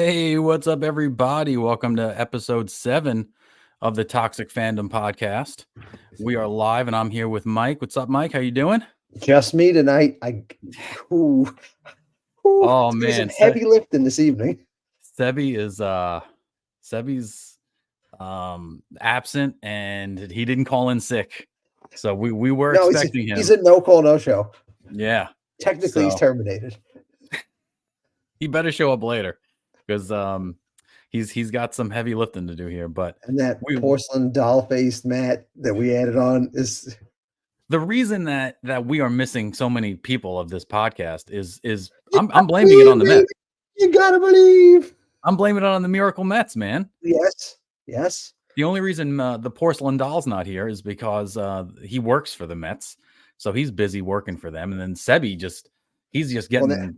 Hey, what's up, everybody? Welcome to episode 7 of the Toxic Fandom podcast. We are live, and I'm here with Mike. What's up, Mike? How you doing? Just me tonight. Ooh, Oh do some man, heavy lifting this evening. Sebi's absent, and he didn't call in sick, so we were No, expecting him. he's a no call, no show. Yeah, Technically, he's terminated. He better show up later because he's got some heavy lifting to do here. But And that porcelain doll faced Matt that we added on is the reason that we are missing so many people of this podcast is I'm blaming it on the Mets. You gotta believe. I'm blaming it on the Miracle Mets, man. Yes. The only reason the porcelain doll's not here is because he works for the Mets, so he's busy working for them. And then Sebi he's just getting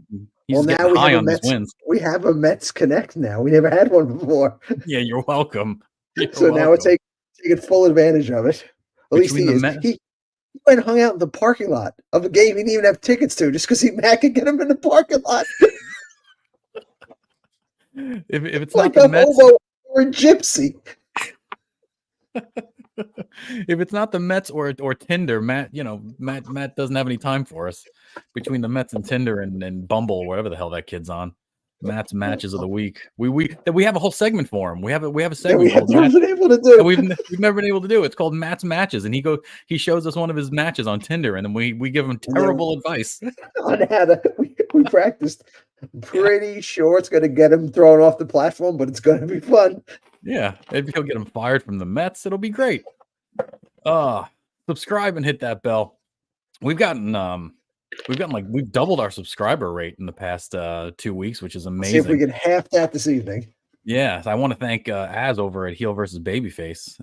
getting high on these wins. We have a Mets Connect now. We never had one before. Yeah, you're welcome. Now we're taking full advantage of it. At least he is. He went and hung out in the parking lot of a game he didn't even have tickets to, just because Matt could get him in the parking lot. if it's like not the a Mets hobo or a gypsy. If it's not the Mets or Tinder, Matt doesn't have any time for us. Between the Mets and Tinder and Bumble, whatever the hell that kid's on. Matt's matches of the week. We have a whole segment for him. We have a segment. We have never been able to do. We've never been able to do. It's called Matt's Matches, and he shows us one of his matches on Tinder, and then we give him terrible advice on how to. We practiced. Pretty sure it's going to get him thrown off the platform, but it's going to be fun. Yeah, maybe he'll get him fired from the Mets. It'll be great. Subscribe and hit that bell. We've doubled our subscriber rate in the past 2 weeks, which is amazing. See if we can half that this evening. Yeah, I want to thank Az over at Heel versus Babyface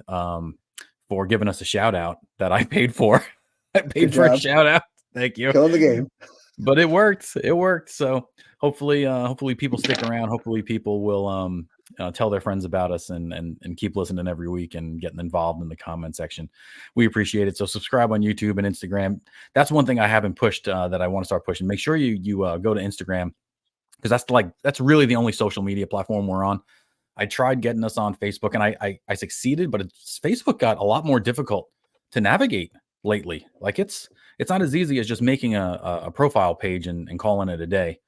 for giving us a shout out that I paid for. I paid for a shout out. Thank you. Killing the game. But it worked. It worked. So hopefully people stick around. Hopefully people will tell their friends about us and keep listening every week and getting involved in the comment section. We appreciate it. So subscribe on YouTube and Instagram. That's one thing I haven't pushed that I want to start pushing. Make sure you go to Instagram, because that's really the only social media platform we're on. I tried getting us on Facebook, and I succeeded, but Facebook got a lot more difficult to navigate lately. Like it's not as easy as just making a profile page and calling it a day.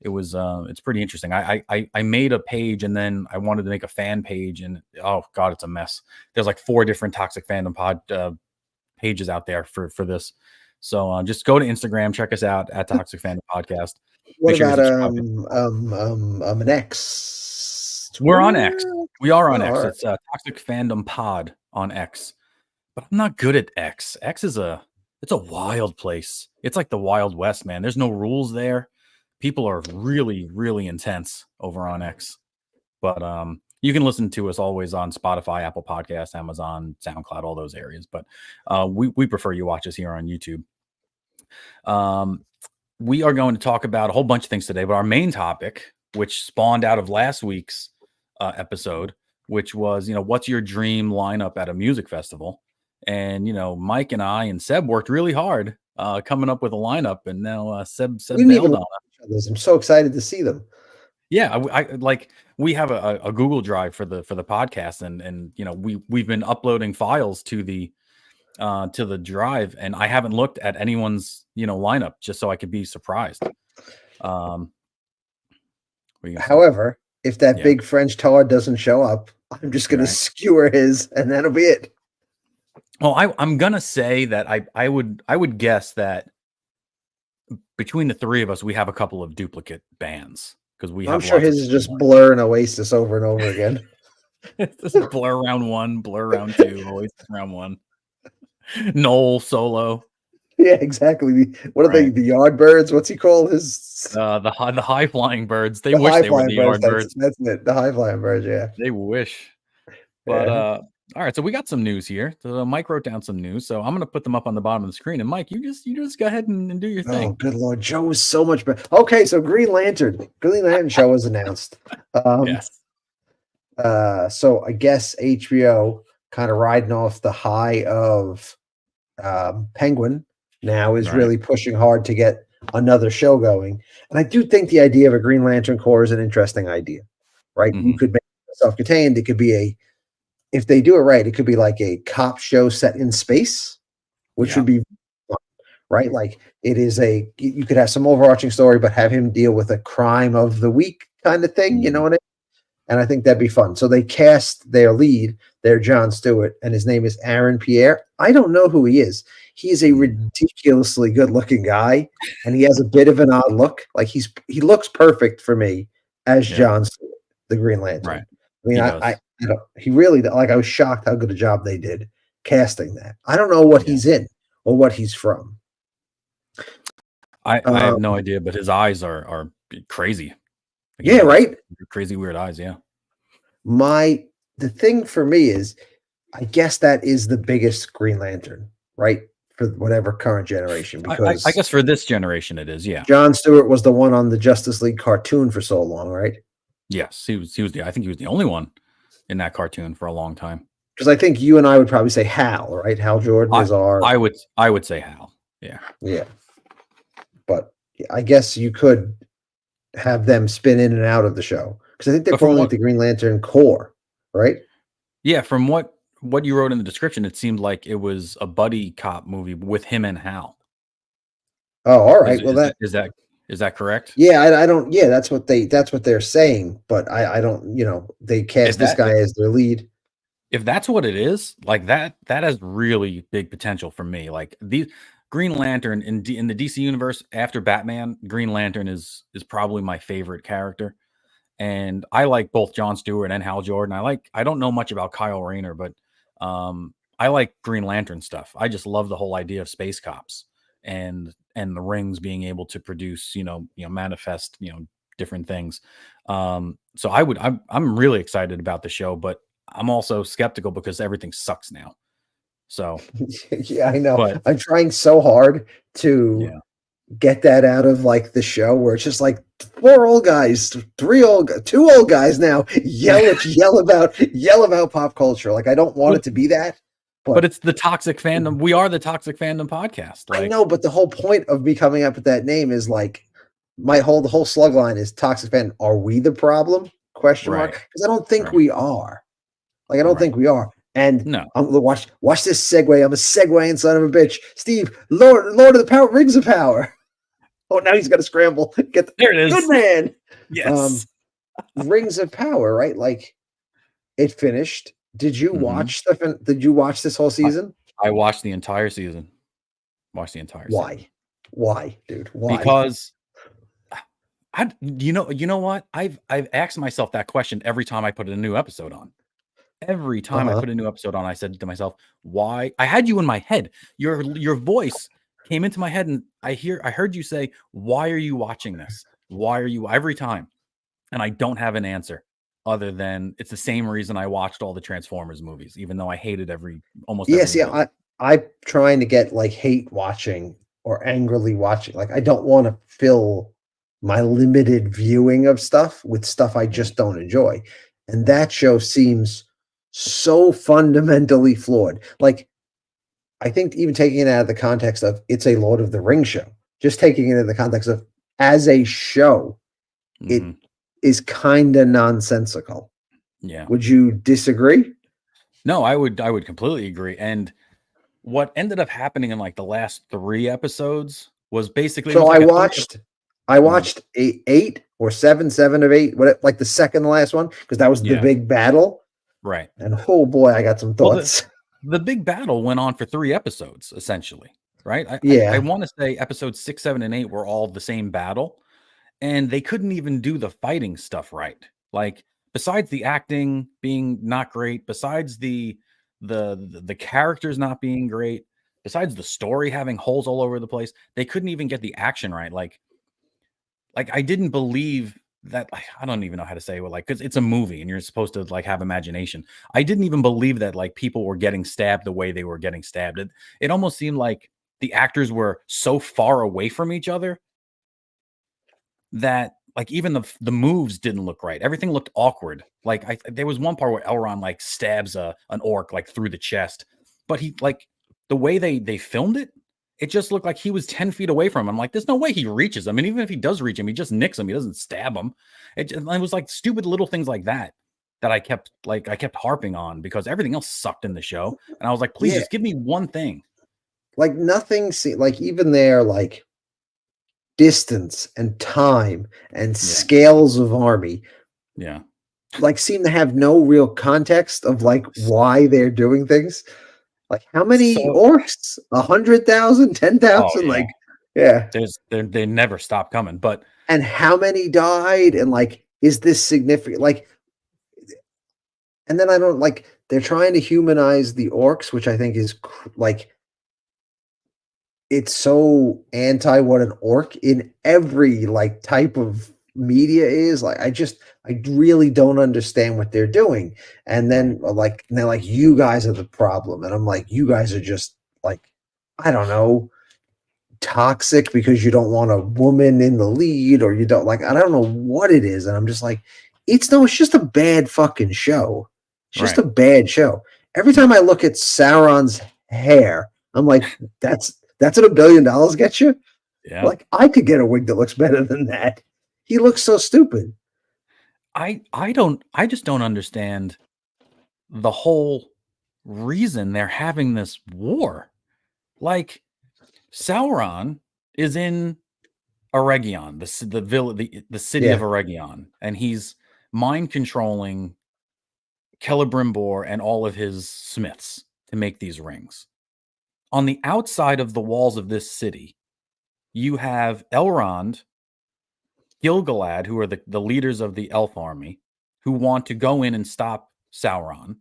It's pretty interesting. I made a page, and then I wanted to make a fan page, and oh god, it's a mess. There's like 4 different Toxic Fandom pod pages out there for this. So just go to Instagram, check us out at Toxic Fandom Podcast. What about an X? We're on X. We are on X. Right. It's Toxic Fandom Pod on X. But I'm not good at X. X is it's a wild place. It's like the Wild West, man. There's no rules there. People are really, really intense over on X. But you can listen to us always on Spotify, Apple Podcasts, Amazon, SoundCloud, all those areas. But we prefer you watch us here on YouTube. We are going to talk about a whole bunch of things today, but our main topic, which spawned out of last week's episode, which was, what's your dream lineup at a music festival? And, Mike and I and Seb worked really hard coming up with a lineup, and now Seb bailed on us. I'm so excited to see them. Yeah, we have a Google Drive for the podcast, and we've been uploading files to the drive, and I haven't looked at anyone's lineup just so I could be surprised. However, if that big French tar doesn't show up, I'm just going to skewer his, and that'll be it. Well, I'm gonna say that I would guess that between the 3 of us, we have a couple of duplicate bands, because I'm sure his is just Blur and Oasis over and over again. This is Blur round 1, Blur round 2, Oasis round 1. Noel solo. Yeah, exactly. What are they? The Yardbirds? What's he called? His the high flying birds. They wish they were the Yardbirds. That's it. The high flying birds. Yeah, they wish. But all right, so we got some news here. So Mike wrote down some news, so I'm going to put them up on the bottom of the screen. And Mike, you just go ahead and do your thing. Oh, good Lord, Joe is so much better. Okay, so Green Lantern show was announced. Yes. So I guess HBO, kind of riding off the high of Penguin, now is really pushing hard to get another show going. And I do think the idea of a Green Lantern Corps is an interesting idea. right? You could make it self-contained. It could be if they do it right, it could be like a cop show set in space, which would be fun, right? Like it is you could have some overarching story, but have him deal with a crime of the week kind of thing. You know what I mean? And I think that'd be fun. So they cast their lead, their Jon Stewart, and his name is Aaron Pierre. I don't know who he is. He's a ridiculously good-looking guy, and he has a bit of an odd look. Like he looks perfect for me as Jon Stewart, the Green Lantern. Right. I mean, he really, like, I was shocked how good a job they did casting that. I don't know what he's in or what he's from. I have no idea, but his eyes are crazy. Yeah, right? Crazy weird eyes, yeah. The thing for me is, I guess that is the biggest Green Lantern, right? For whatever current generation, because I guess for this generation it is, yeah. Jon Stewart was the one on the Justice League cartoon for so long, right? Yes, he was I think he was the only one in that cartoon for a long time. Because I think you and I would probably say Hal, right? Hal Jordan is our. I would say Hal. Yeah. Yeah. But I guess you could have them spin in and out of the show, because I think they're calling it the Green Lantern Corps, right? Yeah, from what you wrote in the description, it seemed like it was a buddy cop movie with him and Hal. Oh, all right. Is that correct? Yeah, I don't. Yeah, that's what they're saying. But I don't. They cast this guy as their lead. If that's what it is, like that has really big potential for me. Like the Green Lantern in the DC universe after Batman, Green Lantern is probably my favorite character. And I like both Jon Stewart and Hal Jordan. I don't know much about Kyle Rayner, but I like Green Lantern stuff. I just love the whole idea of space cops and the rings being able to produce, manifest, different things. So I'm really excited about the show, but I'm also skeptical because everything sucks now. So yeah, I know. But I'm trying so hard to get that out of like the show where it's just like 4 old guys, 2 old guys now yell about pop culture. Like I don't want it to be that. But it's the Toxic Fandom. We are the Toxic Fandom podcast. Like, I know, but the whole point of me coming up with that name is like the whole slug line is Toxic Fandom. Are we the problem? Question mark. Because I don't think we are. Like I don't think we are. And no, I'm gonna watch this segue. I'm a segueing son of a bitch. Steve, Lord of the Power, Rings of Power. Oh, now he's got to scramble. There it is. Good man. Yes. Rings of Power, right? Like it finished. Did you watch Did you watch this whole season? I watched the entire season. Season. Why, dude? Why? Because you know what? I've asked myself that question every time I put a new episode on. Every time I put a new episode on, I said to myself, why? I had you in my head. Your voice came into my head, and I heard you say, why are you watching this? Why are you every time? And I don't have an answer other than it's the same reason I watched all the Transformers movies, even though I hated almost every movie. I'm trying to get like hate watching or angrily watching. Like I don't want to fill my limited viewing of stuff with stuff I just don't enjoy. And that show seems so fundamentally flawed. Like, I think even taking it out of the context of it's a Lord of the Rings show, just taking it in the context of as a show, it is kind of nonsensical. Yeah. Would you disagree? No, I would completely agree. And what ended up happening in like the last 3 episodes was basically. So I watched 8 or 7 of 8, like the second to last one, because that was the big battle. Right. And oh boy, I got some thoughts. Well, the big battle went on for 3 episodes, essentially. Right. I want to say episodes 6, 7, and 8 were all the same battle. And they couldn't even do the fighting stuff right. Like, besides the acting being not great, besides the characters not being great, besides the story having holes all over the place, they couldn't even get the action right. Like I didn't believe that. I don't even know how to say it, like, because it's a movie and you're supposed to like have imagination. I didn't even believe that like people were getting stabbed the way they were getting stabbed. It almost seemed like the actors were so far away from each other that like even the moves didn't look right. Everything looked awkward. Like there was one part where Elrond like stabs an orc like through the chest, but he like the way they filmed it, it just looked like he was 10 feet away from him. I'm like, there's no way he reaches him. And even if he does reach him, he just nicks him. He doesn't stab him. It was like stupid little things like that I kept harping on because everything else sucked in the show. And I was like, please just give me one thing. Like nothing, like even their like distance and time and scales of army. Yeah. Like seem to have no real context of like why they're doing things. Like how many orcs? 100,000, 10,000? Like, yeah. They never stop coming. But and how many died? And like, is this significant? Like, and then I don't like they're trying to humanize the orcs, which I think is like it's so anti what an orc in every like type of media is. Like I really don't understand what they're doing. And then like they're like, you guys are the problem. And I'm like, you guys are just like, I don't know, toxic because you don't want a woman in the lead, or you don't like, I don't know what it is. And I'm just like, it's just a bad fucking show. It's just a bad show. Every time I look at Sauron's hair, I'm like, that's what $1 billion gets you? Yeah. Like I could get a wig that looks better than that. He looks so stupid. I just don't understand the whole reason they're having this war. Like Sauron is in Eregion, the city of Eregion, and he's mind controlling Celebrimbor and all of his smiths to make these rings. On the outside of the walls of this city, you have Elrond, Gilgalad, who are the leaders of the elf army, who want to go in and stop Sauron.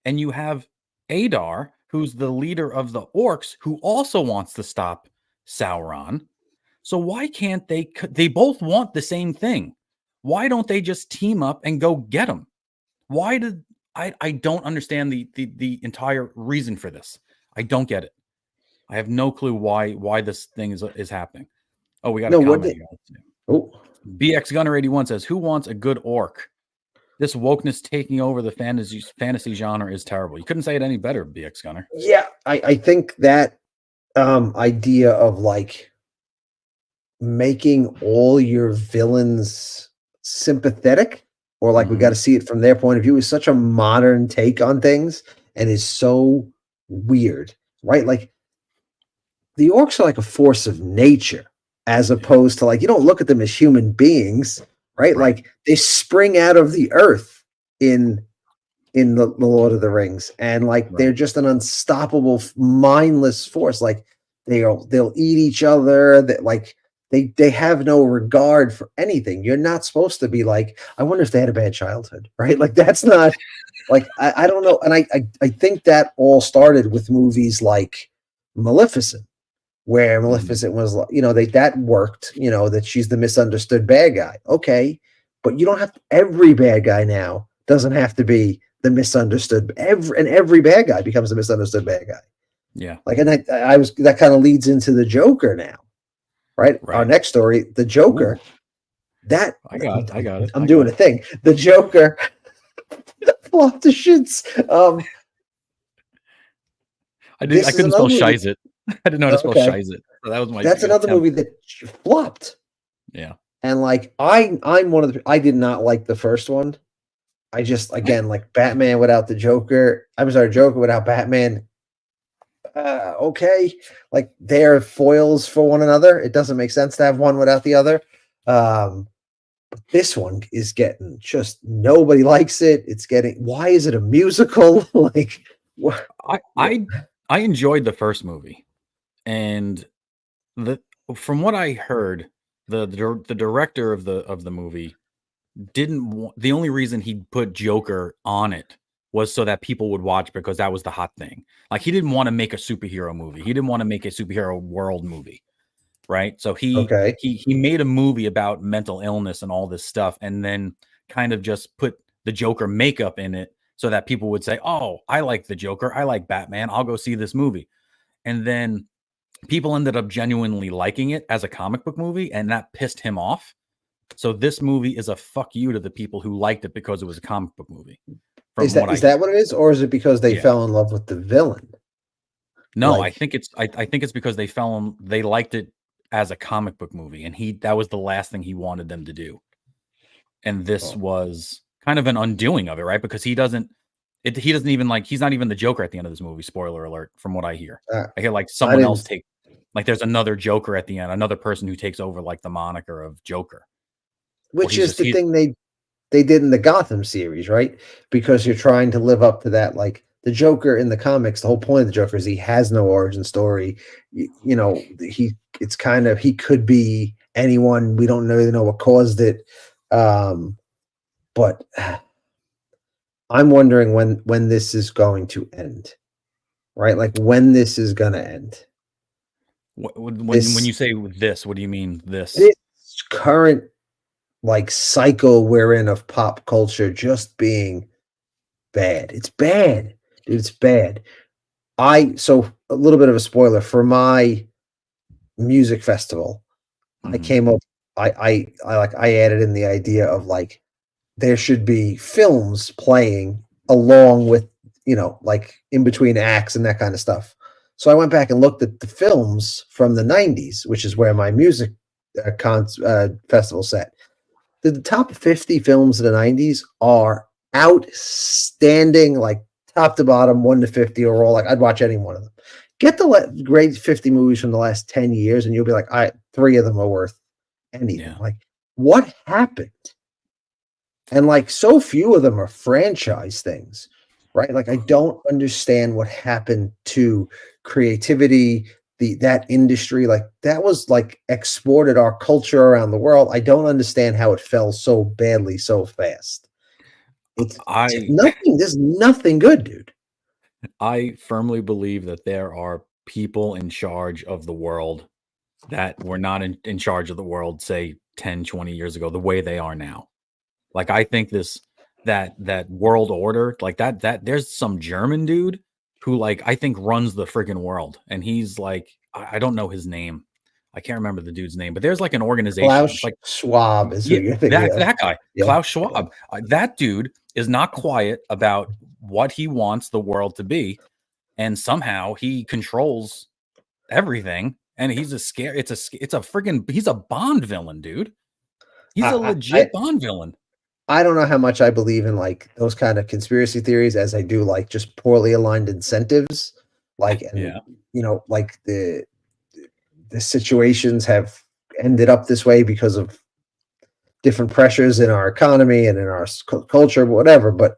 And you have Adar, who's the leader of the orcs, who also wants to stop Sauron. So why can't they both want the same thing. Why don't they just team up and go get them? Why did I don't understand the entire reason for this. I don't get it. I have no clue why this thing is happening. Oh, we got a comment here. Oh, BX Gunner 81 says, "Who wants a good orc? This wokeness taking over the fantasy genre is terrible." You couldn't say it any better, BX Gunner. Yeah, I think that idea of like making all your villains sympathetic, or like we got to see it from their point of view, is such a modern take on things and is so weird, right? Like the orcs are like a force of nature, as opposed to like, you don't look at them as human beings, right? Like they spring out of the earth in the Lord of the Rings, and like they're just an unstoppable, mindless force. Like they'll eat each other. That like they have no regard for anything. You're not supposed to be like, I wonder if they had a bad childhood, right? Like that's not like I don't know. And I think that all started with movies like Maleficent, where Maleficent was, that worked, that she's the misunderstood bad guy. Okay. But you don't have every bad guy now doesn't have to be the misunderstood. Every bad guy becomes the misunderstood bad guy. Yeah. Like, and that kind of leads into the Joker now, right? Our next story, the Joker. Ooh. That I got it. I'm doing a thing. The Joker. Off the shits. I couldn't spell shize it. I didn't know how to spell shize it. So that was my. That's another movie that flopped. Yeah. And like I'm one of the. I did not like the first one. I just, again, like Batman without the Joker. I'm sorry, Joker without Batman. Okay, like they're foils for one another. It doesn't make sense to have one without the other. But this one is getting just nobody likes it. It's getting. Why is it a musical? Like, what? I enjoyed the first movie, and from what I heard, the director of the movie the only reason he put Joker on it was so that people would watch, because that was the hot thing. Like he didn't want to make a superhero movie. He didn't want to make a superhero world movie. Right. So he made a movie about mental illness and all this stuff, and then kind of just put the Joker makeup in it so that people would say, "Oh, I like the Joker. I like Batman. I'll go see this movie." And then people ended up genuinely liking it as a comic book movie, and that pissed him off. So this movie is a fuck you to the people who liked it because it was a comic book movie. Is that what it is? Or is it because they fell in love with the villain? No, I Like, think I think it's because they liked it as a comic book movie, and that was the last thing he wanted them to do. And this oh, was kind of an undoing of it, right? Because he doesn't even like he's not even the Joker at the end of this movie. Spoiler alert, from what I hear. uh, I hear like I someone else didn't. take like there's another Joker at the end, another person who takes over like the moniker of Joker. Or Which he's is just the he thing they did in the Gotham series, right? Because you're trying to live up to that. Like the Joker in the comics, the whole point of the Joker is he has no origin story. You know, it's kind of he could be anyone. We don't really know what caused it. But I'm wondering when this is going to end, right? Like when this is going to end. when This you say this, what do you mean this? this current like cycle we're in of pop culture just being bad. It's bad, dude. It's bad. So a little bit of a spoiler for my music festival. I Mhm. came up. I added in the idea of like there should be films playing along with like in between acts and that kind of stuff. So I went back and looked at the films from the '90s, which is where my music festival set. The top 50 films of the '90s are outstanding, like top to bottom, 1 to 50 overall. Like I'd watch any one of them. Get the great 50 movies from the last 10 years, and you'll be like, three of them are worth anything. Yeah. Like, what happened? And like so few of them are franchise things, right? Like I don't understand what happened to creativity, that industry. Like that was like exported our culture around the world. I don't understand how it fell so badly so fast. It's I nothing. There's nothing good, dude. I firmly believe that there are people in charge of the world that were not in charge of the world, say 10, 20 years ago, the way they are now. Like I think that world order, like that there's some German dude who like I think runs the freaking world. And he's like, I don't know his name. I can't remember the dude's name, but there's like an organization. It's Klaus like Schwab is who yeah, you're thinking of. that guy, Yeah. Klaus Yeah. Schwab. That dude is not quiet about what he wants the world to be, and somehow he controls everything. And he's a scare. It's a friggin' he's a Bond villain, dude. He's a I legit Bond villain. I don't know how much I believe in like those kind of conspiracy theories as I do like just poorly aligned incentives. Like, and Yeah, like the situations have ended up this way because of different pressures in our economy and in our culture, whatever. But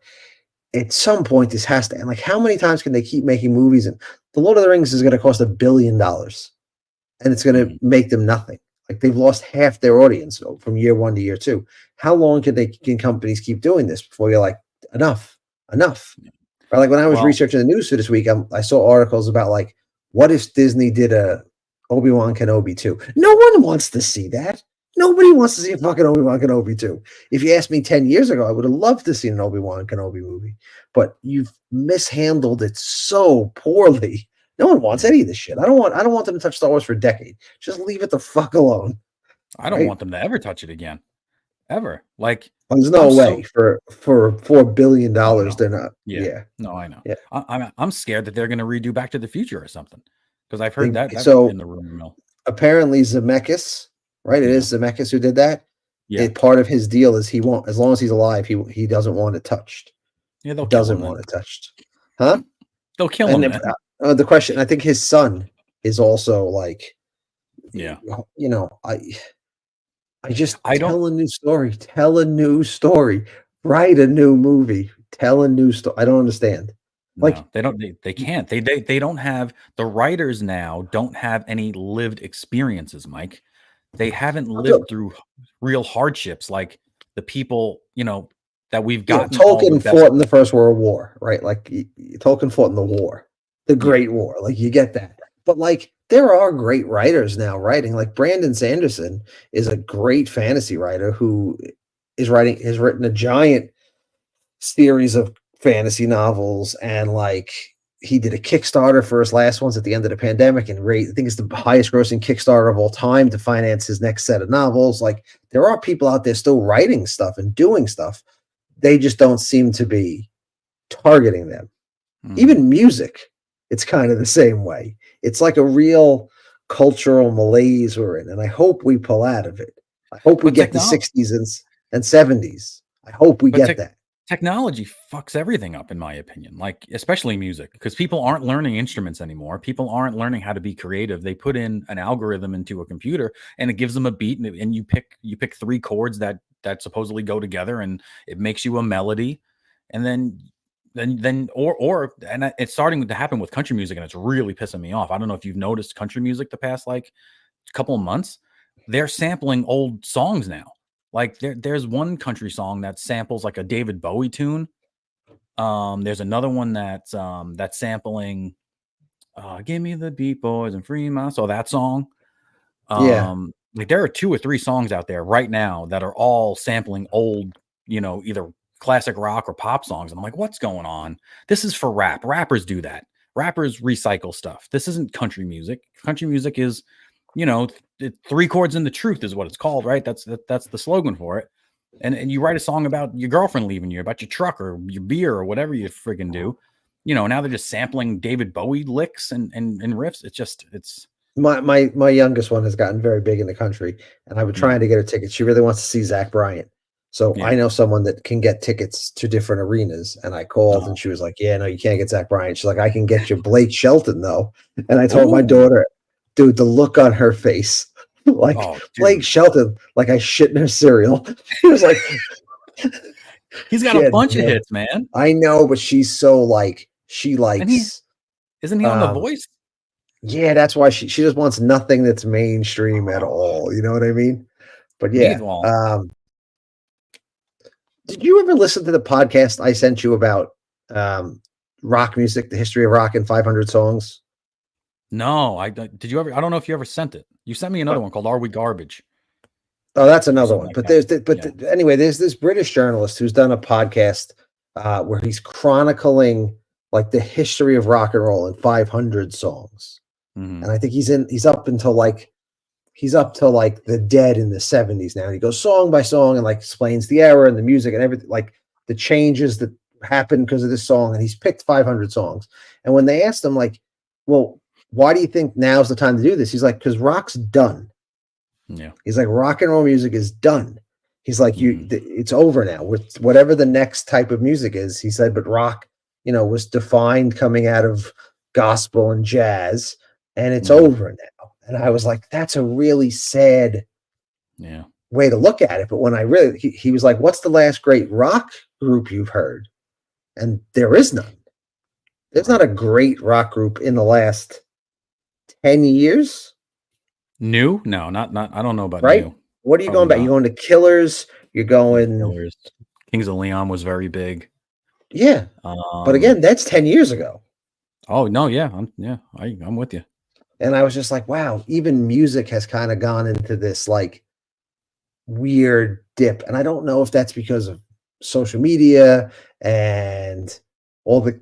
at some point, this has to end. Like, how many times can they keep making movies? And The Lord of the Rings is going to cost $1 billion, and it's going to mhm, make them nothing. Like they've lost half their audience from year one to year two. How long can companies keep doing this before you're like enough, enough? yeah. Right? Like when I was Well, researching the news for this week, I saw articles about like what if Disney did a Obi-Wan Kenobi 2? No one wants to see that. Nobody wants to see a fucking Obi-Wan Kenobi 2. If you asked me 10 years ago, I would have loved to see an Obi-Wan Kenobi movie, but you've mishandled it so poorly. No one wants yeah. any of this shit. I don't want them to touch Star Wars for a decade. Just leave it the fuck alone. I don't Right? want them to ever touch it again, ever. Like There's I'm no way so for oh $4 billion no, they're not. yeah, Yeah. no, I know. Yeah. I'm scared that they're going to redo Back to the Future or something because I've heard They that's so in the rumor mill. apparently Zemeckis, right? It Yeah, is Zemeckis who did that. yeah, Part of his deal is he won't, as long as he's alive, he doesn't want it touched. yeah. They'll kill him Doesn't then. want it touched, huh? They'll kill And him then, then. the question, I think his son is also like, Yeah, I just I don't. tell a new story, write a new movie, tell a new story. I don't understand. Like, No, they don't. They can't. They don't have the writers now. Don't have any lived experiences, Mike. They haven't lived through real hardships like the people that we've gotten all the Tolkien best. fought in the First World War, right? Like Tolkien fought in the war, the Yeah, Great War. Like you get that, but like there are great writers now writing. Like Brandon Sanderson is a great fantasy writer who has written a giant series of fantasy novels, and like he did a Kickstarter for his last ones at the end of the pandemic, and I think it's the highest grossing Kickstarter of all time to finance his next set of novels. Like there are people out there still writing stuff and doing stuff, they just don't seem to be targeting them. mhm, Even music. it's kind of the same way. It's like a real cultural malaise we're in, and I hope we pull out of it. I hope we But get the technology, 60s and 70s. I hope we but get that. technology fucks everything up, in my opinion. Like especially music, because people aren't learning instruments anymore. People aren't learning how to be creative. They put in an algorithm into a computer, and it gives them a beat, and you pick three chords that supposedly go together, and it makes you a melody, and then or and it's starting to happen with country music, and it's really pissing me off. I don't know if you've noticed country music the past like couple of months. They're sampling old songs now. Like there's one country song that samples like a David Bowie tune. There's another one that's sampling "Give Me the Beat Boys" and "Free My Soul." That song. Yeah. Like there are two or three songs out there right now that are all sampling old, either classic rock or pop songs. And I'm like, what's going on? This is for rap. Rappers do that. Rappers recycle stuff. This isn't country music. Country music is, three chords in the truth is what it's called, right? That's the slogan for it. And you write a song about your girlfriend leaving you, about your truck or your beer or whatever you friggin' do. Now they're just sampling David Bowie licks and riffs. It's My youngest one has gotten very big in the country, and I was yeah, trying to get her tickets. She really wants to see Zach Bryan. So yeah. I know someone that can get tickets to different arenas. And I called Uh, and she was like, yeah, no, you can't get Zach Bryan. She's like, I can get you Blake Shelton though. And I told my oh, daughter, dude, the look on her face, like oh, Blake dude. Shelton, like I shit in her cereal. She was like, He's got she a had bunch of no, hits, man. I know, but she's so like, she And he likes, isn't he on The um, Voice? yeah, that's why she just wants nothing that's mainstream at Oh, all. You know what I mean? But he's yeah, well, did you ever listen to the podcast I sent you about rock music, the history of rock and 500 songs? no, did you ever? I don't know if you ever sent it. You sent me Uh, another one called "Are We Garbage" Oh, that's or another something one. like But that. Yeah. anyway, there's this British journalist who's done a podcast where he's chronicling like the history of rock and roll in 500 songs, Hmm. and I think he's up to like the Dead in the 70s now. And he goes song by song and like explains the era and the music and everything, like the changes that happened because of this song. And he's picked 500 songs. And when they asked him, like, well, why do you think now's the time to do this? He's like, because rock's done. Yeah. He's like, rock and roll music is done. He's like, Hmm. it's over now with whatever the next type of music is. He said, but rock, was defined coming out of gospel and jazz, and it's Hmm. over now. And I was like, that's a really sad Yeah. way to look at it. But when he was like, what's the last great rock group you've heard? And there is none. There's not Right. a great rock group in the last 10 years, New? No, not. I don't know about right? new. What are you Probably going back? You're not. going to Killers, you're Yeah, going, Killers. Kings of Leon was very big. yeah. But Um. again, that's 10 years ago. Oh no, yeah, I'm with you. And I was just like, wow, even music has kind of gone into this like weird dip. And I don't know if that's because of social media and all the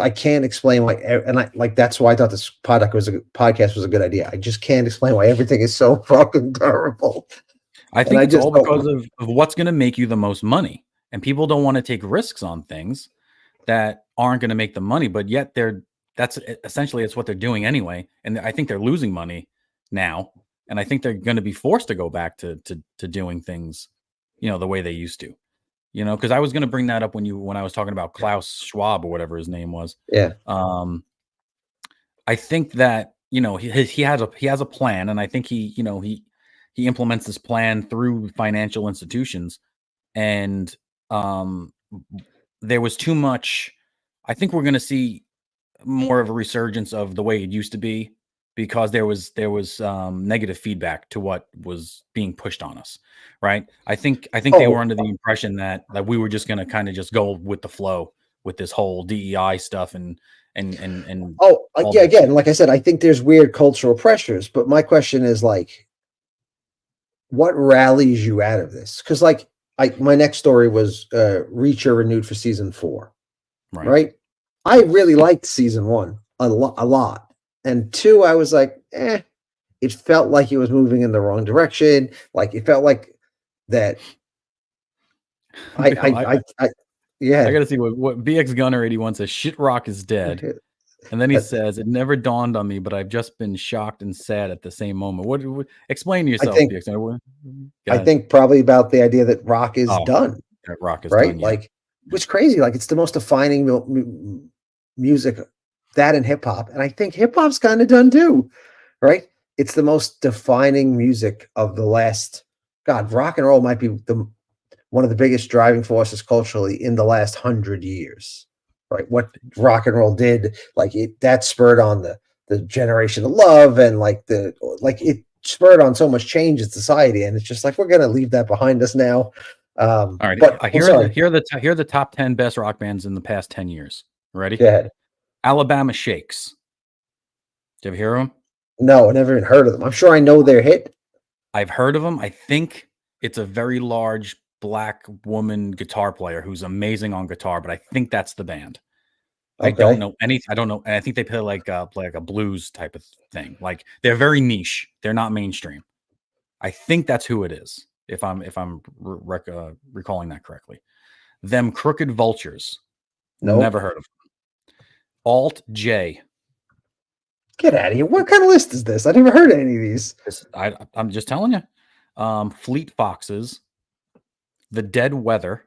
I can't explain why and I like that's why I thought this podcast was a good idea. I just can't explain why everything is so fucking terrible. I And think I it's just all don't because of what's going to make you the most money, and people don't want to take risks on things that aren't going to make them money, but yet that's essentially it's what they're doing anyway. And I think they're losing money now. And I think they're going to be forced to go back to doing things, the way they used to, because I was going to bring that up when I was talking about Klaus Schwab or whatever his name was. yeah. Um, I think that, he has a plan, and I think he implements this plan through financial institutions. And there was too much. I think we're going to see more of a resurgence of the way it used to be, because there was negative feedback to what was being pushed on us, right? I think they were Oh, under the impression that we were just going to kind of just go with the flow with this whole DEI stuff and all yeah, that again, shit. like I said, I think there's weird cultural pressures, but my question is like what rallies you out of this? Because like my next story was Reacher renewed for season 4, Right. right? I really liked season 1 a lot. And 2, I was like, it felt like it was moving in the wrong direction. Like it felt like that. Bill, I I yeah. got to see what BX Gunner 81 says. Shit Rock is dead. And then he But says, "It never dawned on me, but I've just been shocked and sad at the same moment." What explain I yourself, think PX. Go I ahead. think probably about the idea that rock is Oh, done, that rock is right? done. Yeah. Like, it's crazy. Like, it's the most defining music, that and hip hop, and I think hip hop's kind of done too, right? It's the most defining music of the last. God, rock and roll might be the one of the biggest driving forces culturally in the last 100 years, right? What rock and roll did, like it, that spurred on the generation of love, and like it spurred on so much change in society, and it's just like we're gonna leave that behind us now. All right. But I'm sorry. Here are the top 10 best rock bands in the past 10 years. Ready? Go ahead. Alabama Shakes. Did you ever hear of them? No, I never even heard of them. I'm sure I know their hit. I've heard of them. I think it's a very large black woman guitar player who's amazing on guitar, but I think that's the band. I don't Okay. know any. I don't know. And I think they play like a blues type of thing. Like they're very niche. They're not mainstream. I think that's who it is. If I'm recalling that correctly. Them Crooked Vultures. Nope. Never heard of them. Alt J. Get out of here. What kind of list is this? I never heard of any of these. I'm just telling you. Fleet Foxes. The Dead Weather.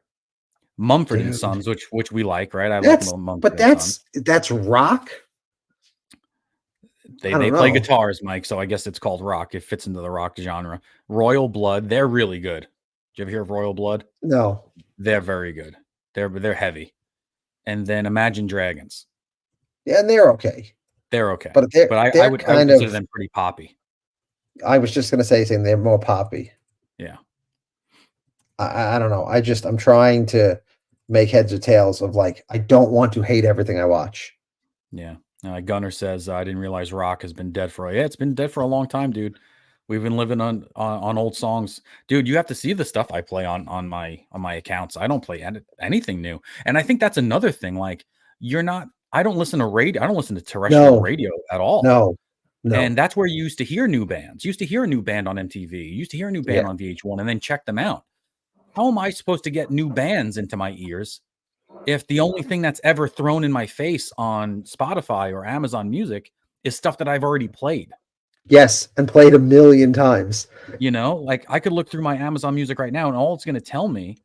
Mumford and Dude. Sons, which we like, right? I like That's Mumford but and Sons. that's rock. They I don't play know. guitars, Mike, so I guess it's called rock. It fits into the rock genre. Royal Blood, they're really good. Did you ever hear of Royal Blood? No. They're very good. They're heavy. And then Imagine Dragons. Yeah, and they're okay. They're okay. But But I they're would kind consider of, them pretty poppy. I was just gonna say saying they're more poppy. Yeah. I don't know. I'm trying to make heads or tails of, like, I don't want to hate everything I watch. Yeah. Gunner says, I didn't realize rock has been dead for it's been dead for a long time, dude. We've been living on old songs. Dude, you have to see the stuff I play on my accounts. I don't play anything new. And I think that's another thing. Like, I don't listen to radio. I don't listen to terrestrial No, radio at all. no, And no. that's where you used to hear new bands. You used to hear a new band on MTV. You used to hear a new band Yeah. on VH1 and then check them out. How am I supposed to get new bands into my ears if the only thing that's ever thrown in my face on Spotify or Amazon Music is stuff that I've already played? Yes, and played a million times. Like I could look through my Amazon Music right now and all it's going to tell me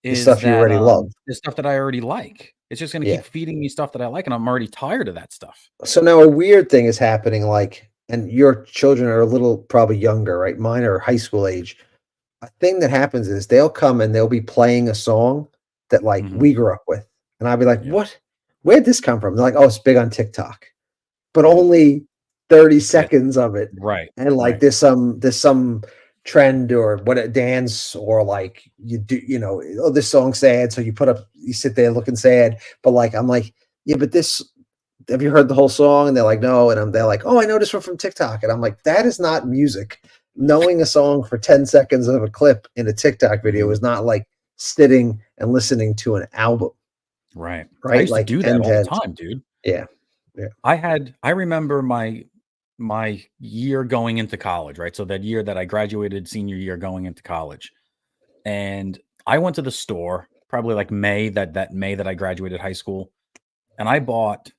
The is stuff you that already love. the stuff that I already like. It's just going to Yeah. keep feeding me stuff that I like, and I'm already tired of that stuff. So now a weird thing is happening, like, and your children are a little probably younger, right? Mine are high school age. A thing that happens is they'll come and they'll be playing a song that, like, Mhm. we grew up with. And I'll be like, Yeah. what? Where'd this come from? They're like, oh, it's big on TikTok. But only 30 seconds of it. Right. And like Right. there's some trend or what a dance, or like you do, oh, this song's sad. So you sit there looking sad. But like, I'm like, yeah, but have you heard the whole song? And they're like, no. And they're like, oh, I know this one from TikTok. And I'm like, that is not music. Knowing a song for 10 seconds of a clip in a TikTok video is not like sitting and listening to an album. Right. I Right. used to Like do that end all to the end. time, dude. Yeah. Yeah. I remember my year going into college, right? So that year that I graduated, senior year going into college. And I went to the store, probably like May, that May that I graduated high school, and I bought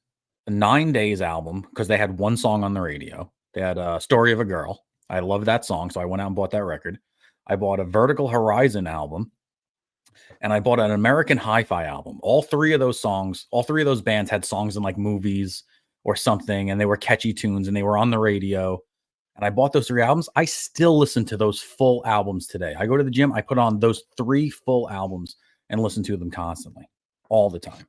a 9 Days album because they had one song on the radio. They had a Story of a Girl. I love that song, so I went out and bought that record. I bought a Vertical Horizon album, and I bought an American Hi-Fi album. All three of those bands had songs in like movies or something, and they were catchy tunes, and they were on the radio. And I bought those 3 albums. I still listen to those full albums today. I go to the gym, I put on those 3 full albums and listen to them constantly, all the time.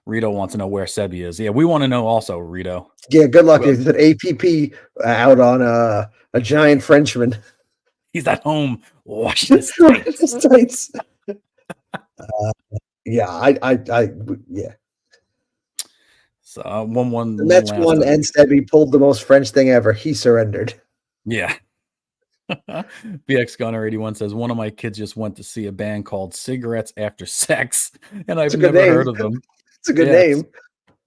Rito wants to know where Sebi is. Yeah, we want to know also, Rito. Yeah, good luck. It's an APP out on a giant Frenchman. He's at home washing his tights. Yeah, yeah. So one The Mets last won, and Sebi pulled the most French thing ever. He surrendered. Yeah. BX Gunner 81 says, one of my kids just went to see a band called Cigarettes After Sex, and I've never heard of them. It's a good name.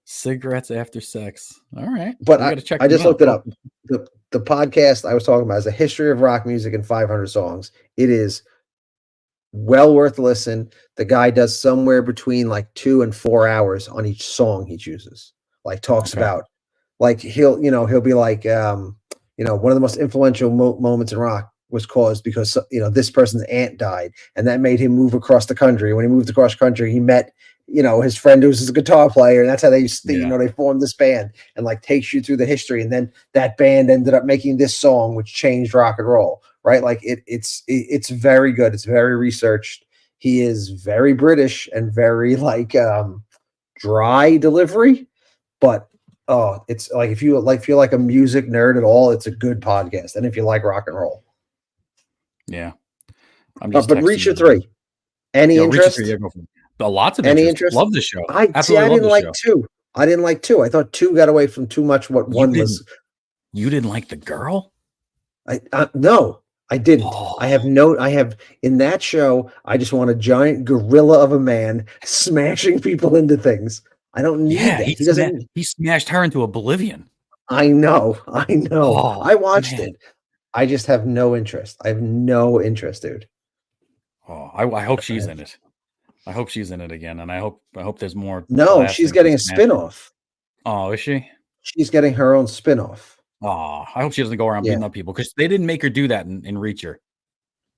Cigarettes After Sex. All right. But we got to check I just out. looked it up. The podcast I was talking about is a history of rock music in 500 songs. It is well worth a listen. The guy does somewhere between like 2 and 4 hours on each song he chooses. Like talks Okay. about, like he'll be like, one of the most influential moments in rock was caused because this person's aunt died, and that made him move across the country. When he moved across the country, he met his friend who was his guitar player, and that's how they Yeah. they formed this band, and like takes you through the history, and then that band ended up making this song which changed rock and roll, right? Like it's very good. It's very researched. He is very British and very like dry delivery, but oh, it's like if you like feel like a music nerd at all, it's a good podcast. And if you like rock and roll, Yeah. I'm just but texting Reacher you. 3, any Reacher 3. Yeah, interest? go for it. Lots of Any interest. interest? Love the show. I see. I Absolutely love didn't the like show. 2. I didn't like 2. I thought 2 got away from too much what You 1 didn't. was. You didn't like the girl? I no, I didn't. Oh, I have in that show. I just want a giant gorilla of a man smashing people into things. I don't need yeah. that. He doesn't. He smashed her into oblivion. I know. I know. Oh I watched man. it. I just have no interest. I have no interest, dude. Oh, I hope she's in it. I hope she's in it again, and I hope there's more No, she's blasting getting a smashing. spinoff. Oh, is she? She's getting her own spinoff. Oh, I hope she doesn't go around Yeah. beating up people, because they didn't make her do that in Reacher.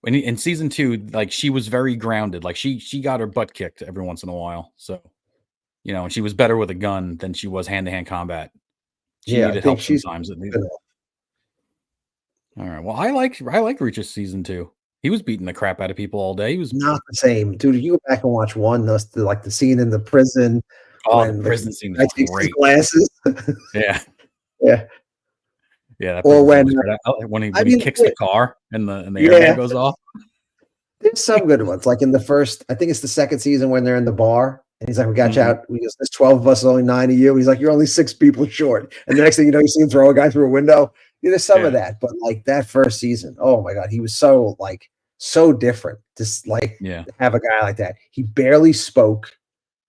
In season 2, like, she was very grounded. Like, she got her butt kicked every once in a while. So, and she was better with a gun than she was hand-to-hand combat. She Yeah, I needed think help she's sometimes. spinoff. All right. Well, I like Reacher season 2. He was beating the crap out of people all day. He was Not the same, dude. You go back and watch 1. Like the scene in the prison the when the prison scene guy was takes his great. glasses. Yeah. Yeah. Yeah, that Or prison scene was great. When he kicks the car and the airbag goes off. There's some good ones. Like in the first, I think it's the second season when they're in the bar, and he's like, "We got you out. There's 12 of us, only 9 of you." He's like, "You're only 6 people short." And the next thing you know, you see him throw a guy through a window. There's some of that, but like that first season, oh my god, he was so different. Just like have a guy like that. He barely spoke.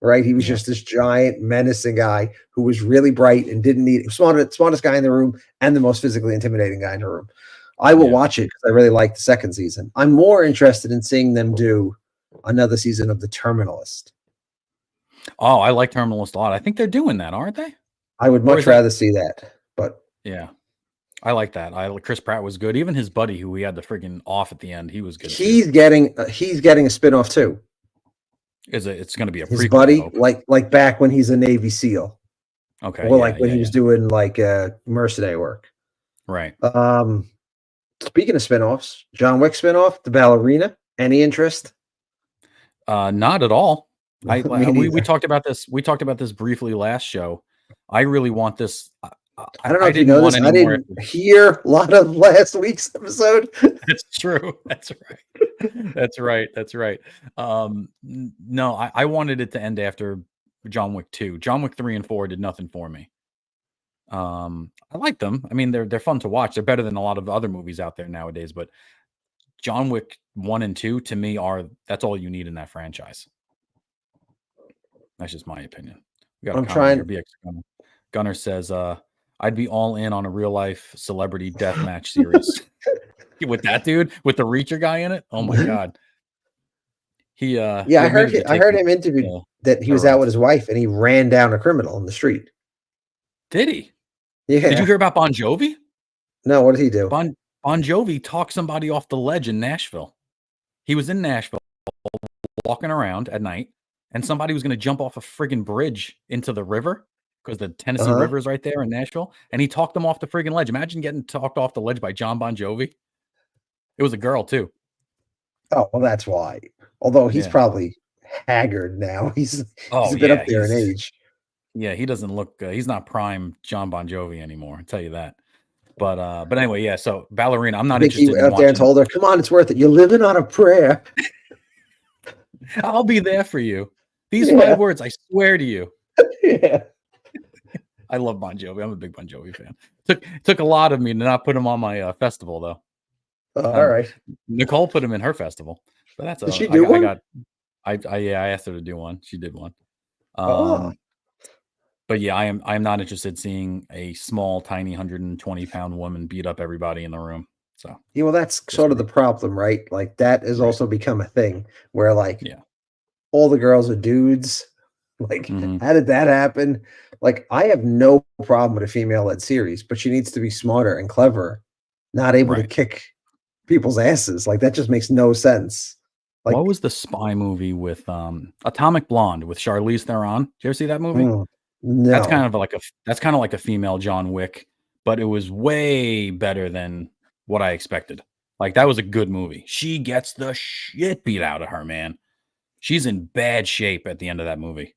Right, he was just this giant, menacing guy who was really bright and didn't need smartest guy in the room and the most physically intimidating guy in the room. I will watch it because I really like the second season. I'm more interested in seeing them do another season of The Terminalist. Oh, I like Terminalist a lot. I think they're doing that, aren't they? I would much rather see that, but yeah, I like that. Chris Pratt was good. Even his buddy, who we had the friggin' off at the end, he was good. He's getting a spinoff too. It's going to be a his prequel, buddy, like back when he's a Navy SEAL. Okay, or like when he was doing like mercenary work. Right. Speaking of spinoffs, John Wick spinoff, The Ballerina. Any interest? Not at all. We talked about this. We talked about this briefly last show. I really want this. I don't know if you know this. I didn't hear a lot of last week's episode. That's true. That's right. That's right. No, I wanted it to end after John Wick 2. John Wick 3 and 4 did nothing for me. I like them. I mean, they're fun to watch. They're better than a lot of other movies out there nowadays. But John Wick 1 and 2 to me that's all you need in that franchise. That's just my opinion. We got a comment here. BX Gunner says, I'd be all in on a real life celebrity deathmatch series with that dude with the Reacher guy in it. Oh my god. I heard him interviewed that he was out with his wife and he ran down a criminal in the street. Did he? Yeah. Did you hear about Bon Jovi? No, what did he do? Bon Jovi talked somebody off the ledge in Nashville. He was in Nashville walking around at night, and somebody was going to jump off a friggin' bridge into the river because the Tennessee River is right there in Nashville, and he talked them off the friggin' ledge. Imagine getting talked off the ledge by John Bon Jovi. It was a girl too. Oh, well, that's why. Although he's probably haggard now. He's been up there in age. Yeah, he doesn't look. He's not prime John Bon Jovi anymore. I'll tell you that. But anyway, yeah. So Ballerina, I'm not interested. He went out there and told her, "Come on, it's worth it. You're living on a prayer. I'll be there for you. These 5 words, I swear to you." Yeah. I love Bon Jovi. I'm a big Bon Jovi fan. Took a lot of me to not put him on my festival though. All right. Nicole put him in her festival, but that's Did she do one? I asked her to do one. She did one. But yeah, I am not interested in seeing a small, tiny 120-pound woman beat up everybody in the room. So Yeah, well, that's just sort of the problem, right? Like that has right. also become a thing where like Yeah. all the girls are dudes. Like, Hmm. how did that happen? Like, I have no problem with a female-led series, but she needs to be smarter and clever, not able to Right. kick people's asses. Like, that just makes no sense. What Like, was the spy movie with Atomic Blonde with Charlize Theron? Did you ever see that movie? mm, That's kind no. of like a female John Wick, but it was way better than what I expected. Like that was a good movie. She gets the shit beat out of her, man. She's in bad shape at the end of that movie.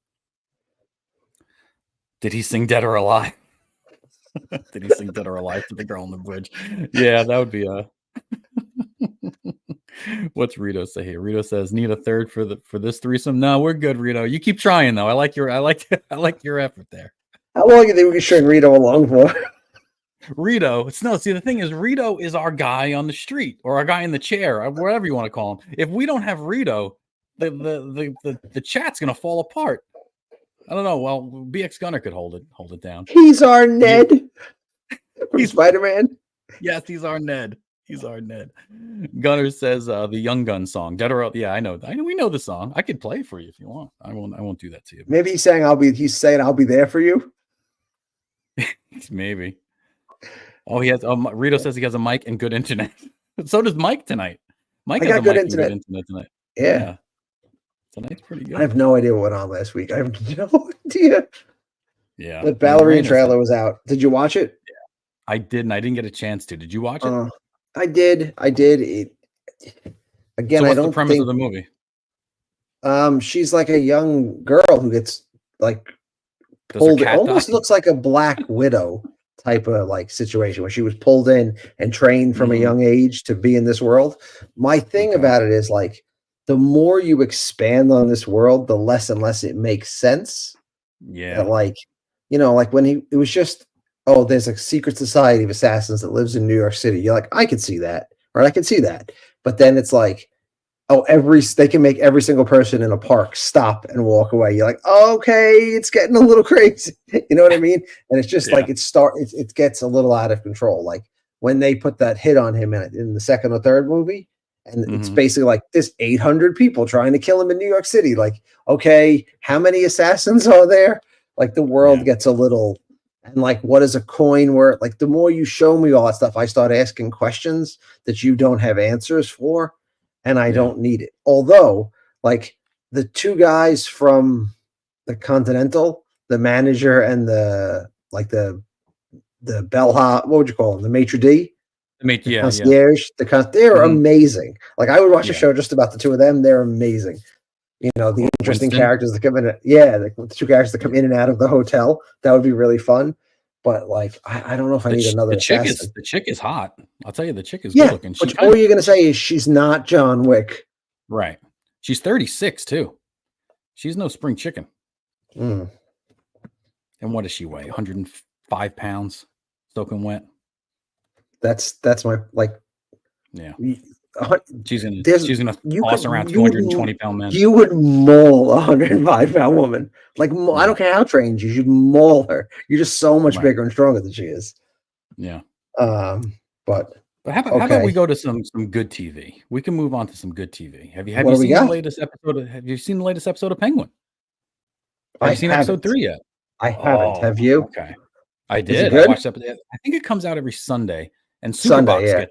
Did he sing Dead or Alive? Did he sing Dead or Alive to the girl on the bridge? Yeah, that would be a What's Rito say here? Rito says, "Need a third for this threesome." No, we're good, Rito. You keep trying though. I like your effort there. How long do you think we can string Rito along for? Rito, it's no. See, the thing is, Rito is our guy on the street or our guy in the chair, or whatever you want to call him. If we don't have Rito, the chat's gonna fall apart. I don't know. Well, BX Gunner could hold it down. He's our You, Ned from he's Spider-Man. yes, he's our Ned. He's our Ned. Gunner says the Young Gun song. Dead or yeah, I know. We know the song. I could play it for you if you want. I won't do that to you. Maybe he's saying I'll be there for you. Maybe. Oh, he has. Rito says he has a mic and good internet. So does Mike tonight. Mike I has a got good mic and good internet. internet tonight. Yeah. Yeah, tonight's pretty I have good. no idea what went on last week. I have no idea. Yeah, The me and ballerina Raina said trailer was out. Did you watch it? I didn't. I didn't get a chance to. Did you watch it? I did. I did. Again, So I what's the don't premise of think the movie? she's like a young girl who gets like Does her pulled. It cat die? almost looks like a Black Widow type of like situation where she was pulled in and trained from a Mm, young age to be in this world. My thing okay. about it is like the more you expand on this world, the less and less it makes sense. Yeah. Like, like when it was just, oh, there's a secret society of assassins that lives in New York City. You're like, I could see that, right? I could see that. But then it's like, oh, they can make every single person in a park stop and walk away. You're like, okay, it's getting a little crazy. You know what I mean? And it's just Yeah. like it gets a little out of control. Like when they put that hit on him in the second or third movie, and it's Hmm. basically like there's 800 people trying to kill him in New York City. Like, okay, how many assassins are there? Like the Yeah. world gets a little, and like, what is a coin worth? Like the more you show me all that stuff, I start asking questions that you don't have answers for, and I Yeah. don't need it. Although, like the two guys from the Continental, the manager and the bellhop, what would you call them? The maitre d, the Yeah. Yeah. concierge, they're Hmm. amazing. Like I would watch a Yeah. show just about the two of them. They're amazing. The interesting Winston. characters that come in. Yeah, the two characters that come in and out of the hotel. That would be really fun. But like, I don't know if I need another assassin. The chick is hot. I'll tell you, the chick is good Yeah, looking. She but kind all of you're gonna say is she's not John Wick. right. She's 36 too. She's no spring chicken. Mm, And what does she weigh? 105 pounds, soaking wet. that's my like. Yeah. uh, There's She's gonna you toss could around you would 220-pound men. you would maul a 105-pound woman. Like I Yeah. don't care how trained you should maul her. You're just so much Right. bigger and stronger than she is. Yeah. But But how about we okay. go to some good TV? We can move on to some good TV. Have What you do we seen the got? latest episode have you seen the latest episode of Penguin? Have I you seen episode haven't. 3 yet? I haven't. Oh, Have you? okay. I Is it did. I good? watched I think it comes out every Sunday, and Sunday, yeah.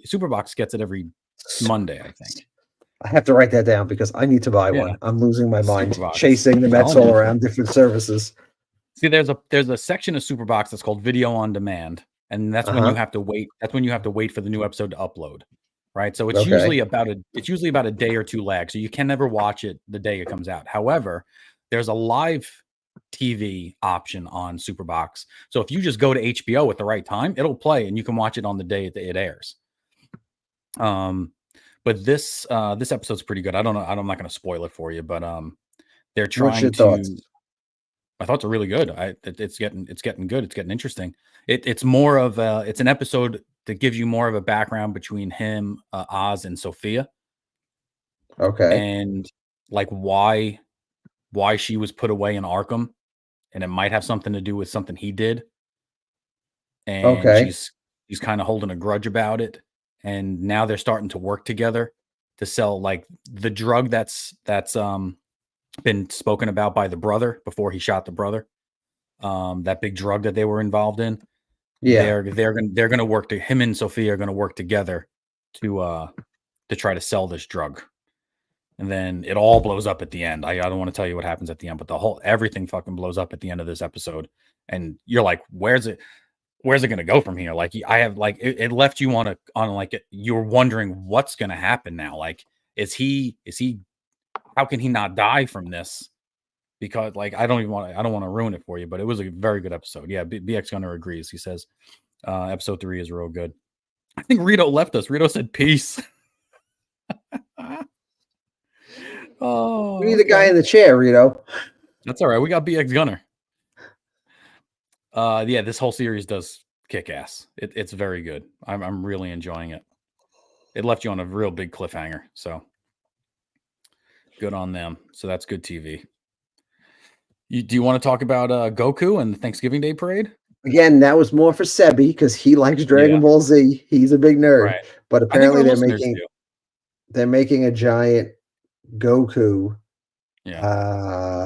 Superbox gets it every Monday, I think. I have to write that down because I need to buy Yeah, one. I'm losing my mind Superbox. chasing the I'm Mets telling all you. around different services. See, there's a section of Superbox that's called Video on Demand, and that's when you Uh-huh. have to wait. That's when you have to wait for the new episode to upload, right? So Okay. it's usually about a day or two lag, so you can never watch it the day it comes out. However, there's a live TV option on Superbox, so if you just go to HBO at the right time, it'll play, and you can watch it on the day it airs. But this episode's pretty good. I don't know. I'm not going to spoil it for you, but they're What's your trying thoughts? to. My thoughts are really good. It's getting good. It's getting interesting. It's more of it's an episode that gives you more of a background between him, Oz, and Sophia, Okay. and like why she was put away in Arkham, and it might have something to do with something he did, and Okay. she's kind of holding a grudge about it. and now they're starting to work together to sell like the drug that's been spoken about by the brother before he shot the brother. That big drug that they were involved in. Yeah. They're gonna work to him and Sophia are gonna work together to try to sell this drug. And then it all blows up at the end. I don't want to tell you what happens at the end, but everything fucking blows up at the end of this episode. And you're like, where's it going to go from here? Like, I have like, it left you on you're wondering what's going to happen now. Like, how can he not die from this? Because like, I don't want to ruin it for you, but it was a very good episode. Yeah. BX Gunner agrees. He says, episode 3 is real good. I think Rito left us. Rito said peace. Oh, We need the guy in the chair, Rito. That's all right. We got BX Gunner. Yeah, this whole series does kick ass. It's very good. I'm really enjoying it. It left you on a real big cliffhanger, so good on them. So that's good TV. Do you want to talk about Goku and the Thanksgiving Day parade? Again, that was more for Sebi because he likes Dragon Ball Z. He's a big nerd. Right. But apparently they're making a giant Goku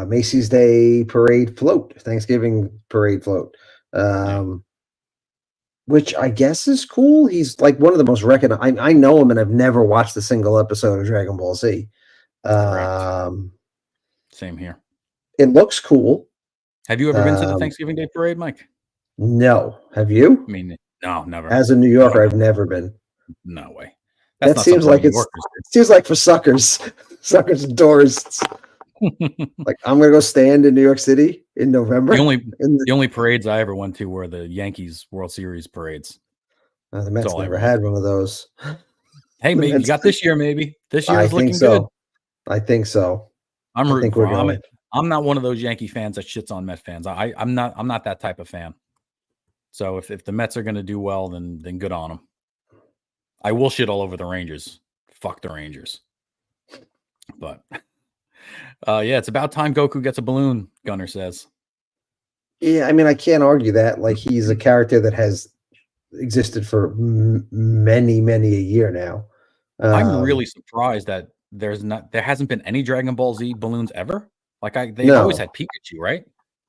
Macy's Day parade float, Thanksgiving parade float. Which I guess is cool. He's like one of the most recognized. I know him and I've never watched a single episode of Dragon Ball Z. Correct. Same here. It looks cool. Have you ever been to the Thanksgiving Day parade, Mike? No. Have you? I mean, no, never. As a New Yorker, I've never been. No way. That seems like seems like for suckers and tourists. Like, I'm gonna go stand in New York City in November. The only parades I ever went to were the Yankees World Series parades. The Mets never had one of those. Hey, maybe you got this year. Maybe this year is looking good. I think so. I'm rooting for him. I'm not one of those Yankee fans that shits on Met fans. I'm not that type of fan. So if the Mets are going to do well, then good on them. I will shit all over the Rangers. Fuck the Rangers. But yeah, it's about time Goku gets a balloon, Gunner says. Yeah, I mean, I can't argue that. Like, he's a character that has existed for many a year now. I'm really surprised that there hasn't been any Dragon Ball Z balloons ever. Like, they've always had Pikachu, right?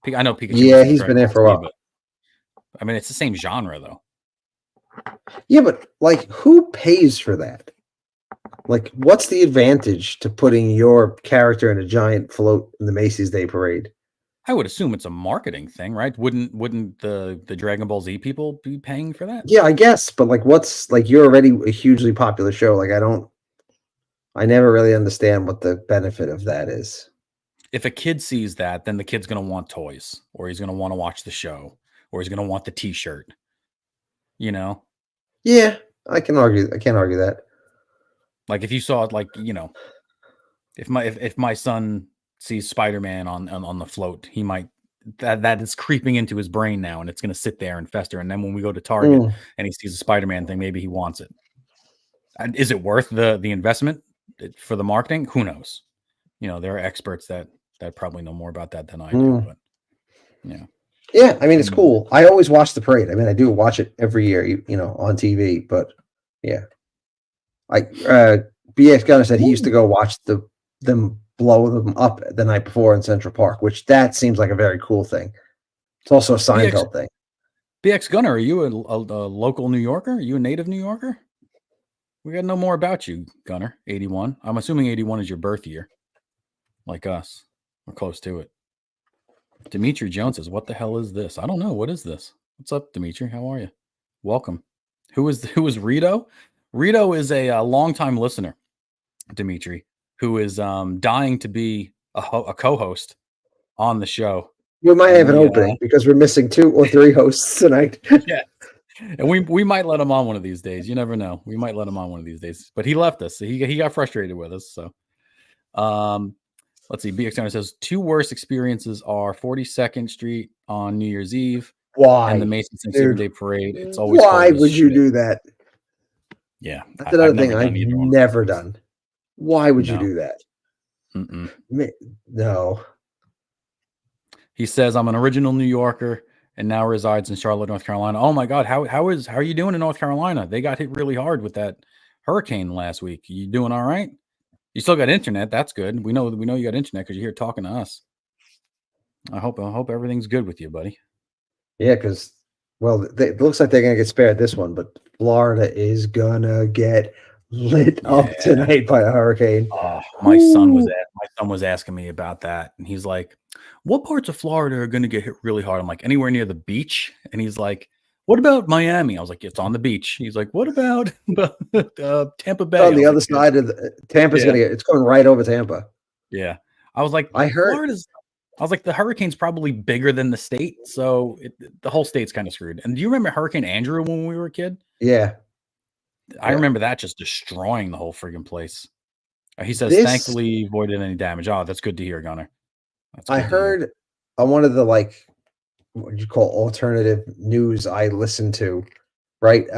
I know Pikachu. Yeah, he's been there for a while. But, I mean, it's the same genre, though. Yeah, but like, who pays for that? Like, what's the advantage to putting your character in a giant float in the Macy's Day Parade? I would assume it's a marketing thing, right? Wouldn't the Dragon Ball Z people be paying for that? Yeah, I guess. But like, you're already a hugely popular show. Like, I never really understand what the benefit of that is. If a kid sees that, then the kid's going to want toys, or he's going to want to watch the show, or he's going to want the T-shirt. You know? Yeah, I can't argue that. Like, if you saw it, like, you know, if my son sees Spider-Man on the float, he might that is creeping into his brain now, and it's going to sit there and fester. And then when we go to Target and he sees a Spider-Man thing, maybe he wants it. And is it worth the investment for the marketing? Who knows? You know, there are experts that probably know more about that than I do. But yeah. Yeah, I mean, it's cool. I always watch the parade. I mean, I do watch it every year, you know, on TV. But yeah, BX Gunner said he used to go watch them blow them up the night before in Central Park, which that seems like a very cool thing. It's also a Seinfeld thing. BX Gunner, are you a local New Yorker? Are you a native New Yorker? We got to know more about you, Gunner. 81. I'm assuming 81 is your birth year. Like us. We're close to it. Dimitri Jones says, what the hell is this? I don't know. What is this? What's up, Dimitri? How are you? Welcome. Who is Rito? Rito is a longtime listener, Dimitri, who is dying to be a co-host on the show. We might have an opening because we're missing 2 or 3 hosts tonight. Yeah. And we might let him on one of these days. You never know. We might let him on one of these days. But he left us. So he got frustrated with us. So let's see. BX Center says 2 worst experiences are 42nd Street on New Year's Eve. Why? And the Macy's Thanksgiving Day Parade. It's always why would you do that? Yeah. That's another thing I've never done. Why would you do that? No. He says, I'm an original New Yorker, and now resides in Charlotte, North Carolina. Oh my God, how are you doing in North Carolina? They got hit really hard with that hurricane last week. You doing all right? You still got internet. That's good. We know you got internet because you're here talking to us. I hope everything's good with you, buddy. Yeah, because it looks like they're gonna get spared this one, but Florida is gonna get lit up tonight by a hurricane. Oh, my son was asking me about that, and he's like, "What parts of Florida are going to get hit really hard?" I'm like, "Anywhere near the beach." And he's like, "What about Miami?" I was like, "It's on the beach." He's like, "What about Tampa Bay?" On the other side of Tampa's Yeah. it's going right over Tampa. Yeah, I was like, I heard. I was like, the hurricane's probably bigger than the state, so the whole state's kind of screwed. And do you remember Hurricane Andrew when we were a kid? Yeah, I remember that just destroying the whole friggin' place. He says, this thankfully avoided any damage. Oh, that's good to hear, Gunner. That's I good to hear. heard on one of the what you call alternative news I listened to. Right,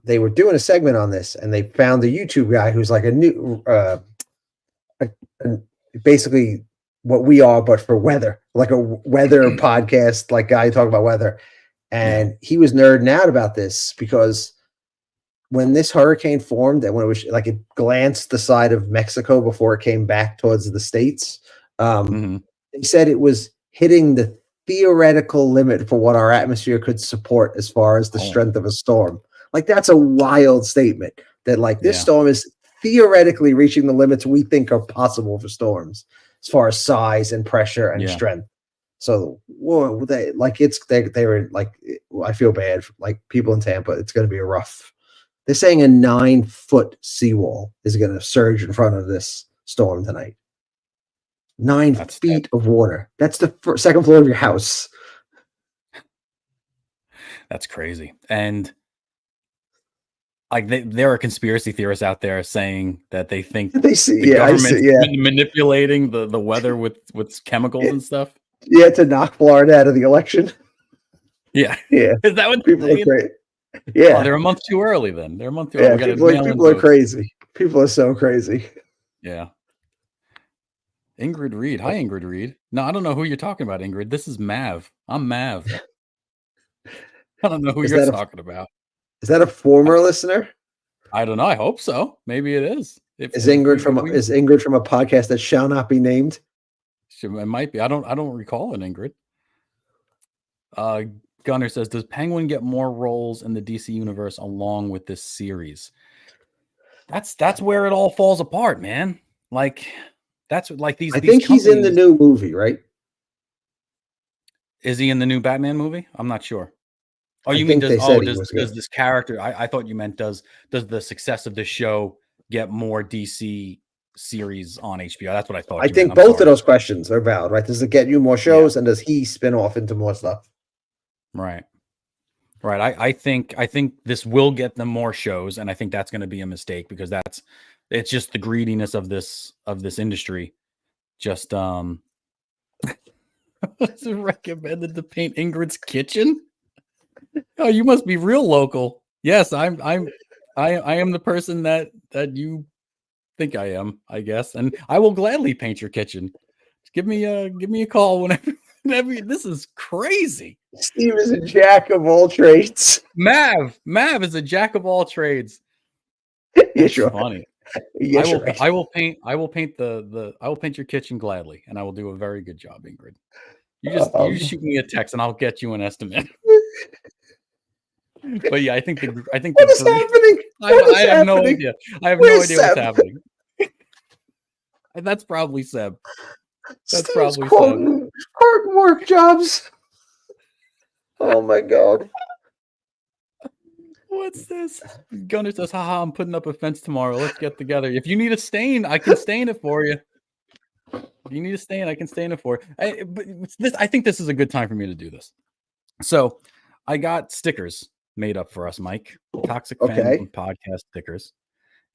they were doing a segment on this, and they found the YouTube guy who's like a new, basically what we are, but for weather, like a weather podcast, like guy talking about weather. And he was nerding out about this because when this hurricane formed and when it was like it glanced the side of Mexico before it came back towards the States, they said it was hitting the theoretical limit for what our atmosphere could support as far as the strength of a storm. Like that's a wild statement that like this storm is theoretically reaching the limits we think are possible for storms as far as size and pressure and strength. So whoa, they were like, I feel bad for like people in Tampa. It's going to be a rough. They're saying a 9-foot seawall is going to surge in front of this storm tonight. 9 feet of water. That's the second floor of your house. That's crazy. And like there are conspiracy theorists out there saying that they think the government's manipulating the weather with chemicals and stuff. Yeah, to knock Florida out of the election. Yeah. Yeah. Is that what people are crazy? Yeah. Oh, they're a month too early then. They're a month too early. Yeah, people are crazy. People are so crazy. Yeah. Ingrid Reed. Hi, Ingrid Reed. No, I don't know who you're talking about, Ingrid. This is Mav. I'm Mav. I don't know who you're talking about. Is that a former listener? I don't know. I hope so. Maybe it is. Is Ingrid from a podcast that shall not be named? It might be. I don't recall an Ingrid. Gunner says, does Penguin get more roles in the DC universe along with this series? That's where it all falls apart, man. Like that's like these. I think he's in the new movie, right? Is he in the new Batman movie? I'm not sure. Oh, you mean does this character? I thought you meant does the success of this show get more DC series on HBO? That's what I thought. I think both of those questions are valid, right? Does it get you more shows, and does he spin off into more stuff? Right. I think this will get them more shows, and I think that's going to be a mistake because it's just the greediness of this industry. Just was it recommended to paint Ingrid's kitchen? Oh, you must be real local. Yes, I am the person that you think I am, I guess, and I will gladly paint your kitchen. Just give me a call whenever. This is crazy. Steve is a jack of all trades. Mav is a jack of all trades. Yeah, sure. Funny. Yeah, I will paint your kitchen gladly, and I will do a very good job, Ingrid. You just shoot me a text, and I'll get you an estimate. But yeah, I think what is happening? I have no idea. I have no idea what's happening. That's probably Seb. That's probably Seb. Quoting work jobs. Oh my god. What's this? Gunner says, haha, I'm putting up a fence tomorrow. Let's get together. If you need a stain, I can stain it for you. If you need a stain, I can stain it for you. I think this is a good time for me to do this. So I got stickers made up for us, Mike. Toxic Fandom podcast stickers.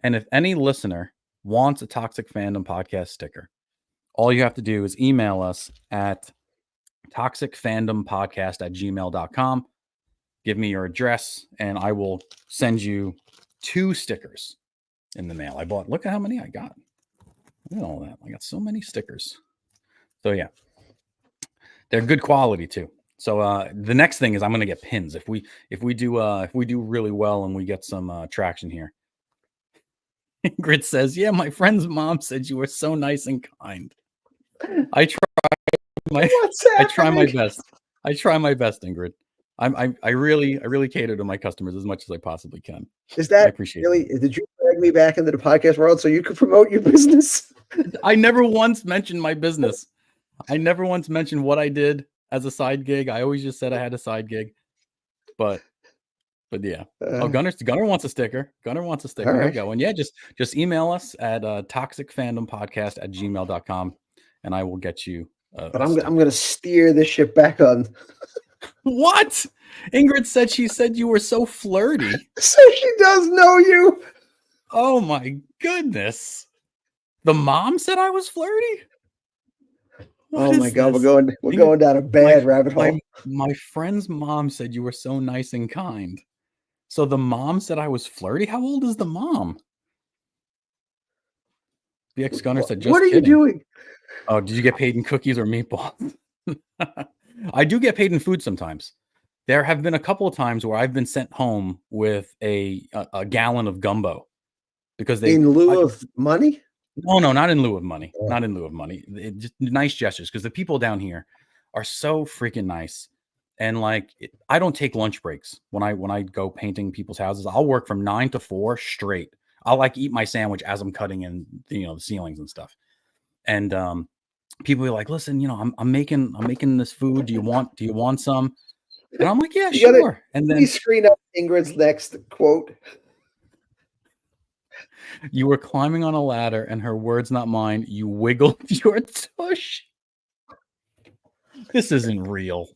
And if any listener wants a Toxic Fandom podcast sticker, all you have to do is email us at toxicfandompodcast@gmail.com. Give me your address, and I will send you 2 stickers in the mail. Look at how many I got. Look at all that. I got so many stickers. So yeah, they're good quality too. So the next thing is I'm gonna get pins if we do really well and we get some traction here. Ingrid says, "Yeah, my friend's mom said you were so nice and kind." I try my What's I try my happening? best. I try my best, Ingrid. I really cater to my customers as much as I possibly can. Is I that appreciate really? that. Did you drag me back into the podcast world so you could promote your business? I never once mentioned my business. I never once mentioned what I did as a side gig. I always just said I had a side gig. But yeah. Oh, Gunner wants a sticker. Gunner wants a sticker. All He'll right. go. And yeah, just email us at toxicfandompodcast@gmail.com and I will get you But a I'm sticker. going to steer this ship back on. What? Ingrid said she said you were so flirty. So she does know you. Oh my goodness. The mom said I was flirty? What Oh my is God, this? we're going down a My bad rabbit hole. my friend's mom said you were so nice and kind. So the mom said I was flirty? How old is the mom? The ex-gunner said, What just are you kidding. doing? Oh, did you get paid in cookies or meatballs? I do get paid in food sometimes. There have been a couple of times where I've been sent home with a gallon of gumbo because In lieu of money? no, not in lieu of money. Oh. Not in lieu of money. Just nice gestures because the people down here are so freaking nice. And like, I don't take lunch breaks when I go painting people's houses. I'll work from 9 to 4 straight. I'll like eat my sandwich as I'm cutting in, the ceilings and stuff. And people are like, listen, I'm making this food. Do you want some? And I'm like, yeah, sure. And then please screen up Ingrid's next quote. You were climbing on a ladder, and her words, not mine, you wiggled your tush. This isn't real.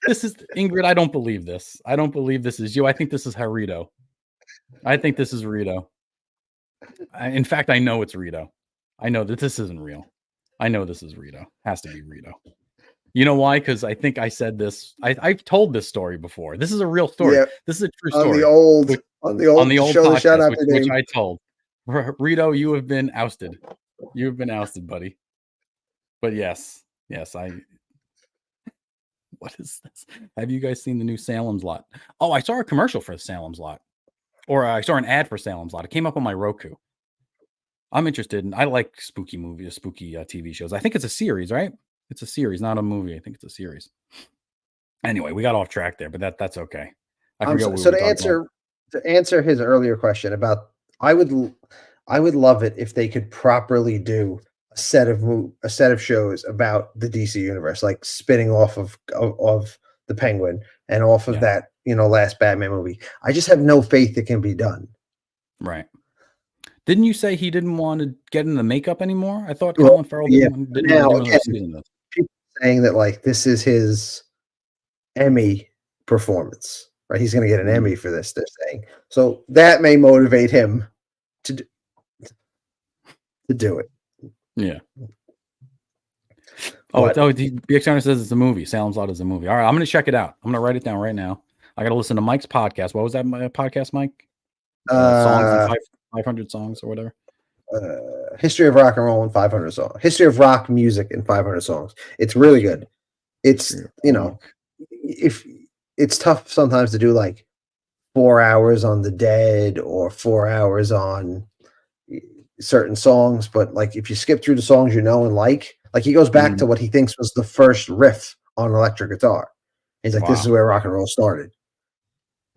This is Ingrid. I don't believe this. I don't believe this is you. I think this is Harito. I think this is Rito. In fact, I know it's Rito. I know that this isn't real. I know this is Rito. Has to be Rito. You know why? Because I think I said this. I've told this story before. This is a real story. Yeah, this is a true story. On the old show podcast, which I told. Rito, you have been ousted. You have been ousted, buddy. But yes, what is this? Have you guys seen the new Salem's Lot? Oh, I saw a commercial for Salem's Lot. Or I saw an ad for Salem's Lot. It came up on my Roku. I'm interested I like spooky movies, spooky TV shows. I think it's a series, right? It's a series, not a movie. I think it's a series. Anyway, we got off track there, but that's okay. I forget so to answer his earlier question about I would love it if they could properly do a set of shows about the DC universe, like spinning off of the Penguin and off of that, last Batman movie. I just have no faith it can be done. Right. Didn't you say he didn't want to get in the makeup anymore? I thought Colin Farrell didn't want to do another season of this. People saying that like this is his Emmy performance, right? He's going to get an Emmy for this, they're saying. So that may motivate him to do it. Yeah. The X-Hunter says it's a movie. Salem's Lot is a movie. All right, I'm going to check it out. I'm going to write it down right now. I got to listen to Mike's podcast. What was that podcast, Mike? Songs and 500 songs or whatever. History of rock and roll and 500 songs. History of rock music and 500 songs. It's really good. It's if it's tough sometimes to do like 4 hours on the Dead or 4 hours on certain songs, but like if you skip through the songs and like he goes back to what he thinks was the first riff on electric guitar. He's like, this is where rock and roll started.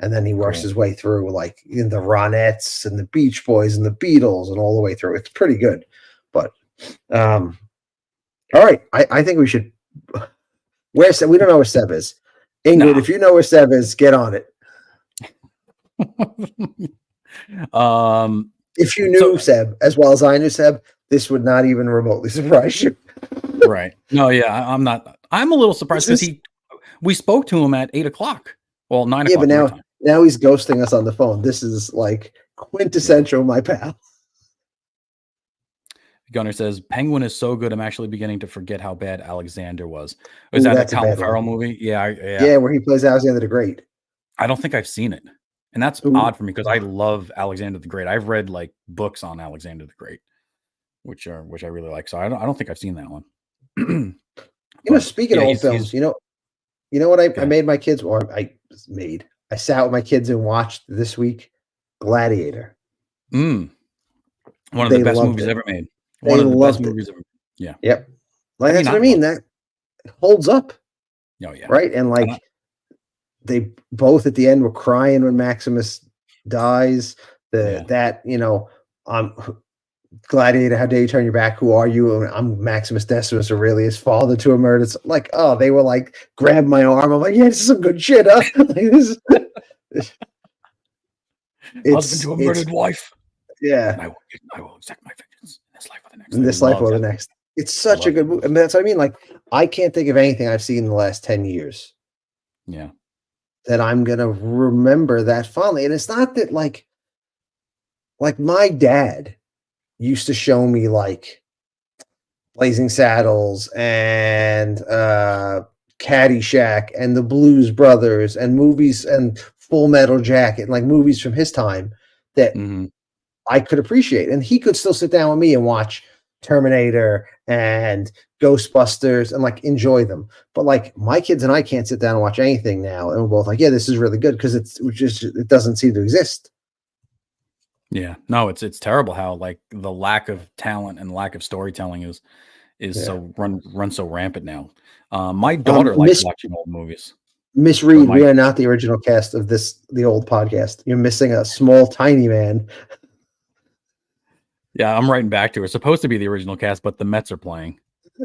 And then he works his way through like in the Ronettes and the Beach Boys and the Beatles and all the way through. It's pretty good. But all right. I think we should we don't know where Seb is. Ingrid, if you know where Seb is, get on it. If you knew Seb as well as I knew Seb, this would not even remotely surprise you. Right. No, yeah, I'm not. I'm a little surprised because we spoke to him at 8:00. Well, 9:00. Yeah, but now he's ghosting us on the phone. This is like quintessential, my pal. Gunner says, Penguin is so good, I'm actually beginning to forget how bad Alexander was. Was that a Colin Farrell movie? Yeah, where he plays Alexander the Great. I don't think I've seen it. And that's odd for me because I love Alexander the Great. I've read like books on Alexander the Great, which I really like. So I don't think I've seen that one. Speaking of old films, You know what I Okay. made my kids, or I sat with my kids and watched this week? Gladiator. One of the They best loved movies it. ever made. One They of the best loved it. movies ever. Yeah. Yep. How Like do you that's what I not mean. love That holds up, it? Oh yeah. right? And And like they both at the end were crying when Maximus dies. yeah. I'm Gladiator, how dare you turn your back? Who are you? And I'm Maximus Decimus Aurelius, father to a murder. It's like, oh, they were like, grab my arm. I'm like, yeah, this is some good shit, huh? Husband to a It's murdered wife. yeah, And I will exact my vengeance in this life or the next. in I this life love or the that. next. It's I such a love good that movie. I movie. mean, that's what I mean. Like, I can't think of anything I've seen in the last 10 years Yeah. that I'm gonna remember that fondly. And it's not that like my dad used to show me like Blazing Saddles and Caddyshack and the Blues Brothers and movies and Full Metal Jacket, like movies from his time that Mm-hmm. I could appreciate. And he could still sit down with me and watch Terminator and Ghostbusters and like enjoy them. But like my kids and I can't sit down and watch anything now. And we're both like, yeah, this is really good because it doesn't seem to exist. Yeah. No, it's terrible how like the lack of talent and lack of storytelling is Yeah. so run so rampant now. My daughter likes Miss watching old movies, Miss but Reed, we are not the original cast of the old podcast. You're missing a small, tiny man. yeah, I'm writing back to her. It's supposed to be the original cast, but the Mets are playing.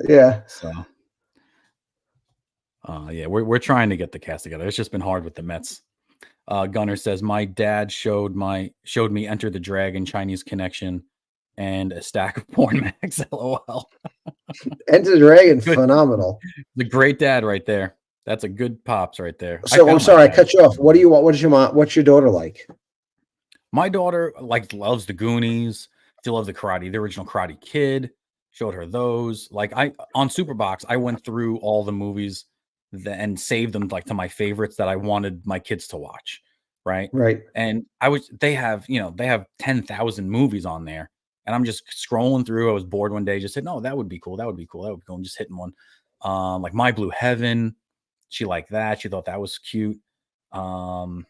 Yeah. So yeah, we're trying to get the cast together. It's just been hard with the Mets. Gunner says my dad showed me Enter the Dragon, Chinese Connection, and a stack of porn mags. LOL. Enter the Dragon, Good, phenomenal. the great dad right there. That's a good pops right there. So I'm sorry I cut you off. What do you want? What is your mom? What's your daughter like? My daughter like loves the Goonies. She loves the original Karate Kid. Showed her those. Like I on Superbox, I went through all the movies and saved them like to my favorites that I wanted my kids to watch. Right. Right. And they have 10,000 movies on there. And I'm just scrolling through. I was bored one day, just said, no, that would be cool. That would be cool. That would be cool. I'm just hitting one. Like My Blue Heaven. She liked that. She thought that was cute. Night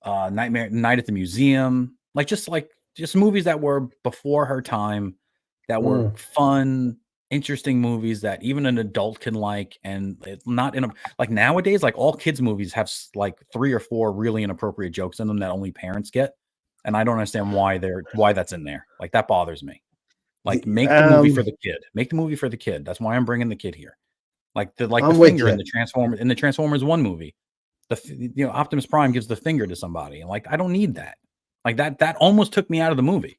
at the Museum, just movies that were before her time, that were fun, interesting movies that even an adult can like, and it's not in a like nowadays, like all kids movies have like 3 or 4 really inappropriate jokes in them that only parents get, and I don't understand why that's in there. Like that bothers me. Like make the movie for the kid. Make the movie for the kid. That's why I'm bringing the kid here. Like the I'm with finger you. in the Transformers 1 movie. Optimus Prime gives the finger to somebody, and like I don't need that. Like that almost took me out of the movie.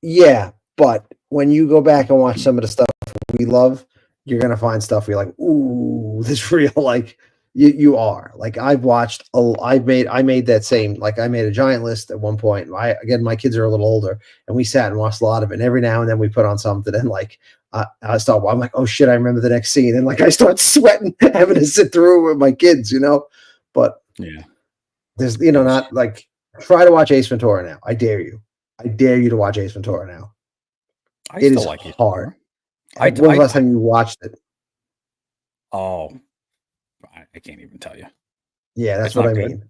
Yeah, but when you go back and watch some of the stuff we love, you're gonna find stuff where you're like, ooh, this real. Like you are. Like I've watched. I made that same. Like I made a giant list at one point. My kids are a little older, and we sat and watched a lot of it. And every now and then we put on something, and like I start. I'm like, oh shit, I remember the next scene, and like I start sweating, having to sit through it with my kids, But Yeah, there's not like try to watch Ace Ventura now. I dare you. I dare you to watch Ace Ventura now. It is like hard. When was the last time you watched it? Oh, I can't even tell you. Yeah, that's what I mean.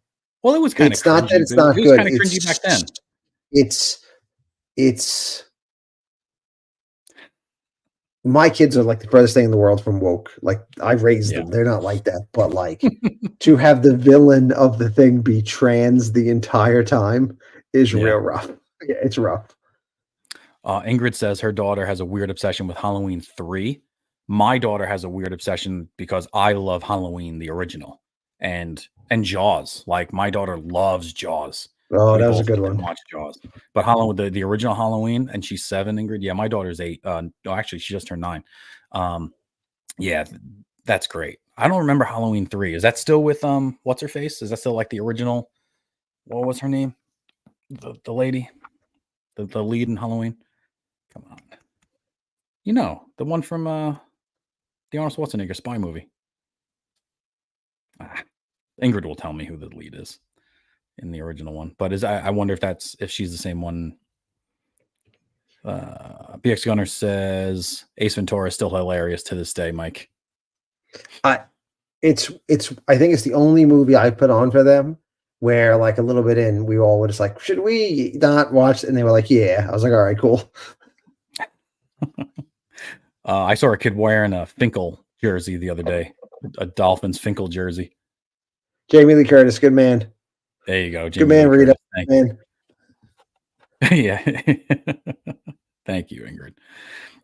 Well, it was kind of cringy. Not that it's not good. It was kind of cringy back then. It's my kids are like the furthest thing in the world from woke. Like I raised them. They're not like that. But like to have the villain of the thing be trans the entire time is real rough. Yeah, it's rough. Ingrid says her daughter has a weird obsession with Halloween 3. My daughter has a weird obsession because I love Halloween, the original, and Jaws. Like my daughter loves Jaws. Oh, that was a good one. Watch Jaws, but Halloween, the original Halloween, and she's 7. Ingrid, yeah, my daughter's 8. No, actually, she just turned 9. Yeah, that's great. I don't remember Halloween 3. Is that still with what's her face? Is that still like the original? What was her name? The lady, the lead in Halloween. Come on, the one from the Arnold Schwarzenegger spy movie. Ingrid will tell me who the lead is in the original one, but I wonder if she's the same one. BX Gunner says Ace Ventura is still hilarious to this day, Mike. I think it's the only movie I put on for them where like a little bit in, we all were just like, should we not watch? And they were like, yeah. I was like, all right, cool. I saw a kid wearing a Finkel jersey the other day, a Dolphins Finkel jersey. Jamie Lee Curtis, good man. There you go, Jamie good man, Rita. Man. Yeah. Thank you, Ingrid.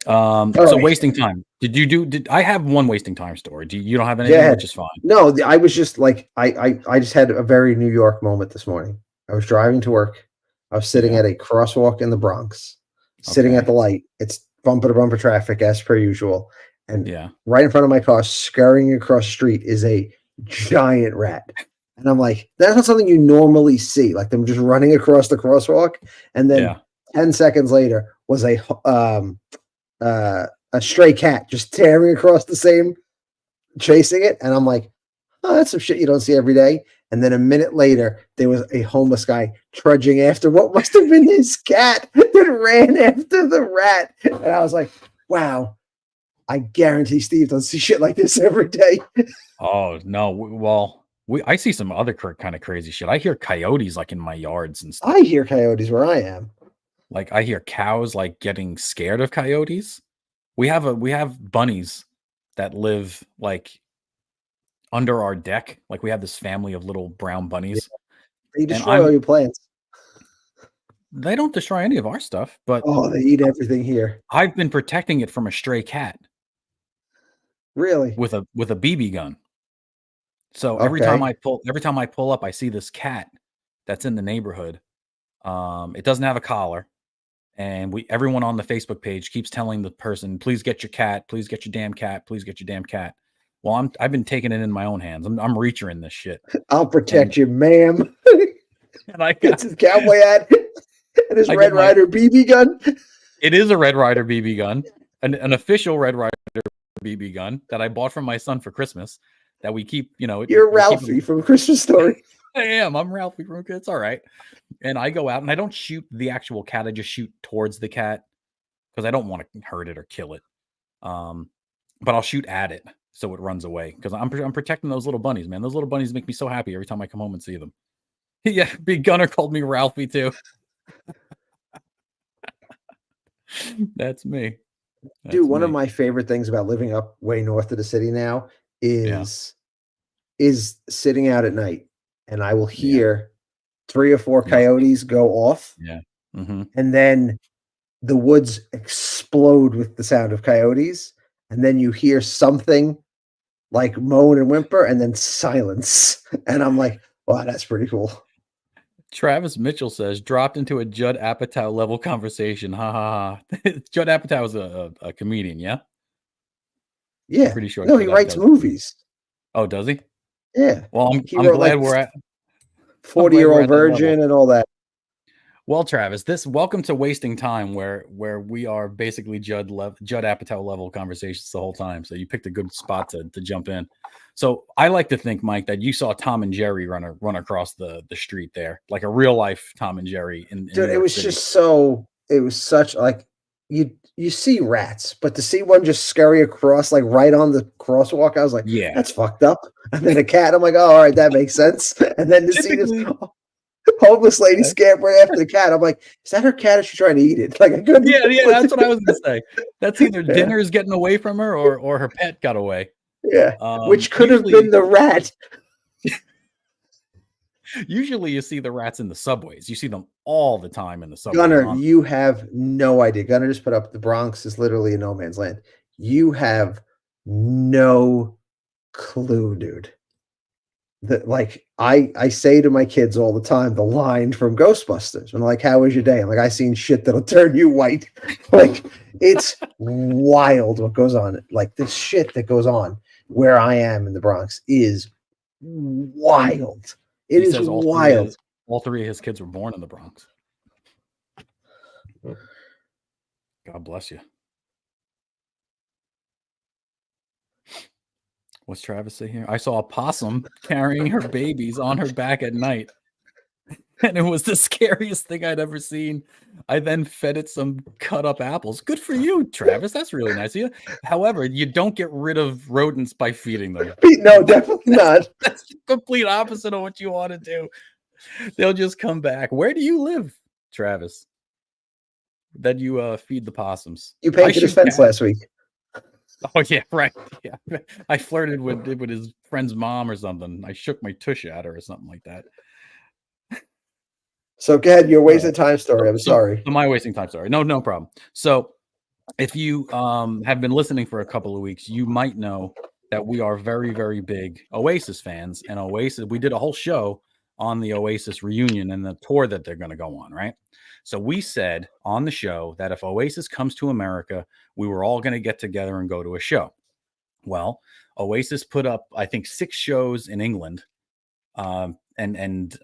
So right. Wasting time. Did I have one wasting time story? You don't have anything, which is fine. No, I was just like, I just had a very New York moment this morning. I was driving to work. I was sitting at a crosswalk in the Bronx, sitting at the light. It's bumper to bumper traffic as per usual. And right in front of my car, scurrying across the street is a giant rat. And I'm like, that's not something you normally see. Like them just running across the crosswalk. And then 10 seconds later was a stray cat just tearing across the same, chasing it. And I'm like, oh, that's some shit you don't see every day. And then a minute later, there was a homeless guy trudging after what must have been his cat that ran after the rat. And I was like, wow, I guarantee Steve doesn't see shit like this every day. Oh, no. Well, I see some other kind of crazy shit. I hear coyotes like in my yards and stuff. I hear coyotes where I am. Like I hear cows like getting scared of coyotes. We have bunnies that live like under our deck. Like we have this family of little brown bunnies. They destroy all your plants. They don't destroy any of our stuff, but they eat everything here. I've been protecting it from a stray cat. Really? With a BB gun. So every time I pull up, I see this cat that's in the neighborhood. It doesn't have a collar. And everyone on the Facebook page keeps telling the person, please get your cat, please get your damn cat, please get your damn cat. Well, I've been taking it in my own hands. I'm reaching this shit. I'll protect you, ma'am. And I got his cowboy hat and his Red Ryder BB gun. It is a Red Ryder BB gun, an official Red Ryder BB gun that I bought from my son for Christmas. That we keep, You're Ralphie from Christmas Story. I am. I'm Ralphie from It's all right. And I go out and I don't shoot the actual cat. I just shoot towards the cat because I don't want to hurt it or kill it. But I'll shoot at it so it runs away because I'm protecting those little bunnies, man. Those little bunnies make me so happy every time I come home and see them. Yeah, Big Gunner called me Ralphie too. That's me. Dude, one of my favorite things about living up way north of the city now is sitting out at night, and I will hear 3 or 4 coyotes go off. Yeah. Mm-hmm. And then the woods explode with the sound of coyotes, and then you hear something like moan and whimper, and then silence. And I'm like, wow, that's pretty cool. Travis Mitchell says, dropped into a Judd Apatow level conversation. Ha ha ha. Judd Apatow is a comedian, yeah? Yeah. I'm pretty sure. No, he writes movies. Oh, does he? Yeah. Well, I'm glad we're at 40-Year-Old Virgin and all that. Well, Travis, welcome to Wasting Time, where we are basically Judd Apatow level conversations the whole time. So you picked a good spot to jump in. So I like to think, Mike, that you saw Tom and Jerry run across the street there, like a real life Tom and Jerry. Dude, it was just it was such like you see rats, but to see one just scurry across like right on the crosswalk, I was like, yeah, that's fucked up. And then a cat, I'm like, oh, all right, that makes sense. And then to see this homeless lady scamper after the cat, I'm like, is that her cat? Or is she trying to eat it? Like, I couldn't. Yeah, that's what I was gonna say. That's either dinner's getting away from her or her pet got away. Yeah, which could have been the rat. Usually you see the rats in the subways. You see them all the time in the subways. Gunner, you have no idea. Gunner just put up the Bronx is literally a no man's land. You have no clue, dude. Like I say to my kids all the time, the line from Ghostbusters. And like, how was your day? I'm like, I seen shit that'll turn you white. Like, it's wild what goes on. Like the shit that goes on where I am in the Bronx is wild. It is wild. All 3 of his kids were born in the Bronx. God bless you. What's Travis say here? I saw a possum carrying her babies on her back at night. and it was the scariest thing I'd ever seen. I then fed it some cut up apples. Good for you, Travis. That's really nice of you. However, you don't get rid of rodents by feeding them. No, definitely not. That's the complete opposite of what you want to do. They'll just come back. Where do you live, Travis? That you feed the possums. You painted his fence last week. Oh yeah, right. Yeah, I flirted with his friend's mom or something. I shook my tush at her or something like that. So go ahead, your wasted time story. I'm sorry. My wasting time story. No problem. So if you have been listening for a couple of weeks, you might know that we are very, very big Oasis fans. And Oasis, we did a whole show on the Oasis reunion and the tour that they're going to go on, right? So we said on the show that if Oasis comes to America, we were all going to get together and go to a show. Well, Oasis put up, I think, 6 shows in England and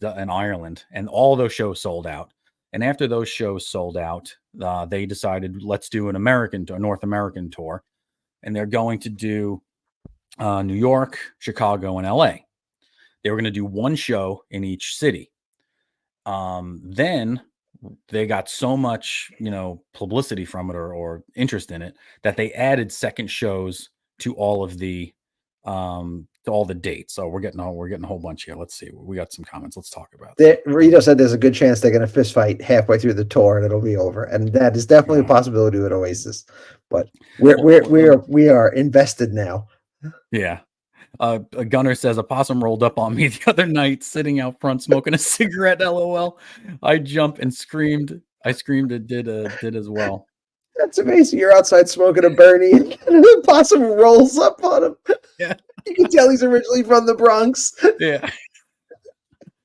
Ireland, and all those shows sold out. And after those shows sold out, they decided, let's do a North American tour. And they're going to do New York, Chicago, and LA. They were going to do one show in each city. Then they got so much, publicity from it or interest in it that they added second shows to all of the dates. So we're getting a whole bunch here. Let's see. We got some comments. Let's talk about that. Rito said there's a good chance they're going to fist fight halfway through the tour and it'll be over, and that is definitely a possibility with Oasis. But we are invested now. Yeah. A Gunner says a possum rolled up on me the other night, sitting out front smoking a cigarette. LOL. I jumped and screamed. I screamed. It did as well. That's amazing. You're outside smoking a Bernie, and the possum rolls up on him. Yeah, you can tell he's originally from the Bronx. Yeah.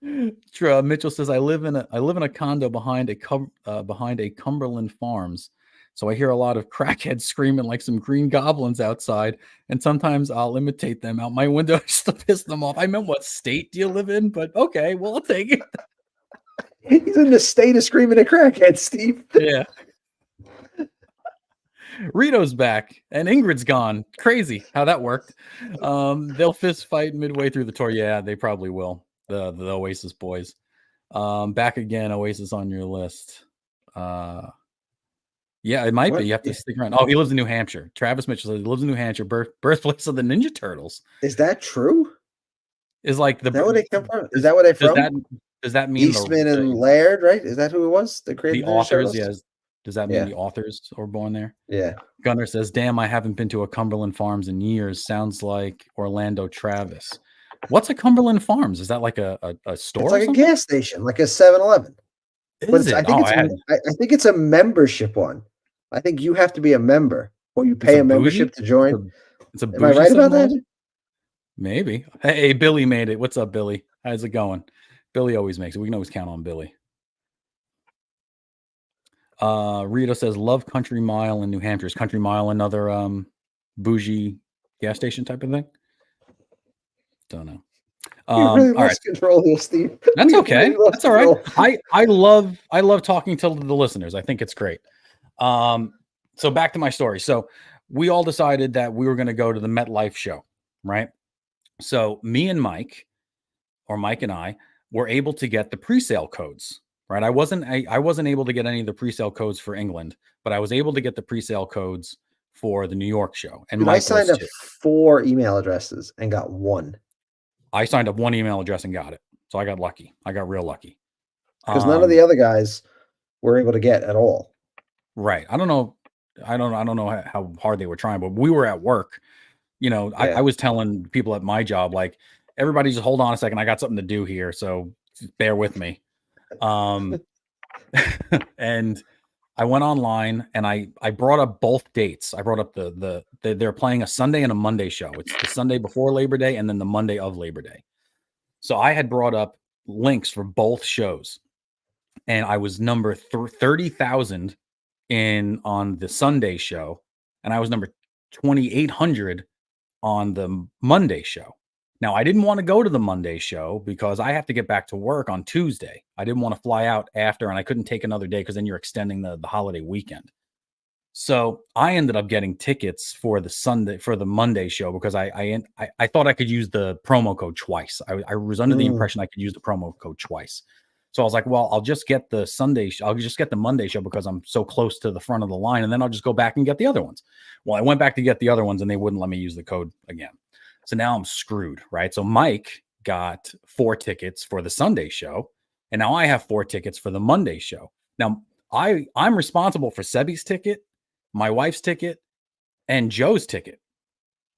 Mitchell says I live in a condo behind a Cumberland Farms. So I hear a lot of crackheads screaming like some green goblins outside, and sometimes I'll imitate them out my window just to piss them off. I meant, what state do you live in? But okay, well, I'll take it. He's in the state of screaming at crackheads, Steve. Yeah. Rito's back and Ingrid's gone. Crazy how that worked. They'll fist fight midway through the tour. Yeah, they probably will. The Oasis boys. Back again, Oasis on your list. Yeah, it might be. You have to stick around. Oh, he lives in New Hampshire. Travis Mitchell says he lives in New Hampshire, birthplace of the Ninja Turtles. Is that true? Is like the. Is that where they come from? Is that where they're from? Does that mean Eastman and Laird? Right? Is that who it was? The authors? Yes. Does that mean the authors were born there? Yeah. Gunner says, "Damn, I haven't been to a Cumberland Farms in years. Sounds like Orlando Travis." What's a Cumberland Farms? Is that like a store? It's like a gas station, like a 7-Eleven. Is it? I think it's a membership one. I think you have to be a member, or you pay a membership to join. Am I right about that? Maybe. Hey, Billy made it. What's up, Billy? How's it going? Billy always makes it. We can always count on Billy. Rito says, love Country Mile in New Hampshire. Is Country Mile another bougie gas station type of thing? Don't know. You really lost control here, Steve. That's okay. Really that's all right. I love talking to the listeners. I think it's great. So back to my story. So we all decided that we were going to go to the MetLife show, right? So me and Mike and I were able to get the pre-sale codes, right? I wasn't able to get any of the pre-sale codes for England, but I was able to get the pre-sale codes for the New York show. And I signed up 4 email addresses and got 1. I signed up 1 email address and got it. So I got lucky. I got real lucky. Because none of the other guys were able to get at all. Right. I don't know how hard they were trying, but we were at work. I was telling people at my job, like, everybody just hold on a second. I got something to do here. So bear with me. And I went online and I brought up both dates. I brought up they're playing a Sunday and a Monday show. It's the Sunday before Labor Day and then the Monday of Labor Day. So I had brought up links for both shows, and I was number 30,000 on the Sunday show, and I was number 2,800 on the Monday show. Now, I didn't want to go to the Monday show because I have to get back to work on Tuesday. I didn't want to fly out after, and I couldn't take another day because then you're extending the holiday weekend. So I ended up getting tickets for the Monday show because I thought I could use the promo code twice. I was under the impression I could use the promo code twice. So I was like, well, I'll just get the I'll just get the Monday show because I'm so close to the front of the line, and then I'll just go back and get the other ones. Well, I went back to get the other ones, and they wouldn't let me use the code again. So now I'm screwed, right? So Mike got 4 tickets for the Sunday show, and now I have 4 tickets for the Monday show. Now I'm responsible for Sebi's ticket, my wife's ticket, and Joe's ticket.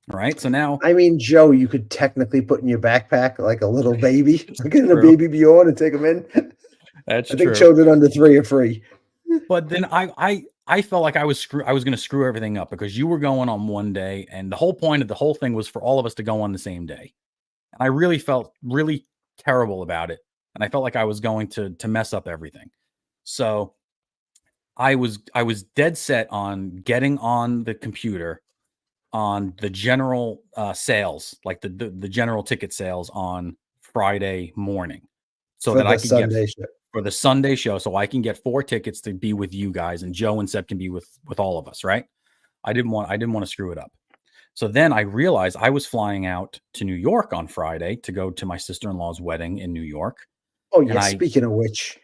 Right. So now, I mean, Joe, you could technically put in your backpack like a little baby, like in a baby Bjorn, and take him in. That's I think true. children under 3 are free. But then I felt like I was going to screw everything up because you were going on one day, and the whole point of the whole thing was for all of us to go on the same day. And I really felt really terrible about it, and I felt like I was going to mess up everything. So I was dead set on getting on the computer on the general sales, like the general ticket sales on Friday morning, so for that I the could get Sunday show. for the Sunday show, so I can get 4 tickets to be with you guys, and Joe and Seb can be with all of us, right? I didn't want to screw it up. So then I realized I was flying out to New York on Friday to go to my sister-in-law's wedding in New York. Oh, And yeah. Speaking of which,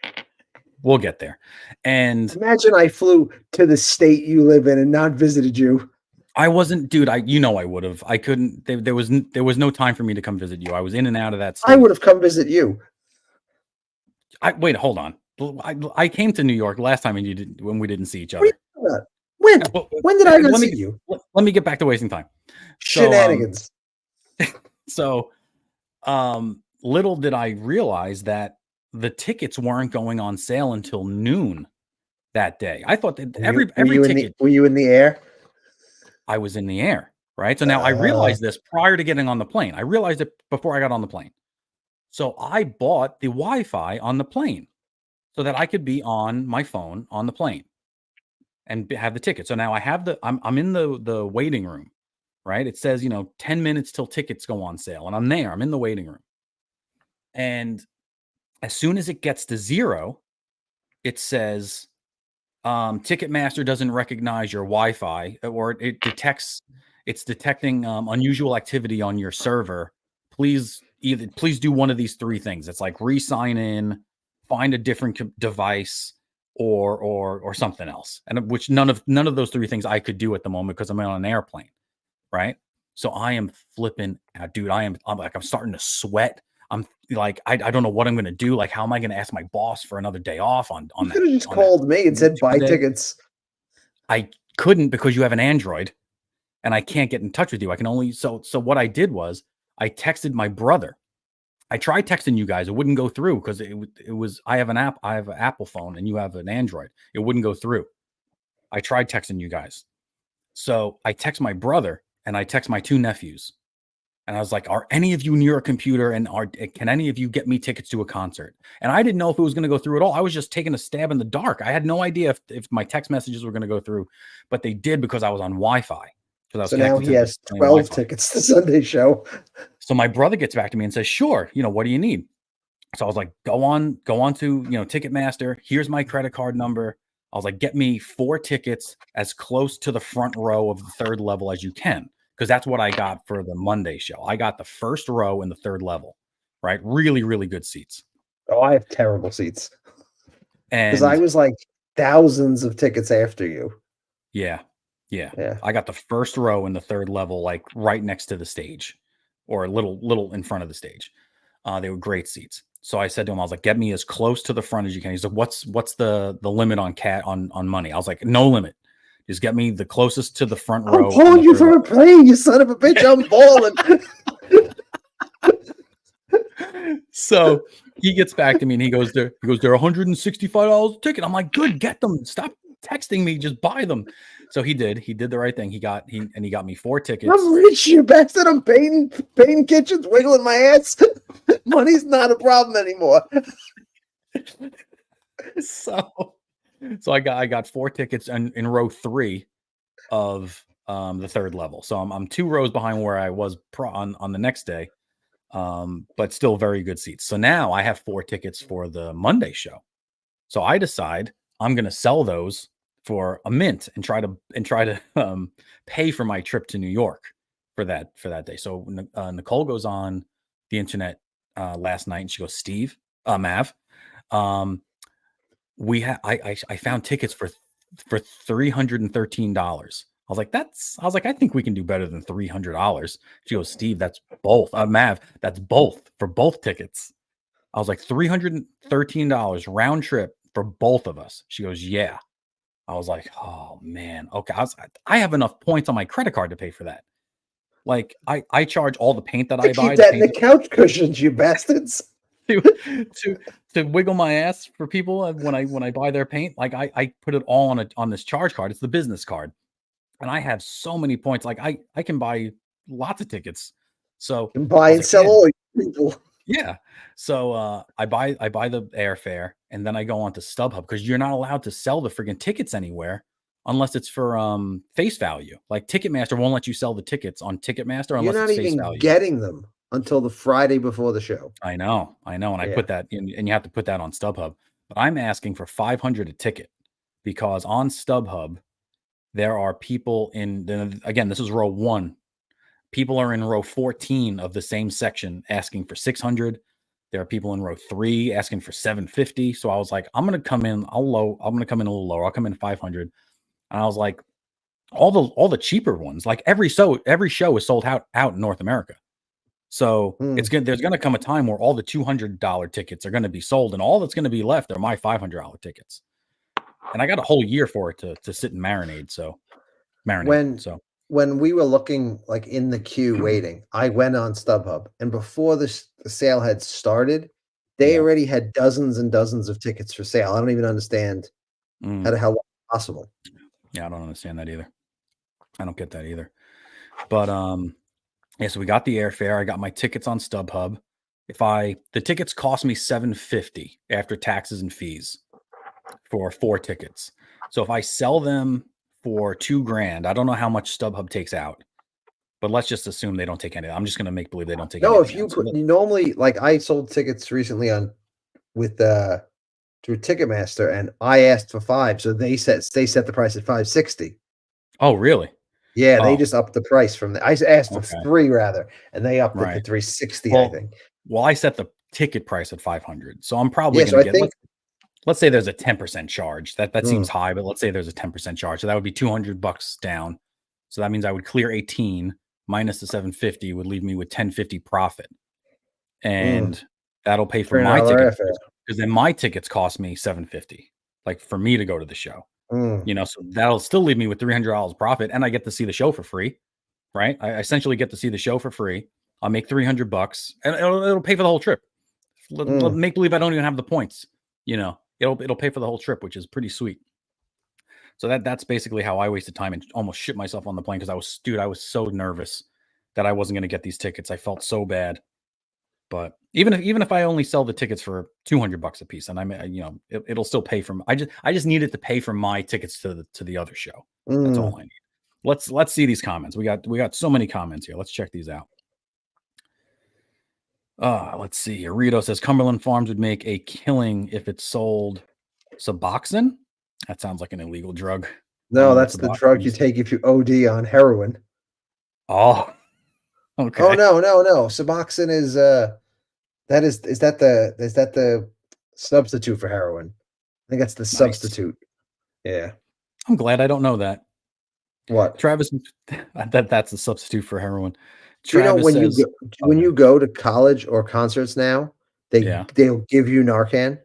we'll get there. And imagine I flew to the state you live in and not visited you. I wasn't, dude. I would have. I couldn't. There was no time for me to come visit you. I was in and out of that state. I would have come visit you. Wait, hold on. I came to New York last time and when we didn't see each other. When? When did I not see you? Let me get back to wasting time. Shenanigans. So, little did I realize that the tickets weren't going on sale until noon that day. I thought that every ticket. Were you in the air? I was in the air, right? So now I realized this prior to getting on the plane. I realized it before I got on the plane. So I bought the Wi-Fi on the plane so that I could be on my phone on the plane and have the ticket. So now I have I'm in the waiting room, right? It says, 10 minutes till tickets go on sale. And I'm there. I'm in the waiting room. And as soon as it gets to 0, it says, Ticketmaster doesn't recognize your Wi-Fi, or it's detecting unusual activity on your server. Please do one of these 3 things. It's like re-sign in, find a different device, or something else. And which none of those 3 things I could do at the moment because I'm on an airplane, right? So I am flipping out, dude. I'm starting to sweat. I'm like, I don't know what I'm going to do. Like, how am I going to ask my boss for another day off on You that? could have just called me and said, buy tickets. I couldn't because you have an Android and I can't get in touch with you. I can only, so what I did was I texted my brother. I tried texting you guys. It wouldn't go through because it was, I have an Apple phone and you have an Android. It wouldn't go through. I tried texting you guys. So I text my brother and I text my 2 nephews. And I was like, are any of you near a computer, and can any of you get me tickets to a concert? And I didn't know if it was going to go through at all. I was just taking a stab in the dark. I had no idea if my text messages were going to go through, but they did because I was on Wi-Fi. So now he has 12 tickets to Sunday show. So my brother gets back to me and says, sure, what do you need? So I was like, go on to, Ticketmaster. Here's my credit card number. I was like, get me 4 tickets as close to the front row of the 3rd level as you can. Because that's what I got for the Monday show. I got the 1st row in the 3rd level, right? Really, really good seats. Oh, I have terrible seats. Because And I was like thousands of tickets after you. Yeah. I got the 1st row in the 3rd level, like right next to the stage, or a little in front of the stage. They were great seats. So I said to him, I was like, get me as close to the front as you can. He's like, what's the limit on money? I was like, no limit. Just get me the closest to the front row. I'm pulling you from a plane, you son of a bitch. I'm balling. So he gets back to me and he goes, they're $165 a ticket. I'm like, good, get them. Stop texting me. Just buy them. So he did the right thing. He got me 4 tickets. I'm rich, you bastard. I'm painting kitchens, wiggling my ass. Money's not a problem anymore. So I got 4 tickets in row 3 of the 3rd level. So I'm 2 rows behind where I was on the next day, but still very good seats. So now I have 4 tickets for the Monday show. So I decide I'm going to sell those for a mint and try to pay for my trip to New York for that day. So Nicole goes on the internet last night and she goes, Steve, Mav, um, I found tickets for $313. I was like, I think we can do better than $300. She goes, Steve, that's both. Mav, that's both for both tickets. I was like, $313 round trip for both of us. She goes, yeah. I was like, oh man, okay. I have enough points on my credit card to pay for that. Like I charge all the paint that I buy keep to that in paint the couch cushions, you bastards. to to wiggle my ass for people when I buy their paint. Like I put it all on this charge card. It's the business card, and I have so many points. Like I can buy lots of tickets. So And buy I was and like, sell yeah, all you people. yeah. So I buy the airfare and then I go on to StubHub because you're not allowed to sell the friggin' tickets anywhere unless it's for face value. Like Ticketmaster won't let you sell the tickets on Ticketmaster You're unless not it's face even value. getting them until the Friday before the show. I know, and I Yeah. put that in, and you have to put that on StubHub. But I'm asking for 500 a ticket because on StubHub there are people again, this is row 1. People are in row 14 of the same section asking for 600. There are people in row 3 asking for 750. So I was like, I'm going to come in I'm going to come in a little lower. I'll come in 500. And I was like, all the cheaper ones, like every show is sold out in North America. So it's good. There's going to come a time where all the $200 tickets are going to be sold, and all that's going to be left are my $500 tickets. And I got a whole year for it to sit and marinate. So When we were looking like in the queue waiting, I went on StubHub, and before the sale had started, they yeah, already had dozens and dozens of tickets for sale. I don't even understand how the hell that's possible. yeah, I don't understand that either. I don't get that either. But yeah, so we got the airfare. I got my tickets on StubHub. The tickets cost me $750 after taxes and fees for 4 tickets. So if I sell them for $2,000, I don't know how much StubHub takes out, but let's just assume they don't take any. I'm just going to make believe they don't take No, if anything you out. So put normally, like I sold tickets recently with through Ticketmaster, and I asked for 5, so they set the price at 560. oh, really? Yeah, they Oh, just upped the price from the I asked for okay. 3 rather, and they upped it to Right. 360, I Well, think. I set the ticket price at 500. So I'm probably Yeah, going so to I get think let's say there's a 10% charge. That seems Mm. high, but let's say there's a 10% charge. So that would be $200 down. So that means I would clear 18 minus the 750 would leave me with 1050 profit. And that'll pay for my $300 tickets airfare. because then my tickets cost me 750 like for me to go to the show. Mm. So that'll still leave me with $300 profit and I get to see the show for free, right? I essentially get to see the show for free. I'll make $300 and it'll pay for the whole trip. Make believe I don't even have the points. It'll pay for the whole trip, which is pretty sweet. So that's basically how I wasted time and almost shit myself on the plane because I was so nervous that I wasn't going to get these tickets. I felt so bad. But even if I only sell the tickets for $200 a piece, and it'll still pay for. I just need it to pay for my tickets to the other show. That's all I need. Let's see these comments. We got so many comments here. Let's check these out. Let's see here. Rito says Cumberland Farms would make a killing if it sold Suboxone. That sounds like an illegal drug. I don't No, know what that's the drug Suboxone you is. take if you OD on heroin. Oh, Oh, okay. no. Suboxone is is that the substitute for heroin? I think that's the Nice. substitute. Yeah. I'm glad I don't know that. What? Travis, that's the substitute for heroin. Do you know Travis says, oh, when yeah. you go to college or concerts now, Yeah. they'll give you Narcan?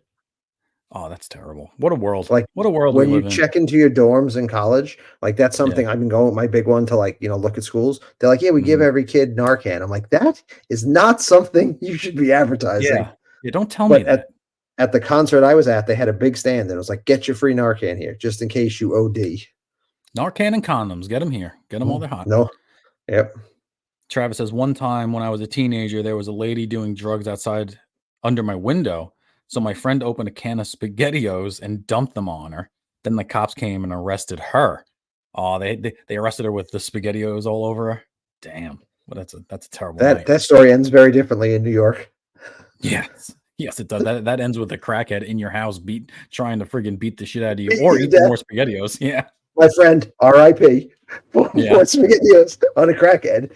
Oh, that's terrible. What a world. Like, What a world we when you live in. check into your dorms in college, like, that's Yeah. something I've been going with my big one to, like, look at schools. They're like, "Yeah, we give Mhm. every kid Narcan." I'm like, "That is not something you should be advertising." Yeah. Yeah. Don't tell me But that. at the concert I was at, they had a big stand, and it was like, "Get your free Narcan here, just in case you OD." Narcan and condoms. Get them here. Get them while they're hot. No. Yep. Travis says, one time when I was a teenager, there was a lady doing drugs outside under my window. So my friend opened a can of SpaghettiOs and dumped them on her. Then the cops came and arrested her. Oh, they arrested her with the SpaghettiOs all over her. Damn. Well, that's a terrible night. That story ends very differently in New York. Yes. Yes, it does. That ends with a crackhead in your house trying to friggin' beat the shit out of you Beat or you to eat some death. more SpaghettiOs. Yeah. My friend, R.I.P. for Yeah. SpaghettiOs on a crackhead.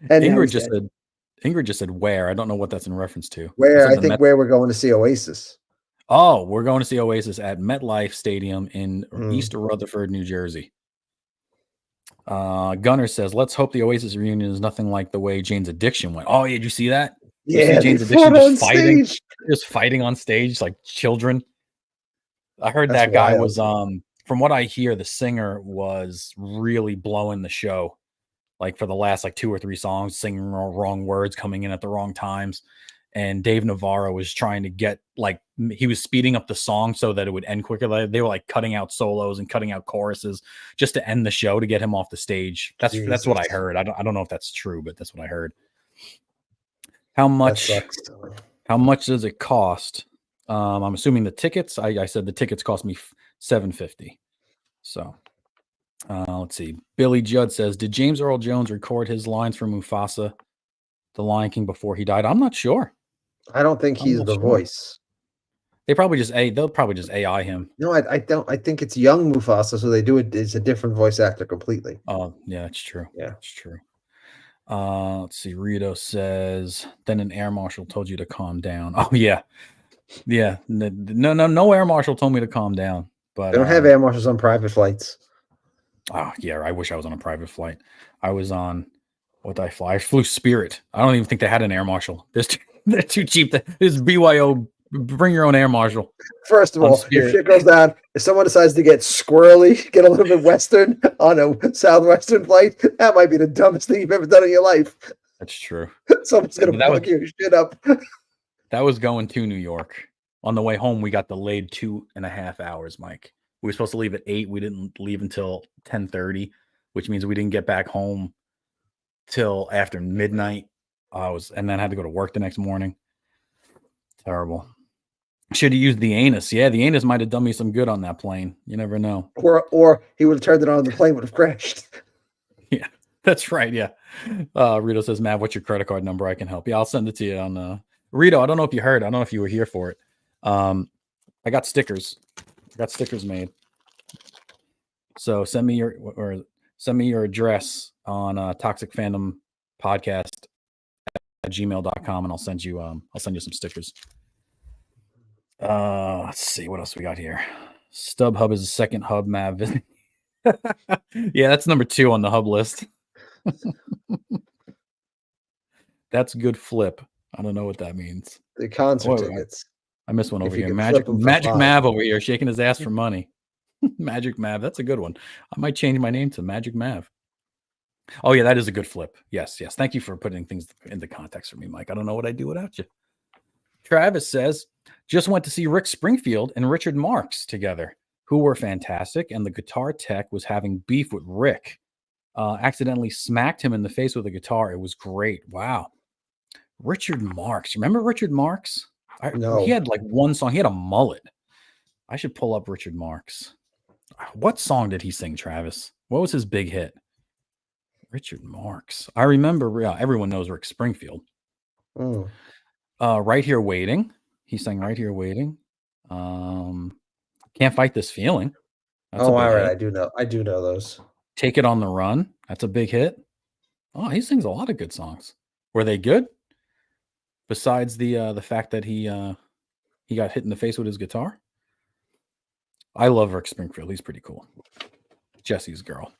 And now Ingrid he's just dead. said Ingrid just said where. I don't know what that's in reference to. Where Said I the think Met. where we're going to see Oasis. Oh, we're going to see Oasis at MetLife Stadium in East Mm. Rutherford, New Jersey. Gunner says, let's hope the Oasis reunion is nothing like the way Jane's Addiction went. Oh, yeah, did you see that? You see Yeah, they Jane's Addiction fought on stage. just fighting on stage like children. I heard That's that guy wild. was from what I hear, the singer was really blowing the show. Like for the last like 2 or 3 songs, singing wrong words, coming in at the wrong times. And Dave Navarro was trying to get he was speeding up the song so that it would end quicker. They were like cutting out solos and cutting out choruses just to end the show to get him off the stage. That's what I Jesus. heard. I don't know if that's true, but that's what I heard. How That much sucks. how much does it cost? I'm assuming the tickets. I said the tickets cost me $750. So let's see. Billy Judd says, did James Earl Jones record his lines for Mufasa, the Lion King, before he died? I'm not sure. I don't think I'm he's not the sure. voice. They'll probably just AI him. No, I don't. I think it's young Mufasa, so they do it. It's a different voice actor completely. Oh, yeah, that's true. Yeah, that's true. Let's see. Rito says, then an air marshal told you to calm down. Oh, yeah. Yeah. No air marshal told me to calm down. But they don't have air marshals on private flights. Oh, yeah. I wish I was on a private flight. I was on what did I fly? I flew Spirit. I don't even think they had an air marshal. They're too cheap. This is BYO. Bring your own air marshal. First of all, if shit goes down, if someone decides to get squirrely, get a little bit Western on a Southwestern flight, that might be the dumbest thing you've ever done in your life. That's true. Someone's going to fuck your shit up. That was going to New York. On the way home, we got delayed 2.5 hours, Mike. We were supposed to leave at 8. We didn't leave until 10:30, which means we didn't get back home till after midnight. And then I had to go to work the next morning. Terrible. Should have used the anus. Yeah, the anus might have done me some good on that plane. You never know. Or he would have turned it on and the plane would have crashed. Yeah, that's right. Yeah. Rito says, Matt, what's your credit card number? I can help you. I'll send it to you on Rito. I don't know if you heard. I don't know if you were here for it. I got stickers. I got stickers made. So send me your address on Toxic Fandom Podcast at gmail.com and I'll send you some stickers. Let's see what else we got here. StubHub is the second hub, Mav. Yeah, that's number 2 on the hub list. That's good flip. I don't know what that means. The concert tickets. I missed one over here. Magic Mav over here shaking his ass for money. Magic Mav. That's a good one. I might change my name to Magic Mav. Oh, yeah, that is a good flip. Yes. Thank you for putting things into context for me, Mike. I don't know what I'd do without you. Travis says, just went to see Rick Springfield and Richard Marx together, who were fantastic, and the guitar tech was having beef with Rick. Accidentally smacked him in the face with a guitar. It was great. Wow. Richard Marx. Remember Richard Marx? No. He had like one song. He had a mullet. I should pull up Richard Marx. What song did he sing, Travis? What was his big hit? Richard Marx. I remember. Everyone knows Rick Springfield. Mm. Right Here Waiting. He sang Right Here Waiting. Can't Fight This Feeling. That's all right. Hit. I do know those. Take It on the Run. That's a big hit. Oh, he sings a lot of good songs. Were they good? Besides the fact that he got hit in the face with his guitar. I love Rick Springfield. He's pretty cool. Jesse's girl.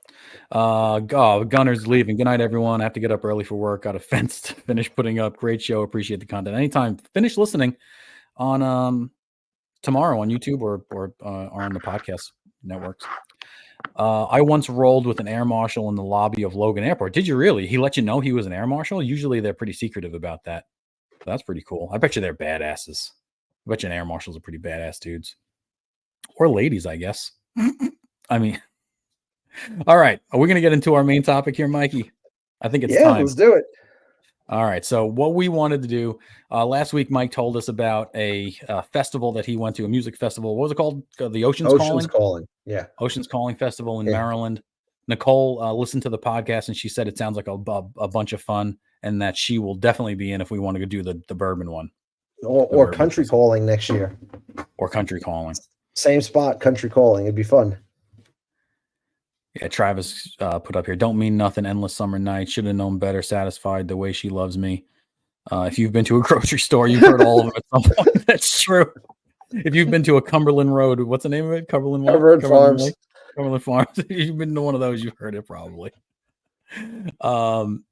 Gunner's leaving. Good night, everyone. I have to get up early for work. Got a fence to finish putting up. Great show. Appreciate the content. Anytime. Finish listening on tomorrow on YouTube or on the podcast networks. I once rolled with an air marshal in the lobby of Logan Airport. Did you really? He let you know he was an air marshal? Usually they're pretty secretive about that. That's pretty cool. I bet you they're badasses. I bet you an air marshals are pretty badass dudes. Or ladies, I guess. I mean, all right. Are we going to get into our main topic here, Mikey? I think it's time. Let's do it. All right. So what we wanted to do last week, Mike told us about a festival that he went to, a music festival. What was it called? The Ocean's Calling. Yeah. Ocean's Calling Festival in Maryland. Nicole listened to the podcast and she said it sounds like a bunch of fun and that she will definitely be in if we want to do the bourbon one. or Country Calling next year. Or Country Calling. Same spot, Country Calling. It'd be fun. Yeah, Travis put up here. Don't mean nothing. Endless summer night. Should have known better. Satisfied the way she loves me. If you've been to a grocery store, you've heard all of them at some point. That's true. If you've been to a Cumberland Road, what's the name of it? Cumberland Farms. Lake? Cumberland Farms. If you've been to one of those, you've heard it probably.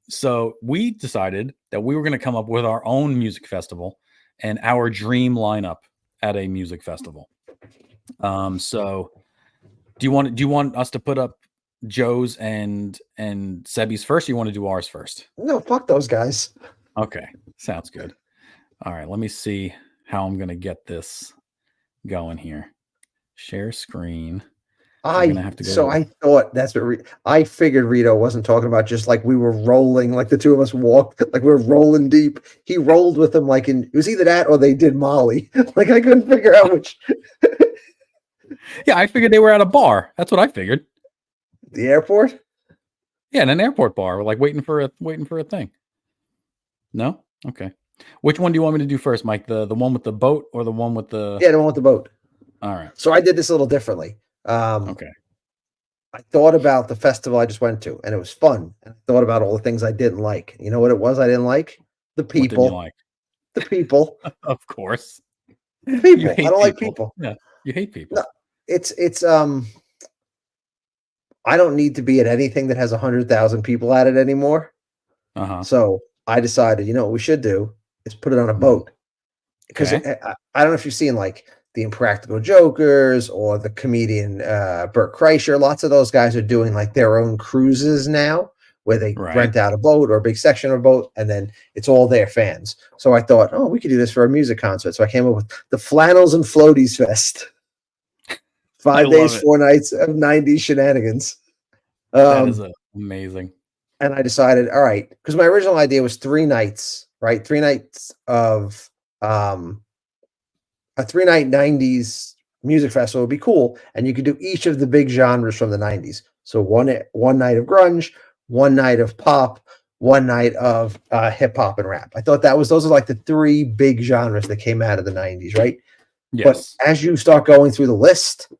So we decided that we were going to come up with our own music festival and our dream lineup at a music festival. So do you want us to put up Joe's and Sebi's first? Or you want to do ours first? No, fuck those guys. Okay, sounds good. All right, let me see how I'm gonna get this going here. Share screen. I thought that's what I figured Rito wasn't talking about, just like we were rolling, like the two of us walked, like we were rolling deep. He rolled with them like it was either that or they did Molly. Like I couldn't figure out which. Yeah, I figured they were at a bar. That's what I figured. The airport? Yeah, in an airport bar. We're like waiting for a thing. No? Okay. Which one do you want me to do first, Mike? The one with the boat or the one with the... Yeah, the one with the boat. All right. So I did this a little differently. Okay. I thought about the festival I just went to, and it was fun. And I thought about all the things I didn't like. You know what it was I didn't like? The people. What didn't you like? The people. Of course. People. I don't like people. Yeah. You hate people. No, it's I don't need to be at anything that has 100,000 people at it anymore. So I decided, you know what we should do is put it on a boat. Because I don't know if you've seen like the Impractical Jokers or the comedian Bert Kreischer. Lots of those guys are doing like their own cruises now, where they rent out a boat or a big section of a boat, and then it's all their fans. So I thought, oh, we could do this for a music concert. So I came up with the Flannels and Floaties Fest. 5 days, 4 nights of 90s shenanigans. That is amazing. And I decided, all right, because my original idea was 3 nights, right? 3 nights of a 3-night 90s music festival would be cool. And you could do each of the big genres from the 90s. So one night of grunge, 1 night of pop, 1 night of hip hop and rap. I thought those are like the 3 big genres that came out of the 90s, right? Yes. But as you start going through the list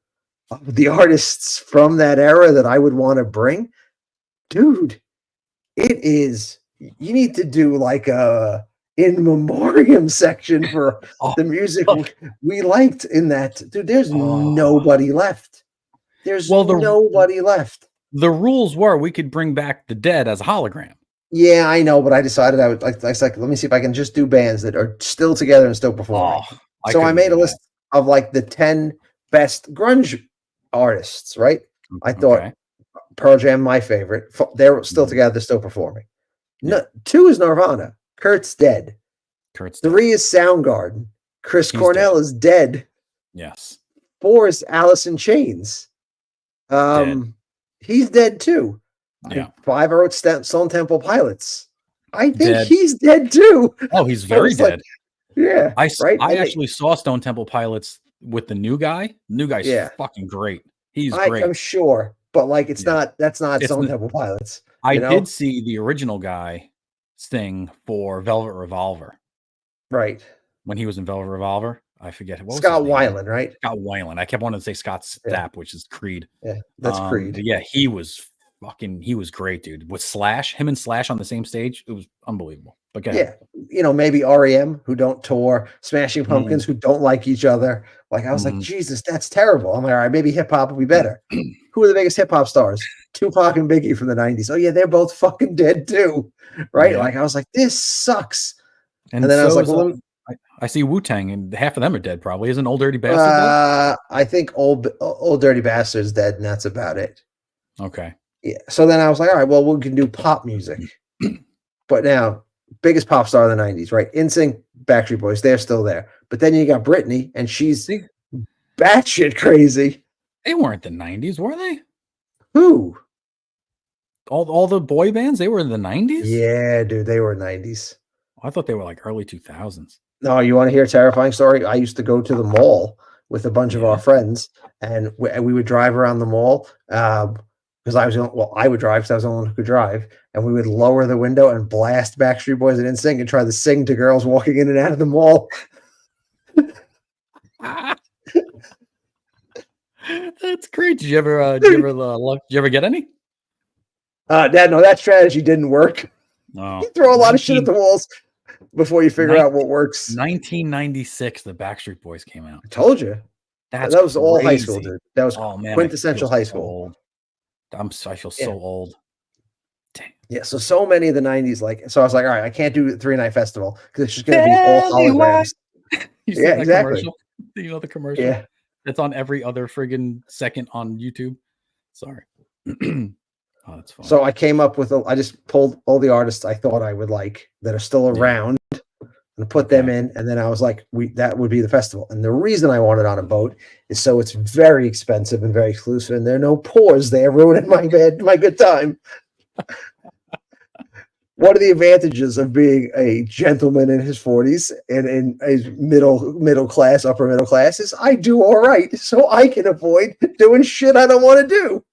of the artists from that era that I would want to bring, dude, you need to do like a in memoriam section for the music we liked in that. Dude, there's nobody left. There's nobody left. The rules were we could bring back the Dead as a hologram. Yeah, I know, but I decided I would like let me see if I can just do bands that are still together and still performing. So I made a list of like the 10 best grunge artists, right? I thought Pearl Jam, my favorite. They're still together, they're still performing. No, 2 is Nirvana. Kurt's dead. 3 is Soundgarden. Chris Cornell is dead. Yes. 4 is Alice in Chains. He's dead too. Yeah. 5 I wrote Stone Temple Pilots. I think he's dead too. Oh, he's very dead. Yeah. I actually saw Stone Temple Pilots with the new guy. The new guy's fucking great. He's great. I'm sure, but like that's not Stone Temple Pilots. I did see the original guy sing for Velvet Revolver. Right. When he was in Velvet Revolver. I forget. Scott Weiland, right? Scott Weiland. I kept wanting to say Scott Stapp, which is Creed. Yeah, that's Creed. Yeah, he was great, dude. With Slash, him and Slash on the same stage, it was unbelievable. But maybe REM, who don't tour, Smashing Pumpkins, who don't like each other. Like I was like, Jesus, that's terrible. I'm like, all right, maybe hip hop will be better. Who are the biggest hip hop stars? Tupac and Biggie from the 90s. Oh yeah, they're both fucking dead too, right? Yeah. Like I was like, this sucks. And then I was like, well, I see Wu-Tang, and half of them are dead. Probably isn't Old Dirty Bastard dead? I think old Dirty Bastard's dead, and that's about it. Okay. Yeah. So then I was like, all right, well, we can do pop music. But now, biggest pop star of the 90s, right? NSYNC, Backstreet Boys, they're still there. But then you got Britney, and she's batshit crazy. They weren't the 90s, were they? Who? All the boy bands, they were in the 90s? Yeah, dude, they were 90s. I thought they were like early 2000s. No, you want to hear a terrifying story? I used to go to the mall with a bunch of our friends, and we would drive around the mall because I would drive because I was the only one who could drive, and we would lower the window and blast Backstreet Boys and NSYNC and try to sing to girls walking in and out of the mall. That's great. Did you ever get any? Dad, no, that strategy didn't work. No. You throw a lot of shit at the walls before you figure out what works. 1996, the Backstreet Boys came out. I told you. That's that was all high school, crazy. dude. That was Oh man, quintessential high school. Old. I feel so old. Dang. Yeah, so many of the 90s, so I was like, all right, I can't do 3-night festival because it's just gonna be all holograms. You see that exactly. Commercial? You know the commercial? Yeah. It's on every other friggin' second on YouTube. Sorry. Oh, that's fun. So I came up with I just pulled all the artists I thought I would like that are still around and put them in, and then I was like, that would be the festival. And the reason I want it on a boat is so it's very expensive and very exclusive, and there are no pores there ruining my good time. One of the advantages of being a gentleman in his 40s and in a middle class, upper middle class is I do all right, so I can avoid doing shit I don't want to do.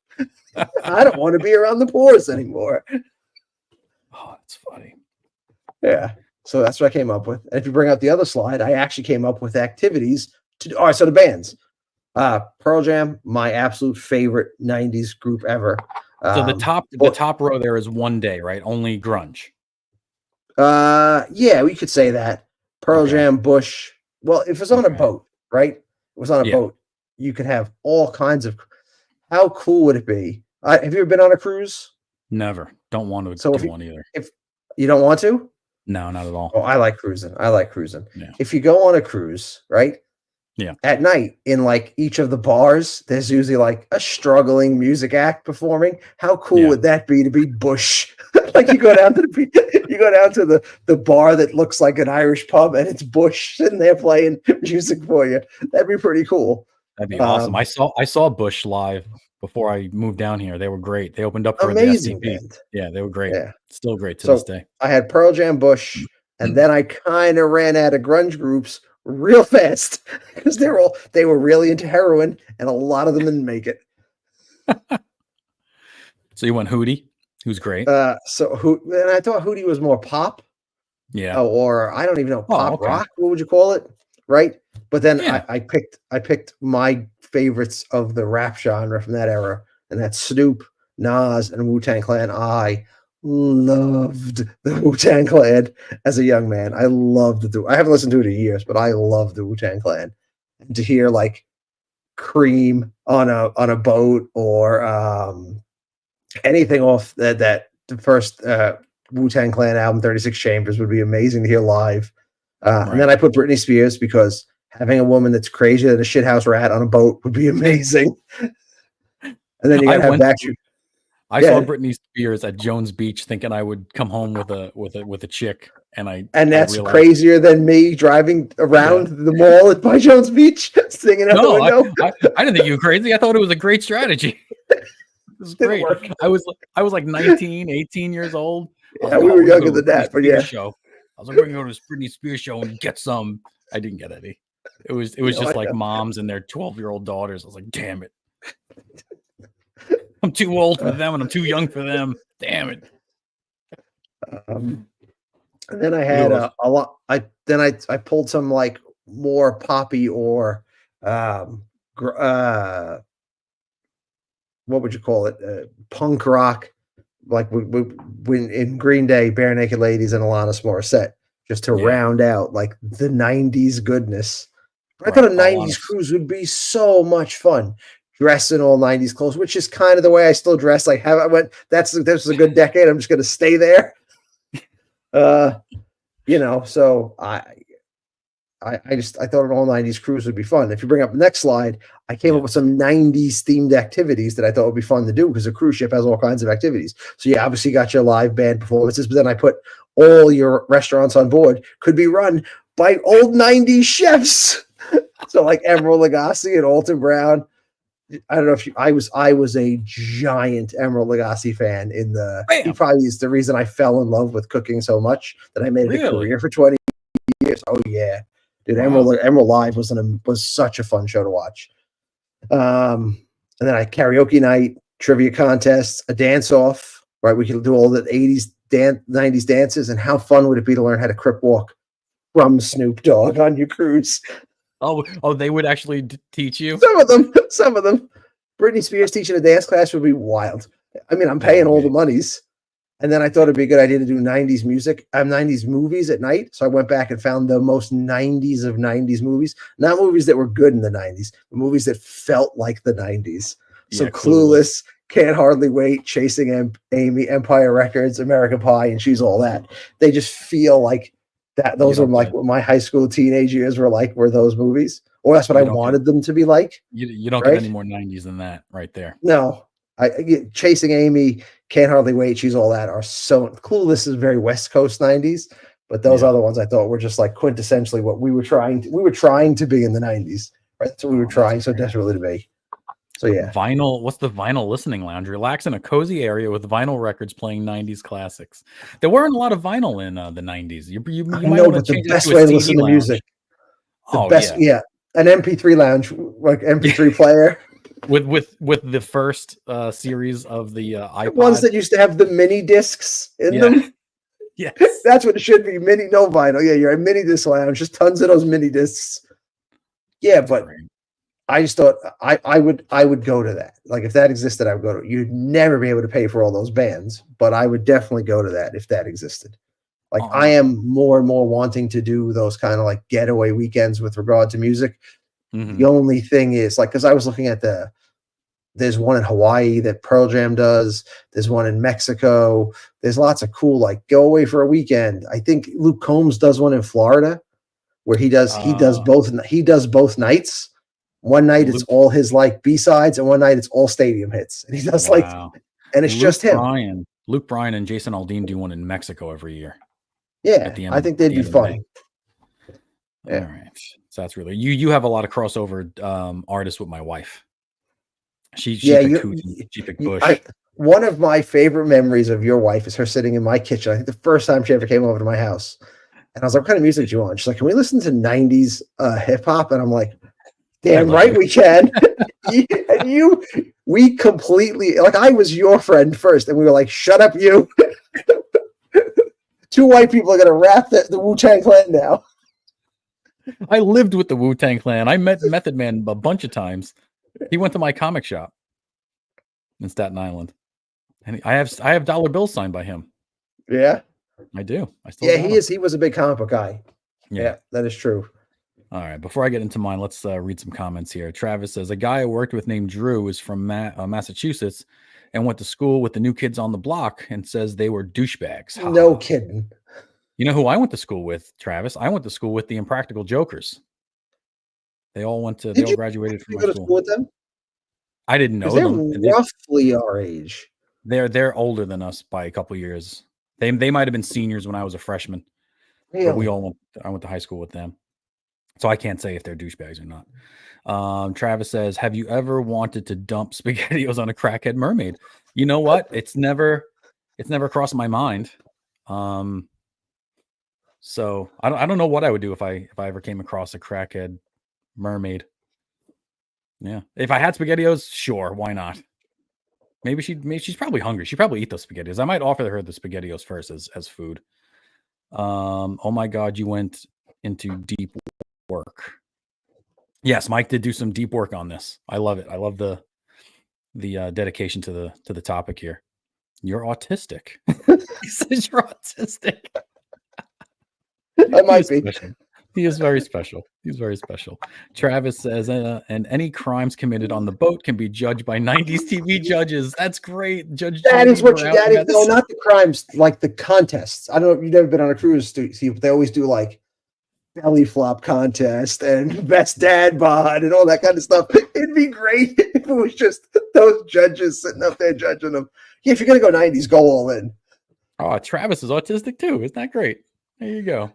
I don't want to be around the pores anymore. Oh, that's funny. Yeah. So that's what I came up with. And if you bring out the other slide, I actually came up with activities to do. All right, so the bands. Pearl Jam, my absolute favorite 90s group ever. So the top row there is one day, right? Only grunge. Yeah, we could say that. Pearl Jam, Bush. Well, if it was on a boat, right? It was on a boat. You could have all kinds of. How cool would it be? Have you ever been on a cruise? Never. Don't want to do one either. If you don't want to? No, not at all. Oh, I like cruising. Yeah. If you go on a cruise, right? Yeah. At night, in each of the bars, there's usually a struggling music act performing. How cool would that be to be Bush? You go down to the bar that looks like an Irish pub, and it's Bush sitting there playing music for you. That'd be pretty cool. That'd be awesome. I saw Bush live before I moved down here. They were great. They opened up for amazing the STP. band. Yeah, they were great. Yeah. Still great to this day. I had Pearl Jam, Bush, and then I kind of ran out of grunge groups real fast because they were really into heroin, and a lot of them didn't make it. So you went Hootie, who's great. And I thought Hootie was more pop. Yeah. Or I don't even know, pop rock. What would you call it? Right. But then I picked my favorites of the rap genre from that era, and that's Snoop, Nas, and Wu-Tang Clan. I loved the Wu-Tang Clan as a young man. I loved I haven't listened to it in years, but I loved the Wu-Tang Clan. And to hear Cream on a boat or anything off that the first Wu-Tang Clan album, 36 Chambers, would be amazing to hear live. And then I put Britney Spears because having a woman that's crazier than a shithouse rat on a boat would be amazing. And then you gotta have Backstreet. I saw Britney Spears at Jones Beach, thinking I would come home with a chick, and that's crazier than me driving around the mall by Jones Beach, singing out the window. I didn't think you were crazy. I thought it was a great strategy. It was great. I was 19, 18 years old. Yeah, we were younger than that, but show. I was like, we're gonna go to this Britney Spears show and get some. I didn't get any. It was just moms and their 12-year-old daughters. I was like, damn it. I'm too old for them and I'm too young for them. Damn it. And then I had a lot. I pulled some more poppy or what would you call it? Punk rock, when in Green Day, Bare Naked Ladies, and Alanis Morissette, just to round out the 90s goodness. I thought a 90s cruise would be so much fun. Dress in all 90s clothes, which is kind of the way I still dress. This was a good decade. I'm just going to stay there. So I thought an all 90s cruise would be fun. If you bring up the next slide, I came up with some 90s themed activities that I thought would be fun to do because a cruise ship has all kinds of activities. So obviously you got your live band performances, but then I put all your restaurants on board could be run by old 90s chefs. So Emeril Lagasse and Alton Brown. I don't know if I was a giant Emeril Lagasse fan he probably is the reason I fell in love with cooking so much that I made it a career for 20 years. Oh yeah. Dude, Emeril Live was such a fun show to watch. And then I karaoke night, trivia contests, a dance off, right? We could do all the 80s 90s dances, and how fun would it be to learn how to crip walk from Snoop Dogg on your cruise? Oh, they would actually teach you? Some of them. Britney Spears teaching a dance class would be wild. I mean, I'm That paying would all the be. monies. And then I thought it'd be a good idea to do 90s music, 90s movies at night. So I went back and found the most 90s of 90s movies, not movies that were good in the 90s, but movies that felt like the 90s. So Yeah, Clueless. Clueless, Can't Hardly Wait, Chasing Amy, Empire Records, American Pie, and She's All That. They just feel like that. You Those are don't like get what my high school teenage years were like, were those movies. Or that's what I you don't get wanted them to be like, you don't get right? any more 90s than that right there. No, Chasing Amy, Can't Hardly Wait, She's All That are so Clueless is very West Coast 90s, but those Yeah. other ones I thought were just like quintessentially what we were trying to be in the 90s, right? That's what we were trying so desperately to be. So yeah. Vinyl, what's the vinyl listening lounge? Relax in a cozy area with vinyl records playing 90s classics. There weren't a lot of vinyl in the 90s. You I might know, want to but the change that best to a way to CD listen to lounge. music, the Oh best, yeah. an MP3 lounge, like MP3 player. With the first series of the iPod. Ones that used to have the mini discs in them. Yes. That's what it should be. Mini, no vinyl. Yeah, you're a mini disc lounge. Just tons of those mini discs. Yeah, That's but great. I just thought I would go to that. Like if that existed, I would go to. You'd never be able to pay for all those bands, but I would definitely go to that if that existed. Like I am more and more wanting to do those kind of like getaway weekends with regard to music. The only thing is like because I was looking at there's one in Hawaii that Pearl Jam does. There's one in Mexico. There's lots of cool like go away for a weekend. I think Luke Combs does one in Florida where he does both nights. One night it's all his like B-sides, and one night it's all stadium hits. And he does and it's just him. Luke Bryan and Jason Aldean do one in Mexico every year. Yeah, I think they'd be fun. Yeah. All right, so that's really you have a lot of crossover artists with my wife. She picked Bush. One of my favorite memories of your wife is her sitting in my kitchen. I think the first time she ever came over to my house. And I was like, what kind of music do you want? She's like, can we listen to 90s hip hop? And I'm like, damn right we can. And we completely, like I was your friend first. And we were like, shut up you. Two white people are going to rap the Wu-Tang Clan now. I lived with the Wu-Tang Clan. I met Method Man a bunch of times. He went to my comic shop in Staten Island, and I have dollar bills signed by him. Yeah, I do. He was a big comic book guy. Yeah, that is true. All right. Before I get into mine, let's read some comments here. Travis says a guy I worked with named Drew is from Massachusetts and went to school with the new kids on the block and says they were douchebags. No kidding. You know who I went to school with, Travis? I went to school with the Impractical Jokers. They all graduated from my school. With them? I didn't know them. They're roughly our age. They're older than us by a couple years. They might have been seniors when I was a freshman. Really? But I went to high school with them. So I can't say if they're douchebags or not. Travis says, have you ever wanted to dump SpaghettiOs on a crackhead mermaid? You know what? It's never crossed my mind. So I don't know what I would do if I ever came across a crackhead mermaid. Yeah. If I had SpaghettiOs, sure, why not? Maybe she's probably hungry. She'd probably eat those SpaghettiOs. I might offer her the SpaghettiOs first as food. Oh my God, you went into deep work. Yes, Mike did do some deep work on this. I love it. I love the dedication to the topic here. You're autistic. He says you're autistic. I might be. Special. He is very special. He's very special. Travis says, and any crimes committed on the boat can be judged by 90s TV judges. That's great. That is what no, not the crimes, like the contests. I don't know if you've never been on a cruise to see, but they always do like belly flop contest and best dad bod and all that kind of stuff. It'd be great if it was just those judges sitting up there judging them. Yeah, if you're going to go 90s, go all in. Oh, Travis is autistic too. Isn't that great? There you go.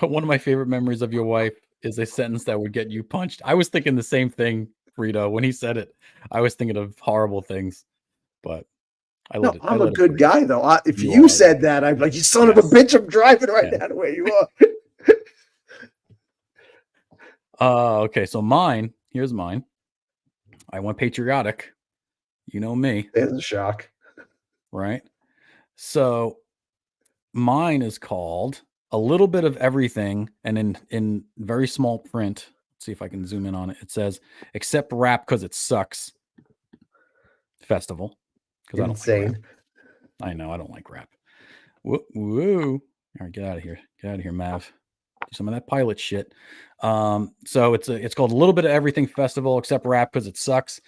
One of my favorite memories of your wife is a sentence that would get you punched. I was thinking the same thing, Rita, when he said it. I was thinking of horrible things, but I'm a good guy, though. If you said that, I'd be like, you son of a bitch, I'm driving right now to where you are. Okay, so here's mine. I went patriotic. You know me. It's a shock. Right? So mine is called a little bit of everything, and in very small print. Let's see if I can zoom in on it. It says, "Except rap because it sucks." Festival, because I don't like rap. Insane. I know I don't like rap. Woo, woo. All right, get out of here. Get out of here, Mav. Do some of that pilot shit. So it's called A Little Bit of Everything Festival, except rap because it sucks.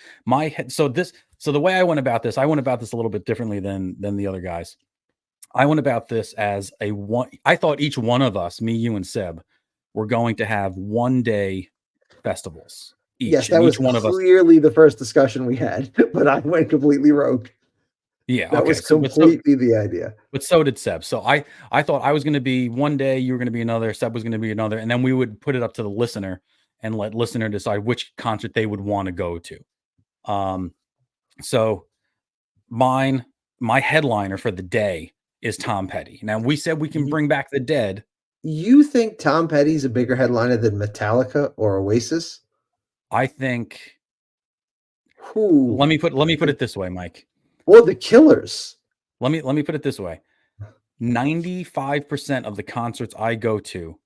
So the way I went about this a little bit differently than the other guys. I went about this as I thought each one of us, me, you, and Seb, were going to have 1 day festivals each. Yes, that and was each one of us. clearly the first discussion we had, but I went completely rogue. Yeah, That okay. was completely the idea. But so did Seb. So I thought I was going to be 1 day, you were going to be another, Seb was going to be another, and then we would put it up to the listener and let listener decide which concert they would want to go to. So my headliner for the day is Tom Petty. Now we said we can bring back the dead. You think Tom Petty's a bigger headliner than Metallica or Oasis? I think. Who? Let me put it this way, Mike. Or the Killers. Let me put it this way. 95% of the concerts I go to,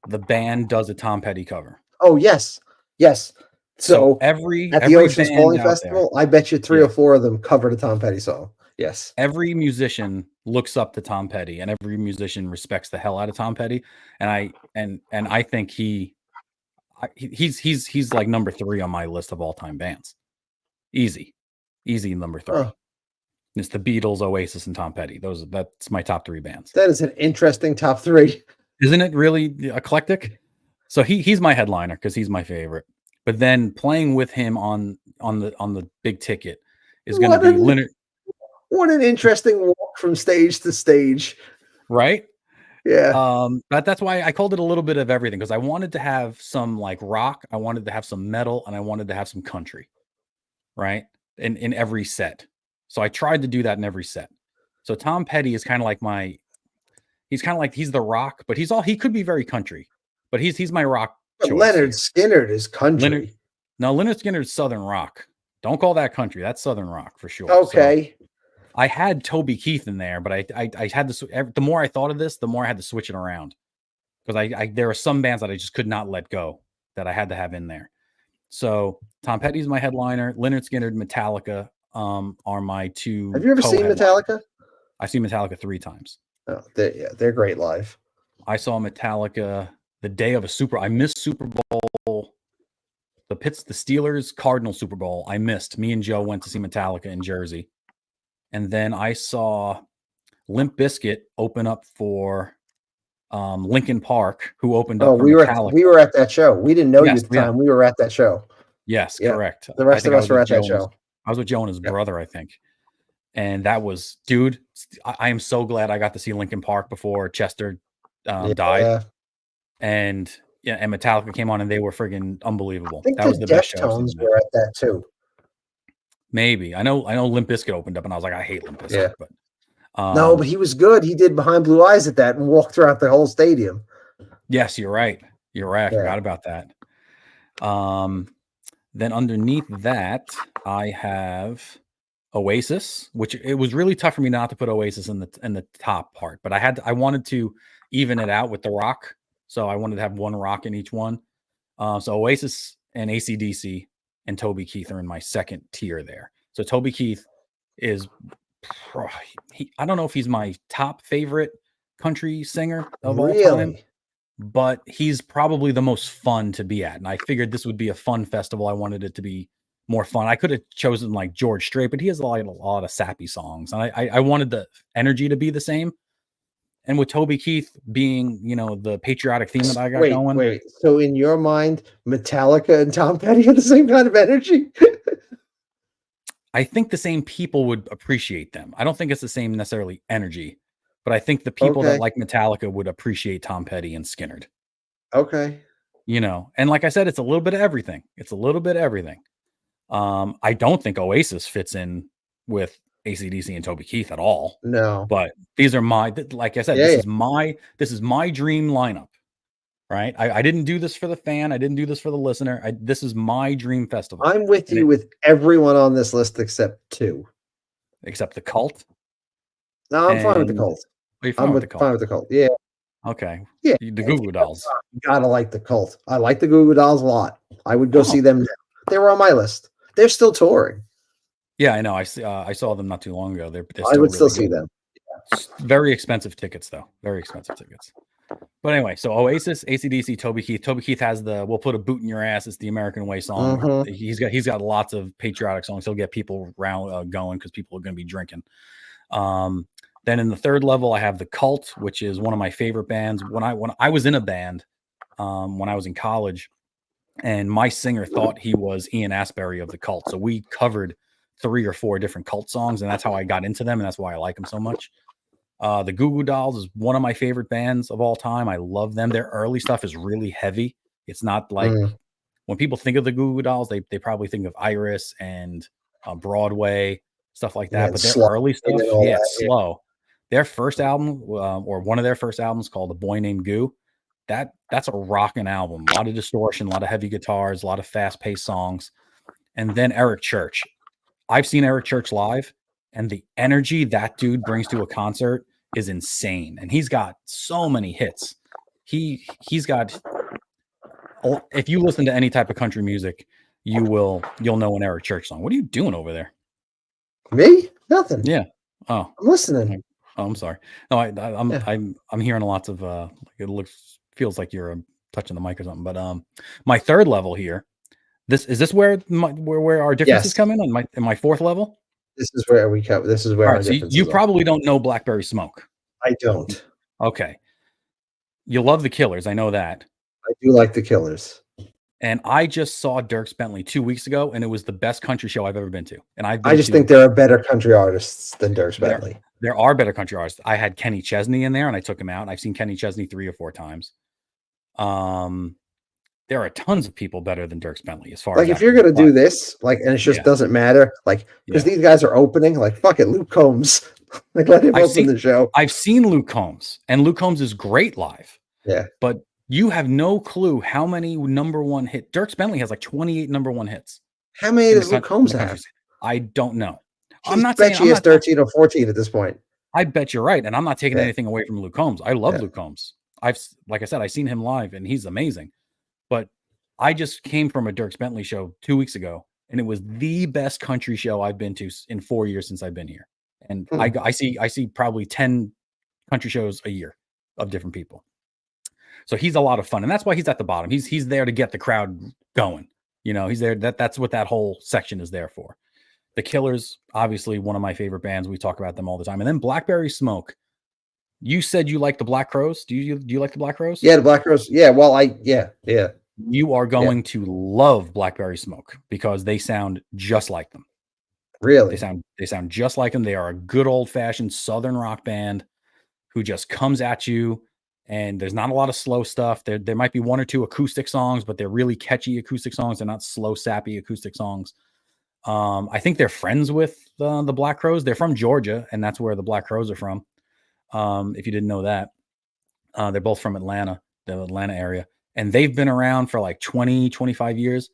the band does a Tom Petty cover. Oh, yes. Yes. So at the Ocean's Falling Festival, I bet you 3 or 4 of them covered a Tom Petty song. Yes. Every musician looks up to Tom Petty, and every musician respects the hell out of Tom Petty. And I think he's like number 3 on my list of all time bands. Easy number 3. Oh. It's the Beatles, Oasis, and Tom Petty. That's my top 3 bands. That is an interesting top 3. Isn't it really eclectic? So he's my headliner because he's my favorite. But then playing with him on the big ticket is going to be Leonard. What an interesting walk from stage to stage. Right? Yeah. But that's why I called it A Little Bit of Everything, because I wanted to have some like rock, I wanted to have some metal, and I wanted to have some country. Right? In every set. So I tried to do that in every set. So Tom Petty is kind of like he's the rock, but he could be very country, but he's my rock choice. Leonard Skinner is country. Leonard Skinner is Southern rock. Don't call that country. That's Southern rock for sure. Okay. So I had Toby Keith in there, but I had to. The more I thought of this, the more I had to switch it around, because there are some bands that I just could not let go that I had to have in there. So Tom Petty's my headliner. Leonard Skinner, Metallica are my 2. Have you ever seen Metallica? I've seen Metallica 3 times. Oh, they're great live. I saw Metallica the day of I missed Super Bowl. The Steelers Cardinals Super Bowl. I missed. Me and Joe went to see Metallica in Jersey, and then I saw Limp Bizkit open up for Linkin Park, who opened up for Metallica. We were at that show. We didn't know you at the time. We were at that show. Yes, correct. The rest of us were at that show. I was with Joe and his brother, I think. And that was, dude, I am so glad I got to see Linkin Park before Chester died. And Metallica came on and they were friggin' unbelievable. I think that was the best show. Deftones were at that too. Maybe. I know Limp Bizkit opened up and I was like, I hate Limp Bizkit. Yeah. But no, but he was good. He did Behind Blue Eyes at that and walked throughout the whole stadium. Yes, you're right. I forgot about that. Then underneath that, I have Oasis, which it was really tough for me not to put Oasis in the top part, but I wanted to even it out with the rock, so I wanted to have one rock in each one. So Oasis and AC/DC and Toby Keith are in my second tier there. So Toby Keith is, I don't know if he's my top favorite country singer of all time. But he's probably the most fun to be at. And I figured this would be a fun festival. I wanted it to be more fun. I could have chosen like George Strait, but he has a lot of sappy songs. And I wanted the energy to be the same. And with Toby Keith being, the patriotic theme that I got going. Wait. So in your mind, Metallica and Tom Petty have the same kind of energy? I think the same people would appreciate them. I don't think it's the same necessarily energy. But I think the people that like Metallica would appreciate Tom Petty and Skinnerd. Okay. And like I said, it's a little bit of everything. I don't think Oasis fits in with AC/DC and Toby Keith at all. No. But these are like I said, this is my dream lineup. Right? I didn't do this for the fan. I didn't do this for the listener. This is my dream festival. I'm with you with everyone on this list except 2. Except the Cult? No, I'm fine with the Cult. I'm fine with the Cult. Yeah. Okay. Yeah, The if Goo you Goo have Dolls. time, you gotta like the Cult. I like the Goo Goo Dolls a lot. I would go see Oh, them now. They were on my list. They're still touring. yeah, I know. I saw them not too long ago. They're I still would still really see good. them. Very expensive tickets, though. Very expensive tickets. But anyway, so Oasis, AC/DC, Toby Keith. Toby Keith has the "We'll Put a Boot in Your Ass." It's the American Way song. Mhm. He's got lots of patriotic songs. He'll get people round going because people are going to be drinking. Then in the third level, I have the Cult, which is one of my favorite bands. When I was in a band, when I was in college, and my singer thought he was Ian Astbury of the Cult, so we covered 3 or 4 different Cult songs, and that's how I got into them, and that's why I like them so much. The Goo Goo Dolls is one of my favorite bands of all time. I love them. Their early stuff is really heavy. It's not like Mm. when people think of the Goo Goo Dolls, they probably think of Iris and Broadway, stuff like Yeah, that. and But their Slide early and stuff, all yeah, that. it's Yeah. slow. Their first album, or one of their first albums, called "A Boy Named Goo," that's a rocking album. A lot of distortion, a lot of heavy guitars, a lot of fast paced songs. And then Eric Church. I've seen Eric Church live, and the energy that dude brings to a concert is insane. And he's got so many hits. He's got, if you listen to any type of country music, you'll know an Eric Church song. What are you doing over there? Me? Nothing. Yeah. Oh, I'm listening. I'm sorry. No, Yeah. I'm hearing lots of like it feels like you're touching the mic or something. But my third level here. This where where our differences Yes. come in on my fourth level? This is where we come. This is where All our right, so you differences are. probably don't know Blackberry Smoke. I don't. Okay. You love the Killers, I know that. I do like the Killers. And I just saw Dierks Bentley 2 weeks ago, and it was the best country show I've ever been to. And I've I been just to think there are better country artists than Dierks Bentley. there are better country artists. I had Kenny Chesney in there, and I took him out. I've seen Kenny Chesney 3 or 4 times. There are tons of people better than Dierks Bentley as far as Like if you're gonna do this, like, and it just Yeah. doesn't matter, like, because Yeah. these guys are opening, like, fuck it, Luke Combs, like, let him open the show. I've seen Luke Combs, and Luke Combs is great live. Yeah. But you have no clue how many number one hit. Dierks Bentley has like 28 number one hits. How many does Luke Combs have? I don't know. I'm not saying he has 13 or 14 at this point. I bet you're right, and I'm not taking anything away from Luke Combs. I love Luke Combs. Like I said, I've seen him live, and he's amazing. But I just came from a Dierks Bentley show 2 weeks ago, and it was the best country show I've been to in 4 years since I've been here. And I see probably 10 country shows a year of different people. So he's a lot of fun, and that's why he's at the bottom. He's there to get the crowd going. You know, he's there. That's what that whole section is there for. The Killers, obviously one of my favorite bands. We talk about them all the time. And then Blackberry Smoke. You said you like the Black Crowes. Do you like the Black Crowes? Yeah, the Black Crowes. Yeah, well, yeah. You are going to love Blackberry Smoke because they sound just like them. Really? They sound just like them. They are a good old-fashioned Southern rock band who just comes at you, and there's not a lot of slow stuff. There might be 1 or 2 acoustic songs, but they're really catchy acoustic songs. They're not slow, sappy acoustic songs. I think they're friends with the Black Crowes. They're from Georgia, and that's where the Black Crowes are from. If you didn't know that, they're both from Atlanta, the Atlanta area, and they've been around for like 20, 25 years.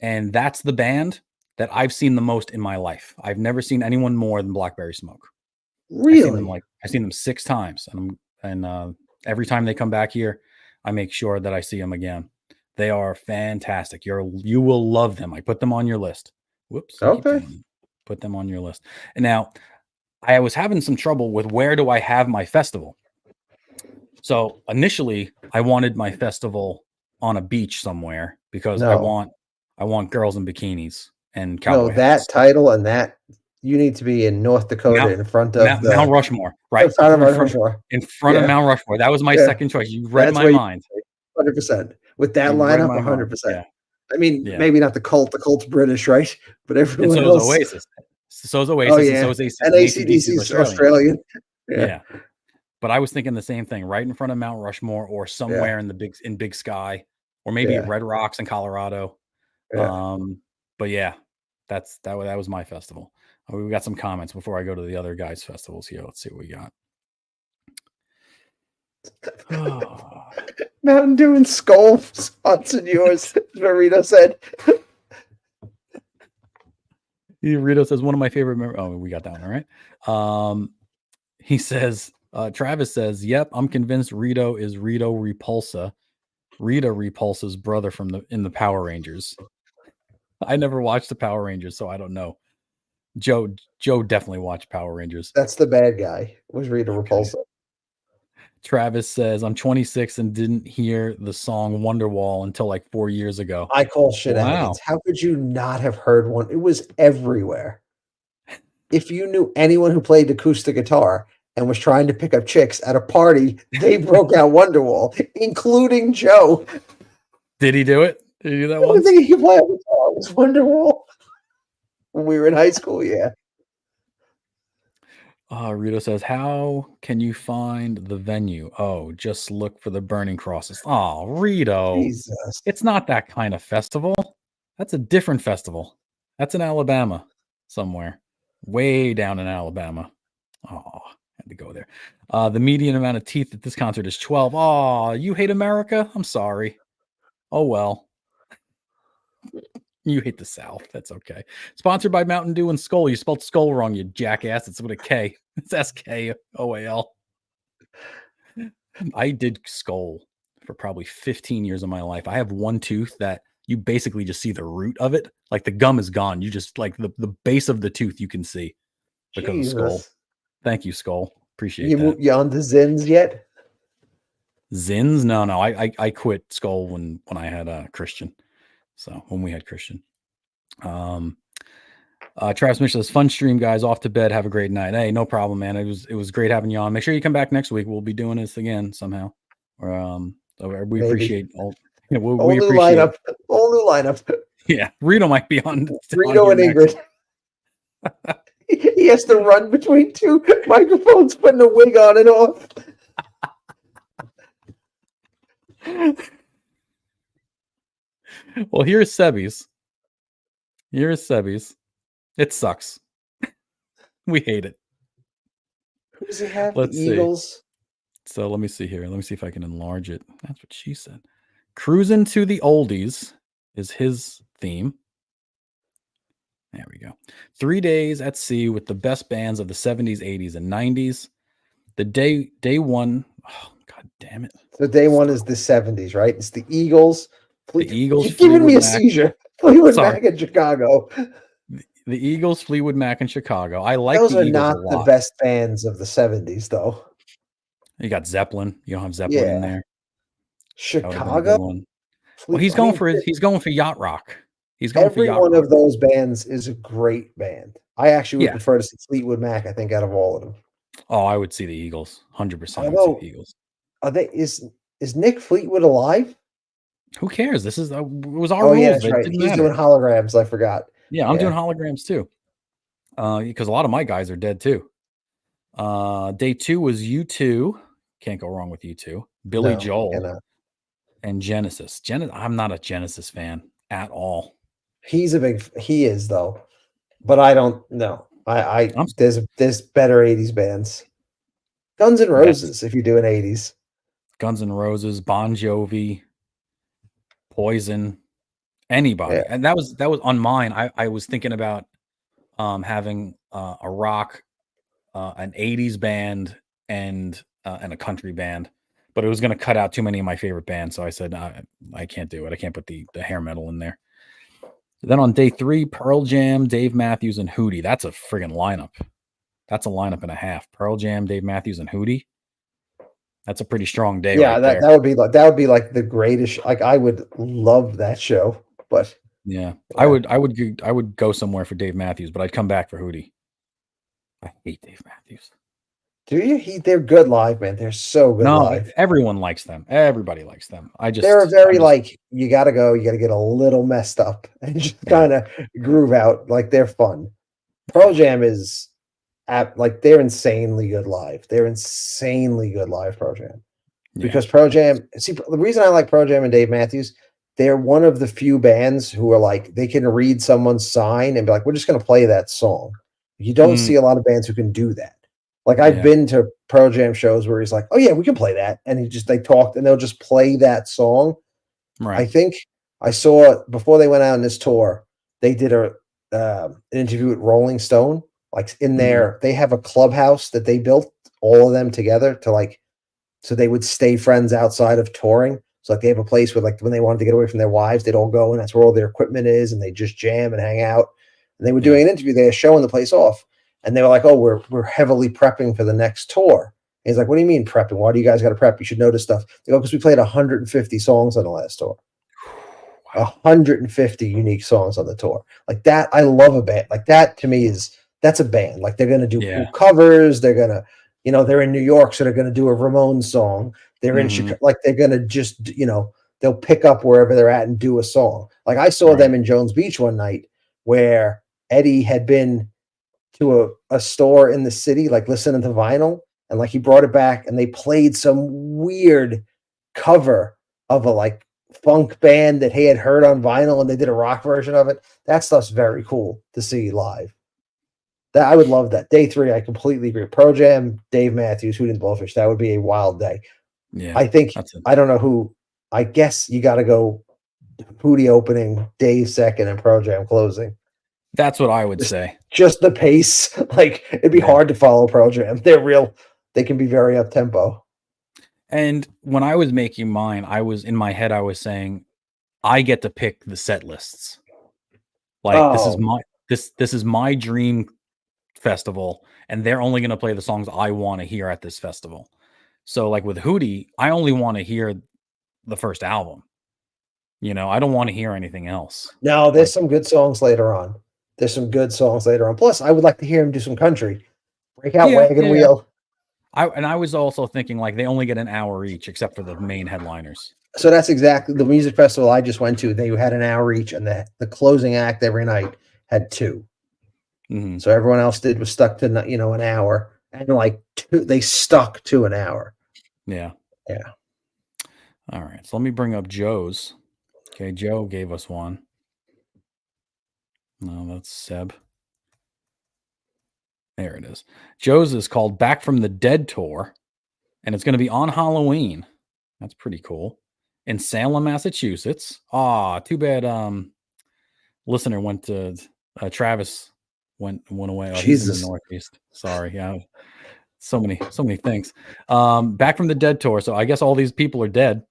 And that's the band that I've seen the most in my life. I've never seen anyone more than Blackberry Smoke. Really? I've seen them 6 times, and every time they come back here, I make sure that I see them again. They are fantastic. You will love them. I put them on your list. Whoops. Okay. Put them on your list. And now I was having some trouble with where do I have my festival. So initially I wanted my festival on a beach somewhere because I want girls in bikinis and cowboy hats. That title and that you need to be in North Dakota in front of Mount Rushmore, right? In front of Mount Rushmore. Of Mount Rushmore. That was my second choice. You read my mind. 100%. With that lineup, 100%. Yeah. I mean, maybe not the Cult. The Cult's British, right? But everyone and else. Oasis. So is Oasis. Oh, yeah. And so is AC/DC. And AC/DC Australian. Yeah. But I was thinking the same thing, right in front of Mount Rushmore or somewhere in Big Sky, or maybe at Red Rocks in Colorado. Yeah. But yeah, that was my festival. We got some comments before I go to the other guys' festivals here. Let's see what we got. Mountain Dew and Skull sponsored yours, Rito said. Rito says one of my favorite. Oh, we got that one, all right. He says Travis says, "Yep, I'm convinced Rito is Rito Repulsa, Rita Repulsa's brother from the Power Rangers." I never watched the Power Rangers, so I don't know. Joe definitely watched Power Rangers. That's the bad guy. Was Rita Okay. Repulsa. Travis says, "I'm 26 and didn't hear the song Wonderwall until like 4 years ago." I call Wow. shenanigans. How could you not have heard one? It was everywhere. If you knew anyone who played acoustic guitar and was trying to pick up chicks at a party, they broke out Wonderwall, including Joe. Did he do it? Did he do that The only once? thing he could play on guitar was Wonderwall. When we were in high school, yeah. Rito says, "How can you find the venue? Oh, just look for the burning crosses." Oh, Rito. Jesus. It's not that kind of festival. That's a different festival. That's in Alabama somewhere. Way down in Alabama. Oh, had to go there. The median amount of teeth at this concert is 12. Oh, you hate America? I'm sorry. Oh, well. You hate the South. That's okay. Sponsored by Mountain Dew and Skull. You spelled Skull wrong, you jackass. It's with a K. It's SKOAL. I did Skull for probably 15 years of my life. I have one tooth that you basically just see the root of it. Like the gum is gone. You just like the base of the tooth you can see because of Skull. Jesus. Thank you, Skull. Appreciate that. You on the Zins yet? Zins? No. I quit Skull when I had Christian. So when we had Christian. Travis Mitchell says, "Fun stream, guys. Off to bed. Have a great night." Hey, no problem, man. It was great having you on. Make sure you come back next week. We'll be doing this again somehow. Or we Maybe. appreciate all. Yeah, All we new appreciate. lineup. All new lineup. Yeah, Rito might be on. Rito on and next. Ingrid. He has to run between two microphones, putting a wig on and off. Well, here's Sebby's. It sucks. We hate it. Who does he have? Let's the see. Eagles. So let me see here. Let me see if I can enlarge it. That's what she said. Cruising to the Oldies is his theme. There we go. 3 days at sea with the best bands of the 70s, 80s, and 90s. The day one. Oh, God damn it. So day one is the 70s, right? It's the Eagles. The Eagles. You're giving me a seizure. Fleetwood Mac in Chicago. The Eagles, Fleetwood Mac in Chicago. I like those the are Eagles not a lot. the best bands of the 70s, though. You got Zeppelin. You don't have Zeppelin in there. Chicago. Well, he's going for yacht rock. He's going every for yacht one rock. of those bands is a great band. I actually would prefer to see Fleetwood Mac. I think out of all of them. Oh, I would see the Eagles. 100%. I would see the Eagles. Are they? Is Nick Fleetwood alive? Who cares? This is it was our rules. Yeah, that's right. He's doing holograms. I forgot. Yeah, I'm doing holograms too. Because a lot of my guys are dead too. Day 2 was U2. Can't go wrong with U2. Billy Joel and Genesis. I'm not a Genesis fan at all. He is though, but I don't know. There's better 80s bands. Guns N' Roses, if you're doing 80s. Guns N' Roses, Bon Jovi, Poison, anybody. Yeah. And that was on mine. I was thinking about having a rock, an 80s band, and a country band, but it was going to cut out too many of my favorite bands. So I said, I can't do it. I can't put the hair metal in there. Then on day 3, Pearl Jam, Dave Matthews, and Hootie. That's a friggin' lineup. That's a lineup and a half. Pearl Jam, Dave Matthews, and Hootie. That's a pretty strong day. Yeah, that would be like the greatest. Like I would love that show, but yeah. I would go somewhere for Dave Matthews, but I'd come back for Hootie. I hate Dave Matthews. Do you? They're good live, man. They're so good live. Everyone likes them. Everybody likes them. They're very you got to go. You got to get a little messed up and just kind of groove out. Like they're fun. Pearl Jam is they're insanely good live. They're insanely good live, Pearl Jam. Because Pearl Jam, see, the reason I like Pearl Jam and Dave Matthews, they're one of the few bands who are like, they can read someone's sign and be like, we're just going to play that song. You don't see a lot of bands who can do that. Like I've been to Pearl Jam shows where he's like, oh yeah, we can play that. And they talked and they'll just play that song. Right. I think I saw before they went out on this tour, they did an interview with Rolling Stone. Like in there, they have a clubhouse that they built all of them together to like, so they would stay friends outside of touring. So like they have a place where like when they wanted to get away from their wives, they'd all go and that's where all their equipment is, and they just jam and hang out. And they were doing an interview, they were showing the place off, and they were like, "Oh, we're heavily prepping for the next tour." And he's like, "What do you mean prepping? Why do you guys got to prep? You should know this stuff." They go, "Because we played 150 songs on the last tour." 150 unique songs on the tour. Like that, I love a band. Like that to me that's a band. Like they're gonna do cool covers. They're gonna, they're in New York, so they're gonna do a Ramones song. They're in Chicago, like they're gonna just, they'll pick up wherever they're at and do a song. Like I saw them in Jones Beach one night where Eddie had been to a store in the city, like listening to vinyl, and like he brought it back and they played some weird cover of a like funk band that he had heard on vinyl, and they did a rock version of it. That stuff's very cool to see live. That I would love that. Day 3, I completely agree. Pro Jam, Dave Matthews, Hoot and Blowfish. That would be a wild day. Yeah, I think I don't know who. I guess you got to go Hootie opening, Dave second, and Pro Jam closing. That's what I would say. Just the pace. Like it'd be hard to follow Pro Jam. They can be very up tempo. And when I was making mine, I was in my head, I was saying, I get to pick the set lists. Like this is my dream festival, and they're only going to play the songs I want to hear at this festival. So like with Hootie, I only want to hear the first album. I don't want to hear anything else. No, there's some good songs later on. Plus, I would like to hear him do some country. Break out Wagon Wheel. I was also thinking like they only get an hour each, except for the main headliners. So that's exactly the music festival I just went to. They had an hour each, and the closing act every night had 2. Mm-hmm. So everyone else was stuck to an hour, and like 2, they stuck to an hour. Yeah. Yeah. All right. So let me bring up Joe's. Okay, Joe gave us one. No, that's Seb. There it is. Joe's is called Back from the Dead Tour, and it's going to be on Halloween. That's pretty cool. In Salem, Massachusetts. Too bad listener went to Travis went away. He's in the Northeast. Sorry. Yeah. So many things. Back from the Dead Tour. So I guess all these people are dead.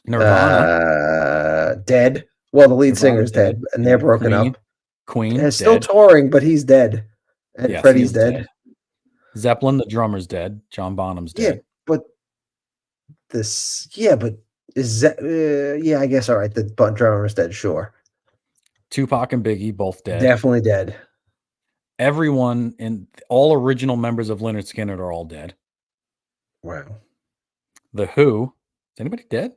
Nirvana. Dead. Well, the lead singer's dead, and they're broken up. Queen. They're still touring, but he's dead. And Freddie's dead. Zeppelin, the drummer's dead. John Bonham's dead. But is I guess all right. The drummer's dead, sure. Tupac and Biggie both dead. Definitely dead. Everyone in all original members of Lynyrd Skynyrd are all dead. Wow. The Who, is anybody dead?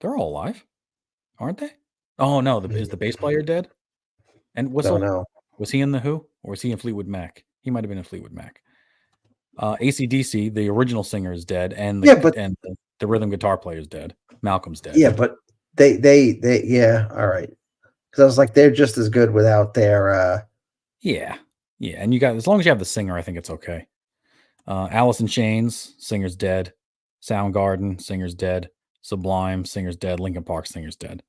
They're all alive, aren't they? Oh no, is the bass player dead? And Whistle? No. Was he in the Who, or was he in Fleetwood Mac? He might have been in Fleetwood Mac. AC/DC, the original singer, is dead, and the rhythm guitar player is dead. Malcolm's dead. Yeah, but they all right. Because I was like, they're just as good without their. Yeah, and you got, as long as you have the singer, I think it's okay. Alice in Chains, singer's dead. Soundgarden, singer's dead. Sublime, singer's dead. Linkin Park, singer's dead.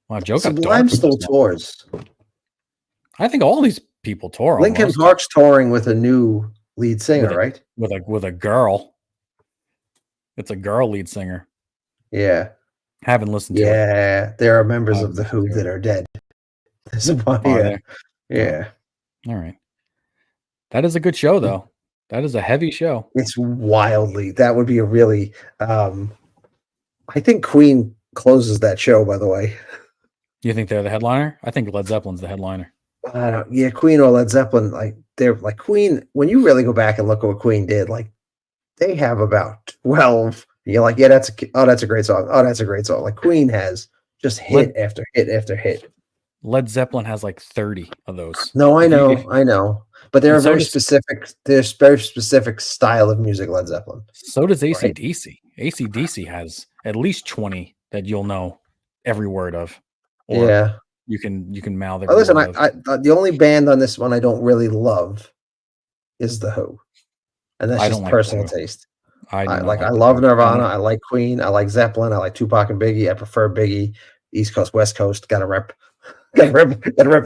Wow, Joe got Sublime still tours. I think all these people tour. Linkin Park's touring with a new lead singer, right? With a girl. It's a girl lead singer. Yeah. Haven't listened to it. Yeah, there are members of the Who that are dead. Yeah. All right. That is a good show, though. That is a heavy show. It's wildly. That would be a really. I think Queen closes that show. By the way. You think they're the headliner? I think Led Zeppelin's the headliner. Yeah, Queen or Led Zeppelin. Like they're like Queen. When you really go back and look at what Queen did, like they have about 12. You're like, yeah, that's a great song. Oh, that's a great song. Like Queen has just hit after hit after hit. Led Zeppelin has like 30 of those. No, I know. But they're very specific. There's very specific style of music, Led Zeppelin. So does AC/DC. Right? AC/DC has at least 20 that you'll know every word of. Or yeah. You can mouth it. Listen, I the only band on this one I don't really love is the Who. And that's just personal taste. I love Nirvana. I like Queen. I like Zeppelin. I like Tupac and Biggie. I prefer Biggie. East Coast, West Coast. Gotta rep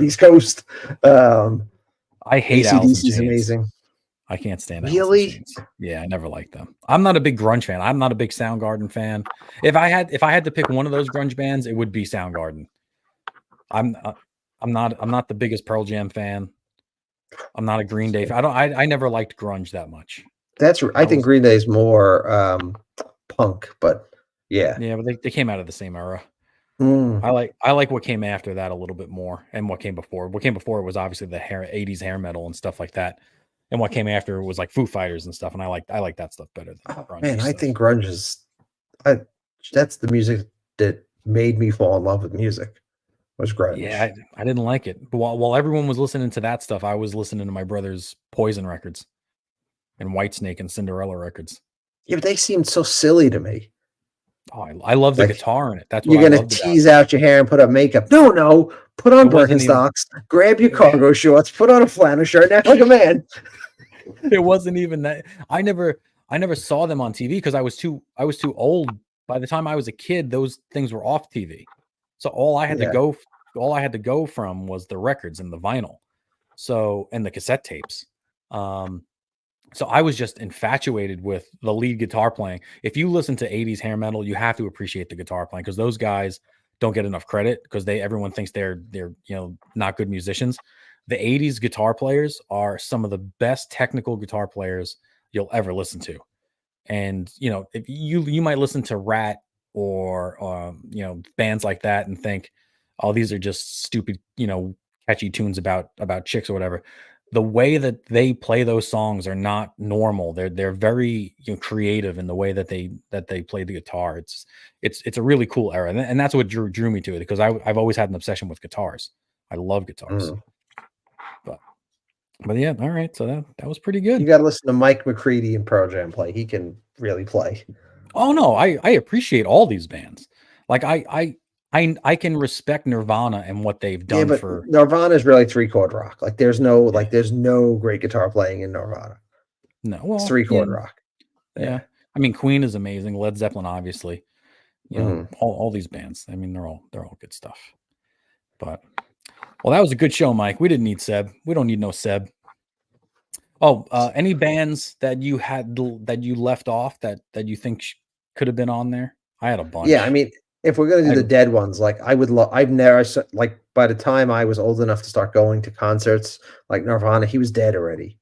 East Coast. I hate AC/DC is amazing. I can't stand Alice in Really? Chains. Yeah, I never liked them. I'm not a big grunge fan. I'm not a big Soundgarden fan. If I had to pick one of those grunge bands, it would be Soundgarden. I'm uh, I'm not the biggest Pearl Jam fan. I'm not a Green Day fan. I never liked grunge that much. I That think was Green Day is more punk, but yeah. Yeah, but they came out of the same era. Mm, I like what came after that a little bit more, and what came before. What came before was obviously the 80s hair metal and stuff like that. And what came after was like Foo Fighters and stuff, and I like that stuff better than the oh man, grungy I stuff. think grunge is I that's the music that made me fall in love with music was Yeah, grunge. I didn't like it. But while everyone was listening to that stuff, I was listening to my brother's Poison records and Whitesnake and Cinderella records. Yeah, but they seemed so silly to me. Oh, I love the Like guitar in it. That's what you're I gonna loved about tease out your hair and put up makeup. No, no, put it. on It wasn't even Birkenstocks, grab your cargo shorts, put on a flannel shirt, and act like a man. it wasn't even that. I never saw them on TV because I was too old. By the time I was a kid, those things were off TV. So Yeah. all I had to go from was the records and the vinyl. So, and the cassette tapes. Um so I was just infatuated with the lead guitar playing. If you listen to 80s hair metal, you have to appreciate the guitar playing because those guys don't get enough credit because everyone thinks they're not good musicians. The 80s guitar players are some of the best technical guitar players you'll ever listen to. And if you might listen to Rat or bands like that and think, oh, these are just stupid, catchy tunes about chicks or whatever. The way that they play those songs are not normal. They're very creative in the way that they play the guitar. It's a really cool era, and that's what drew me to it because I've always had an obsession with guitars. I love guitars, Mm. but yeah, all right. So that was pretty You good. got to listen to Mike McCready and Pearl Jam play. He can really play. Oh no, I appreciate all these bands. Like I can respect Nirvana and what they've Yeah, done but for. Nirvana is really three-chord rock. Like Yeah. there's no great guitar playing in Nirvana. No, It's well, yeah, three-chord rock. yeah. Yeah. I mean, Queen is amazing. Led Zeppelin, obviously. Mhm. All these bands. I mean, they're all good stuff. But well, that was a good show, Mike. We didn't need Seb. We don't need no Seb. Oh, any bands that that you left off that you think could have been on there? I had a Yeah, I bunch. mean, if we're gonna do I the dead ones, like I would love. I've never like by the time I was old enough to start going to concerts, like Nirvana, he was dead already.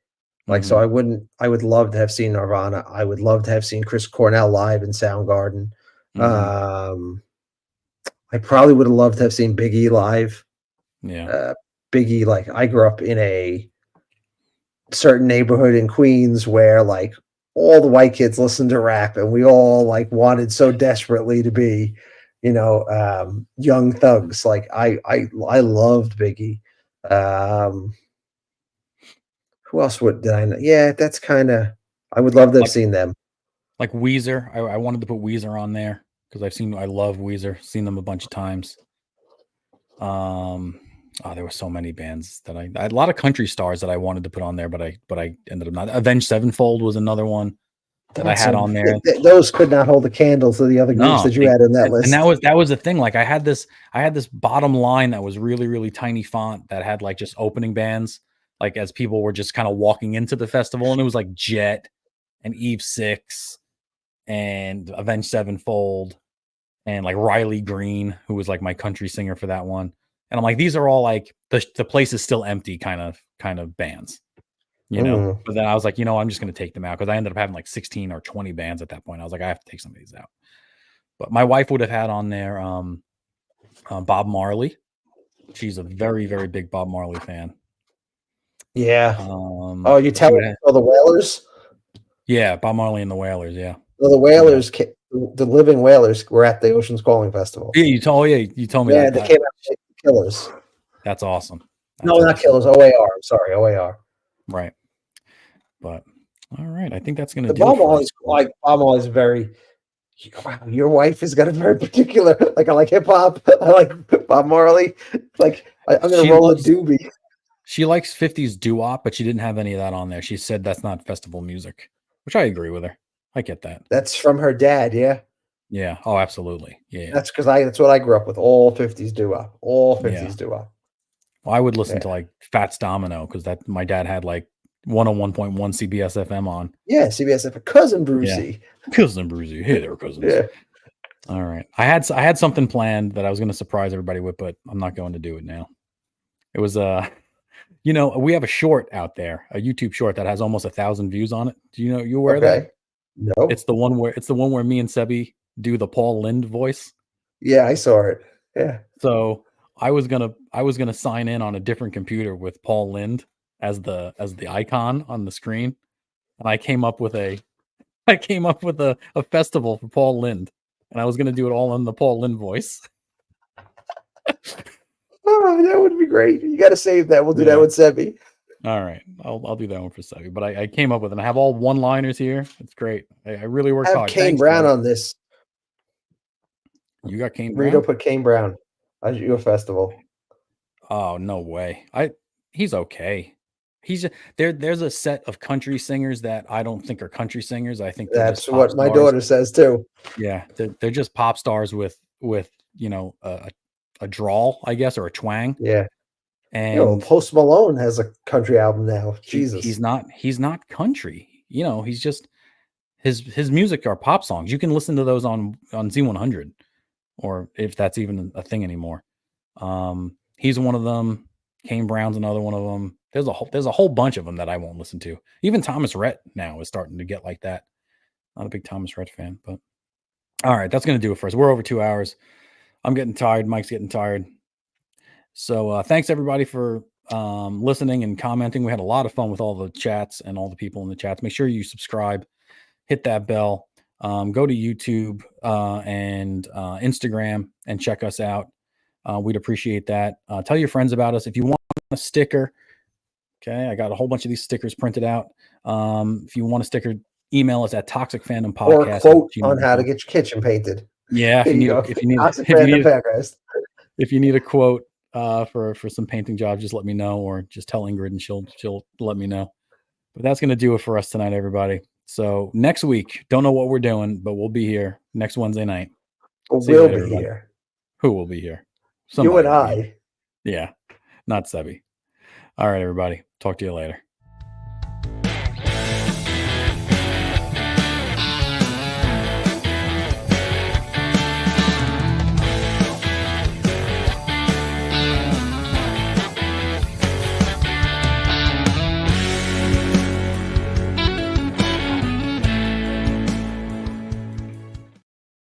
Like so, mhm, I would love to have seen Nirvana. I would love to have seen Chris Cornell live in Soundgarden. mhm, Um, I probably would have loved to have seen Biggie live. yeah. Uh, Biggie, like I grew up in a certain neighborhood in Queens where like all the white kids listened to rap and we all like wanted so desperately to be, young thugs. Like I loved Biggie. Um, who else did I know? Yeah, that's kind of I would love to have Like seen them. like Weezer. I wanted to put Weezer on there because I love Weezer. Seen them a bunch of times. Um, there were so many bands that I had a lot of country stars that I wanted to put on there, but I ended up not. Avenged Sevenfold was another one that I That's had a on there. those could not hold a candle to the other groups No, that you had on that and that list. was the thing. Like I had this bottom line that was really really tiny font that had like just opening bands, like as people were just kind of walking into the festival, and it was like Jet and Eve Six and Avenged Sevenfold and like Riley Green, who was like my country singer for that one. And I'm like, these are all like the place is still empty kind of bands, you know. Mm. But then I was like, I'm just gonna take them out because I ended up having like 16 or 20 bands at that point. I was like, I have to take some of these out. But my wife would have had on there Bob Marley. She's a very, very big Bob Marley fan. Yeah. Oh, you She tell would me have, oh, the Whalers? yeah, Bob Marley and the Wailers, yeah. Well, the She would have. Whalers, the living Whalers, were at the Ocean's Calling Festival. Yeah, you told me Yeah, that. they came out like Killers. That's awesome. No, That's not awesome. Killers. OAR. I'm sorry, OAR. Right. But all right, I think that's gonna The do it Bob for us. Marley's like Bob Marley's very. Wow, your wife has got a very particular. Like I like hip hop. I like Bob Marley. Like I'm gonna She roll a loves doobie. she likes 50s doo-wop, but she didn't have any of that on there. She said that's not festival music, which I agree with her. I get that. That's from her dad. Yeah, Yeah. Oh, absolutely. Yeah. that's because that's what I grew up with. All 50s doo-wop. All Yeah. 50s doo-wop. Well, I would listen to Yeah. like Fats Domino because that my dad had like 101.1 CBS FM on. Yeah, CBS FM. Cousin Brucey. Cousin Brucey. Hey there, cousins. Yeah. All right. I had something planned that I was going to surprise everybody with, but I'm not going to do it now. It was we have a short out there, a YouTube short that has almost 1,000 views on it. Do you aware of that? No. It's the one where me and Sebi do the Paul Lynde voice. Yeah, I saw it. Yeah. So I was gonna sign in on a different computer with Paul Lynde as the icon on the screen, and I came up with a festival for Paul Lynde, and I was gonna do it all in the Paul Lynde voice. Oh, that would be great. You got to save that. We'll do that with Sebi. All right, I'll do that one for Sebi. But I came up with it. And I have all one-liners here. It's great. I really worked hard. Kane Brown on this. You got Kane Brown? Rito put Kane Brown on your festival. Oh, no way. He's okay. He's there's a set of country singers that I don't think are country singers. I think that's what my daughter says too. Yeah, they're just pop stars with a drawl, I guess, or a twang. Yeah. And Post Malone has a country album now. Jesus. He's not country. He's just his music are pop songs. You can listen to those on Z100, or if that's even a thing anymore. He's one of them. Kane Brown's another one of them. There's a whole bunch of them that I won't listen to. Even Thomas Rhett now is starting to get like that. Not a big Thomas Rhett fan, but all right, that's going to do it for us. We're over 2 hours. I'm getting tired. Mike's getting tired. So thanks everybody for listening and commenting. We had a lot of fun with all the chats and all the people in the chats. Make sure you subscribe, hit that bell, go to YouTube and Instagram and check us out. We'd appreciate that. Tell your friends about us. If you want a sticker, okay, I got a whole bunch of these stickers printed out. If you want a sticker, email us at toxicfandompodcast. Or quote on how to get your kitchen painted. Yeah, if you need a quote for some painting jobs, just let me know, or just tell Ingrid and she'll let me know. But that's going to do it for us tonight, everybody. So next week, don't know what we're doing, but we'll be here next Wednesday night. We'll be here. Who will be here? You and I. Yeah, not Sebi. All right, everybody. Talk to you later.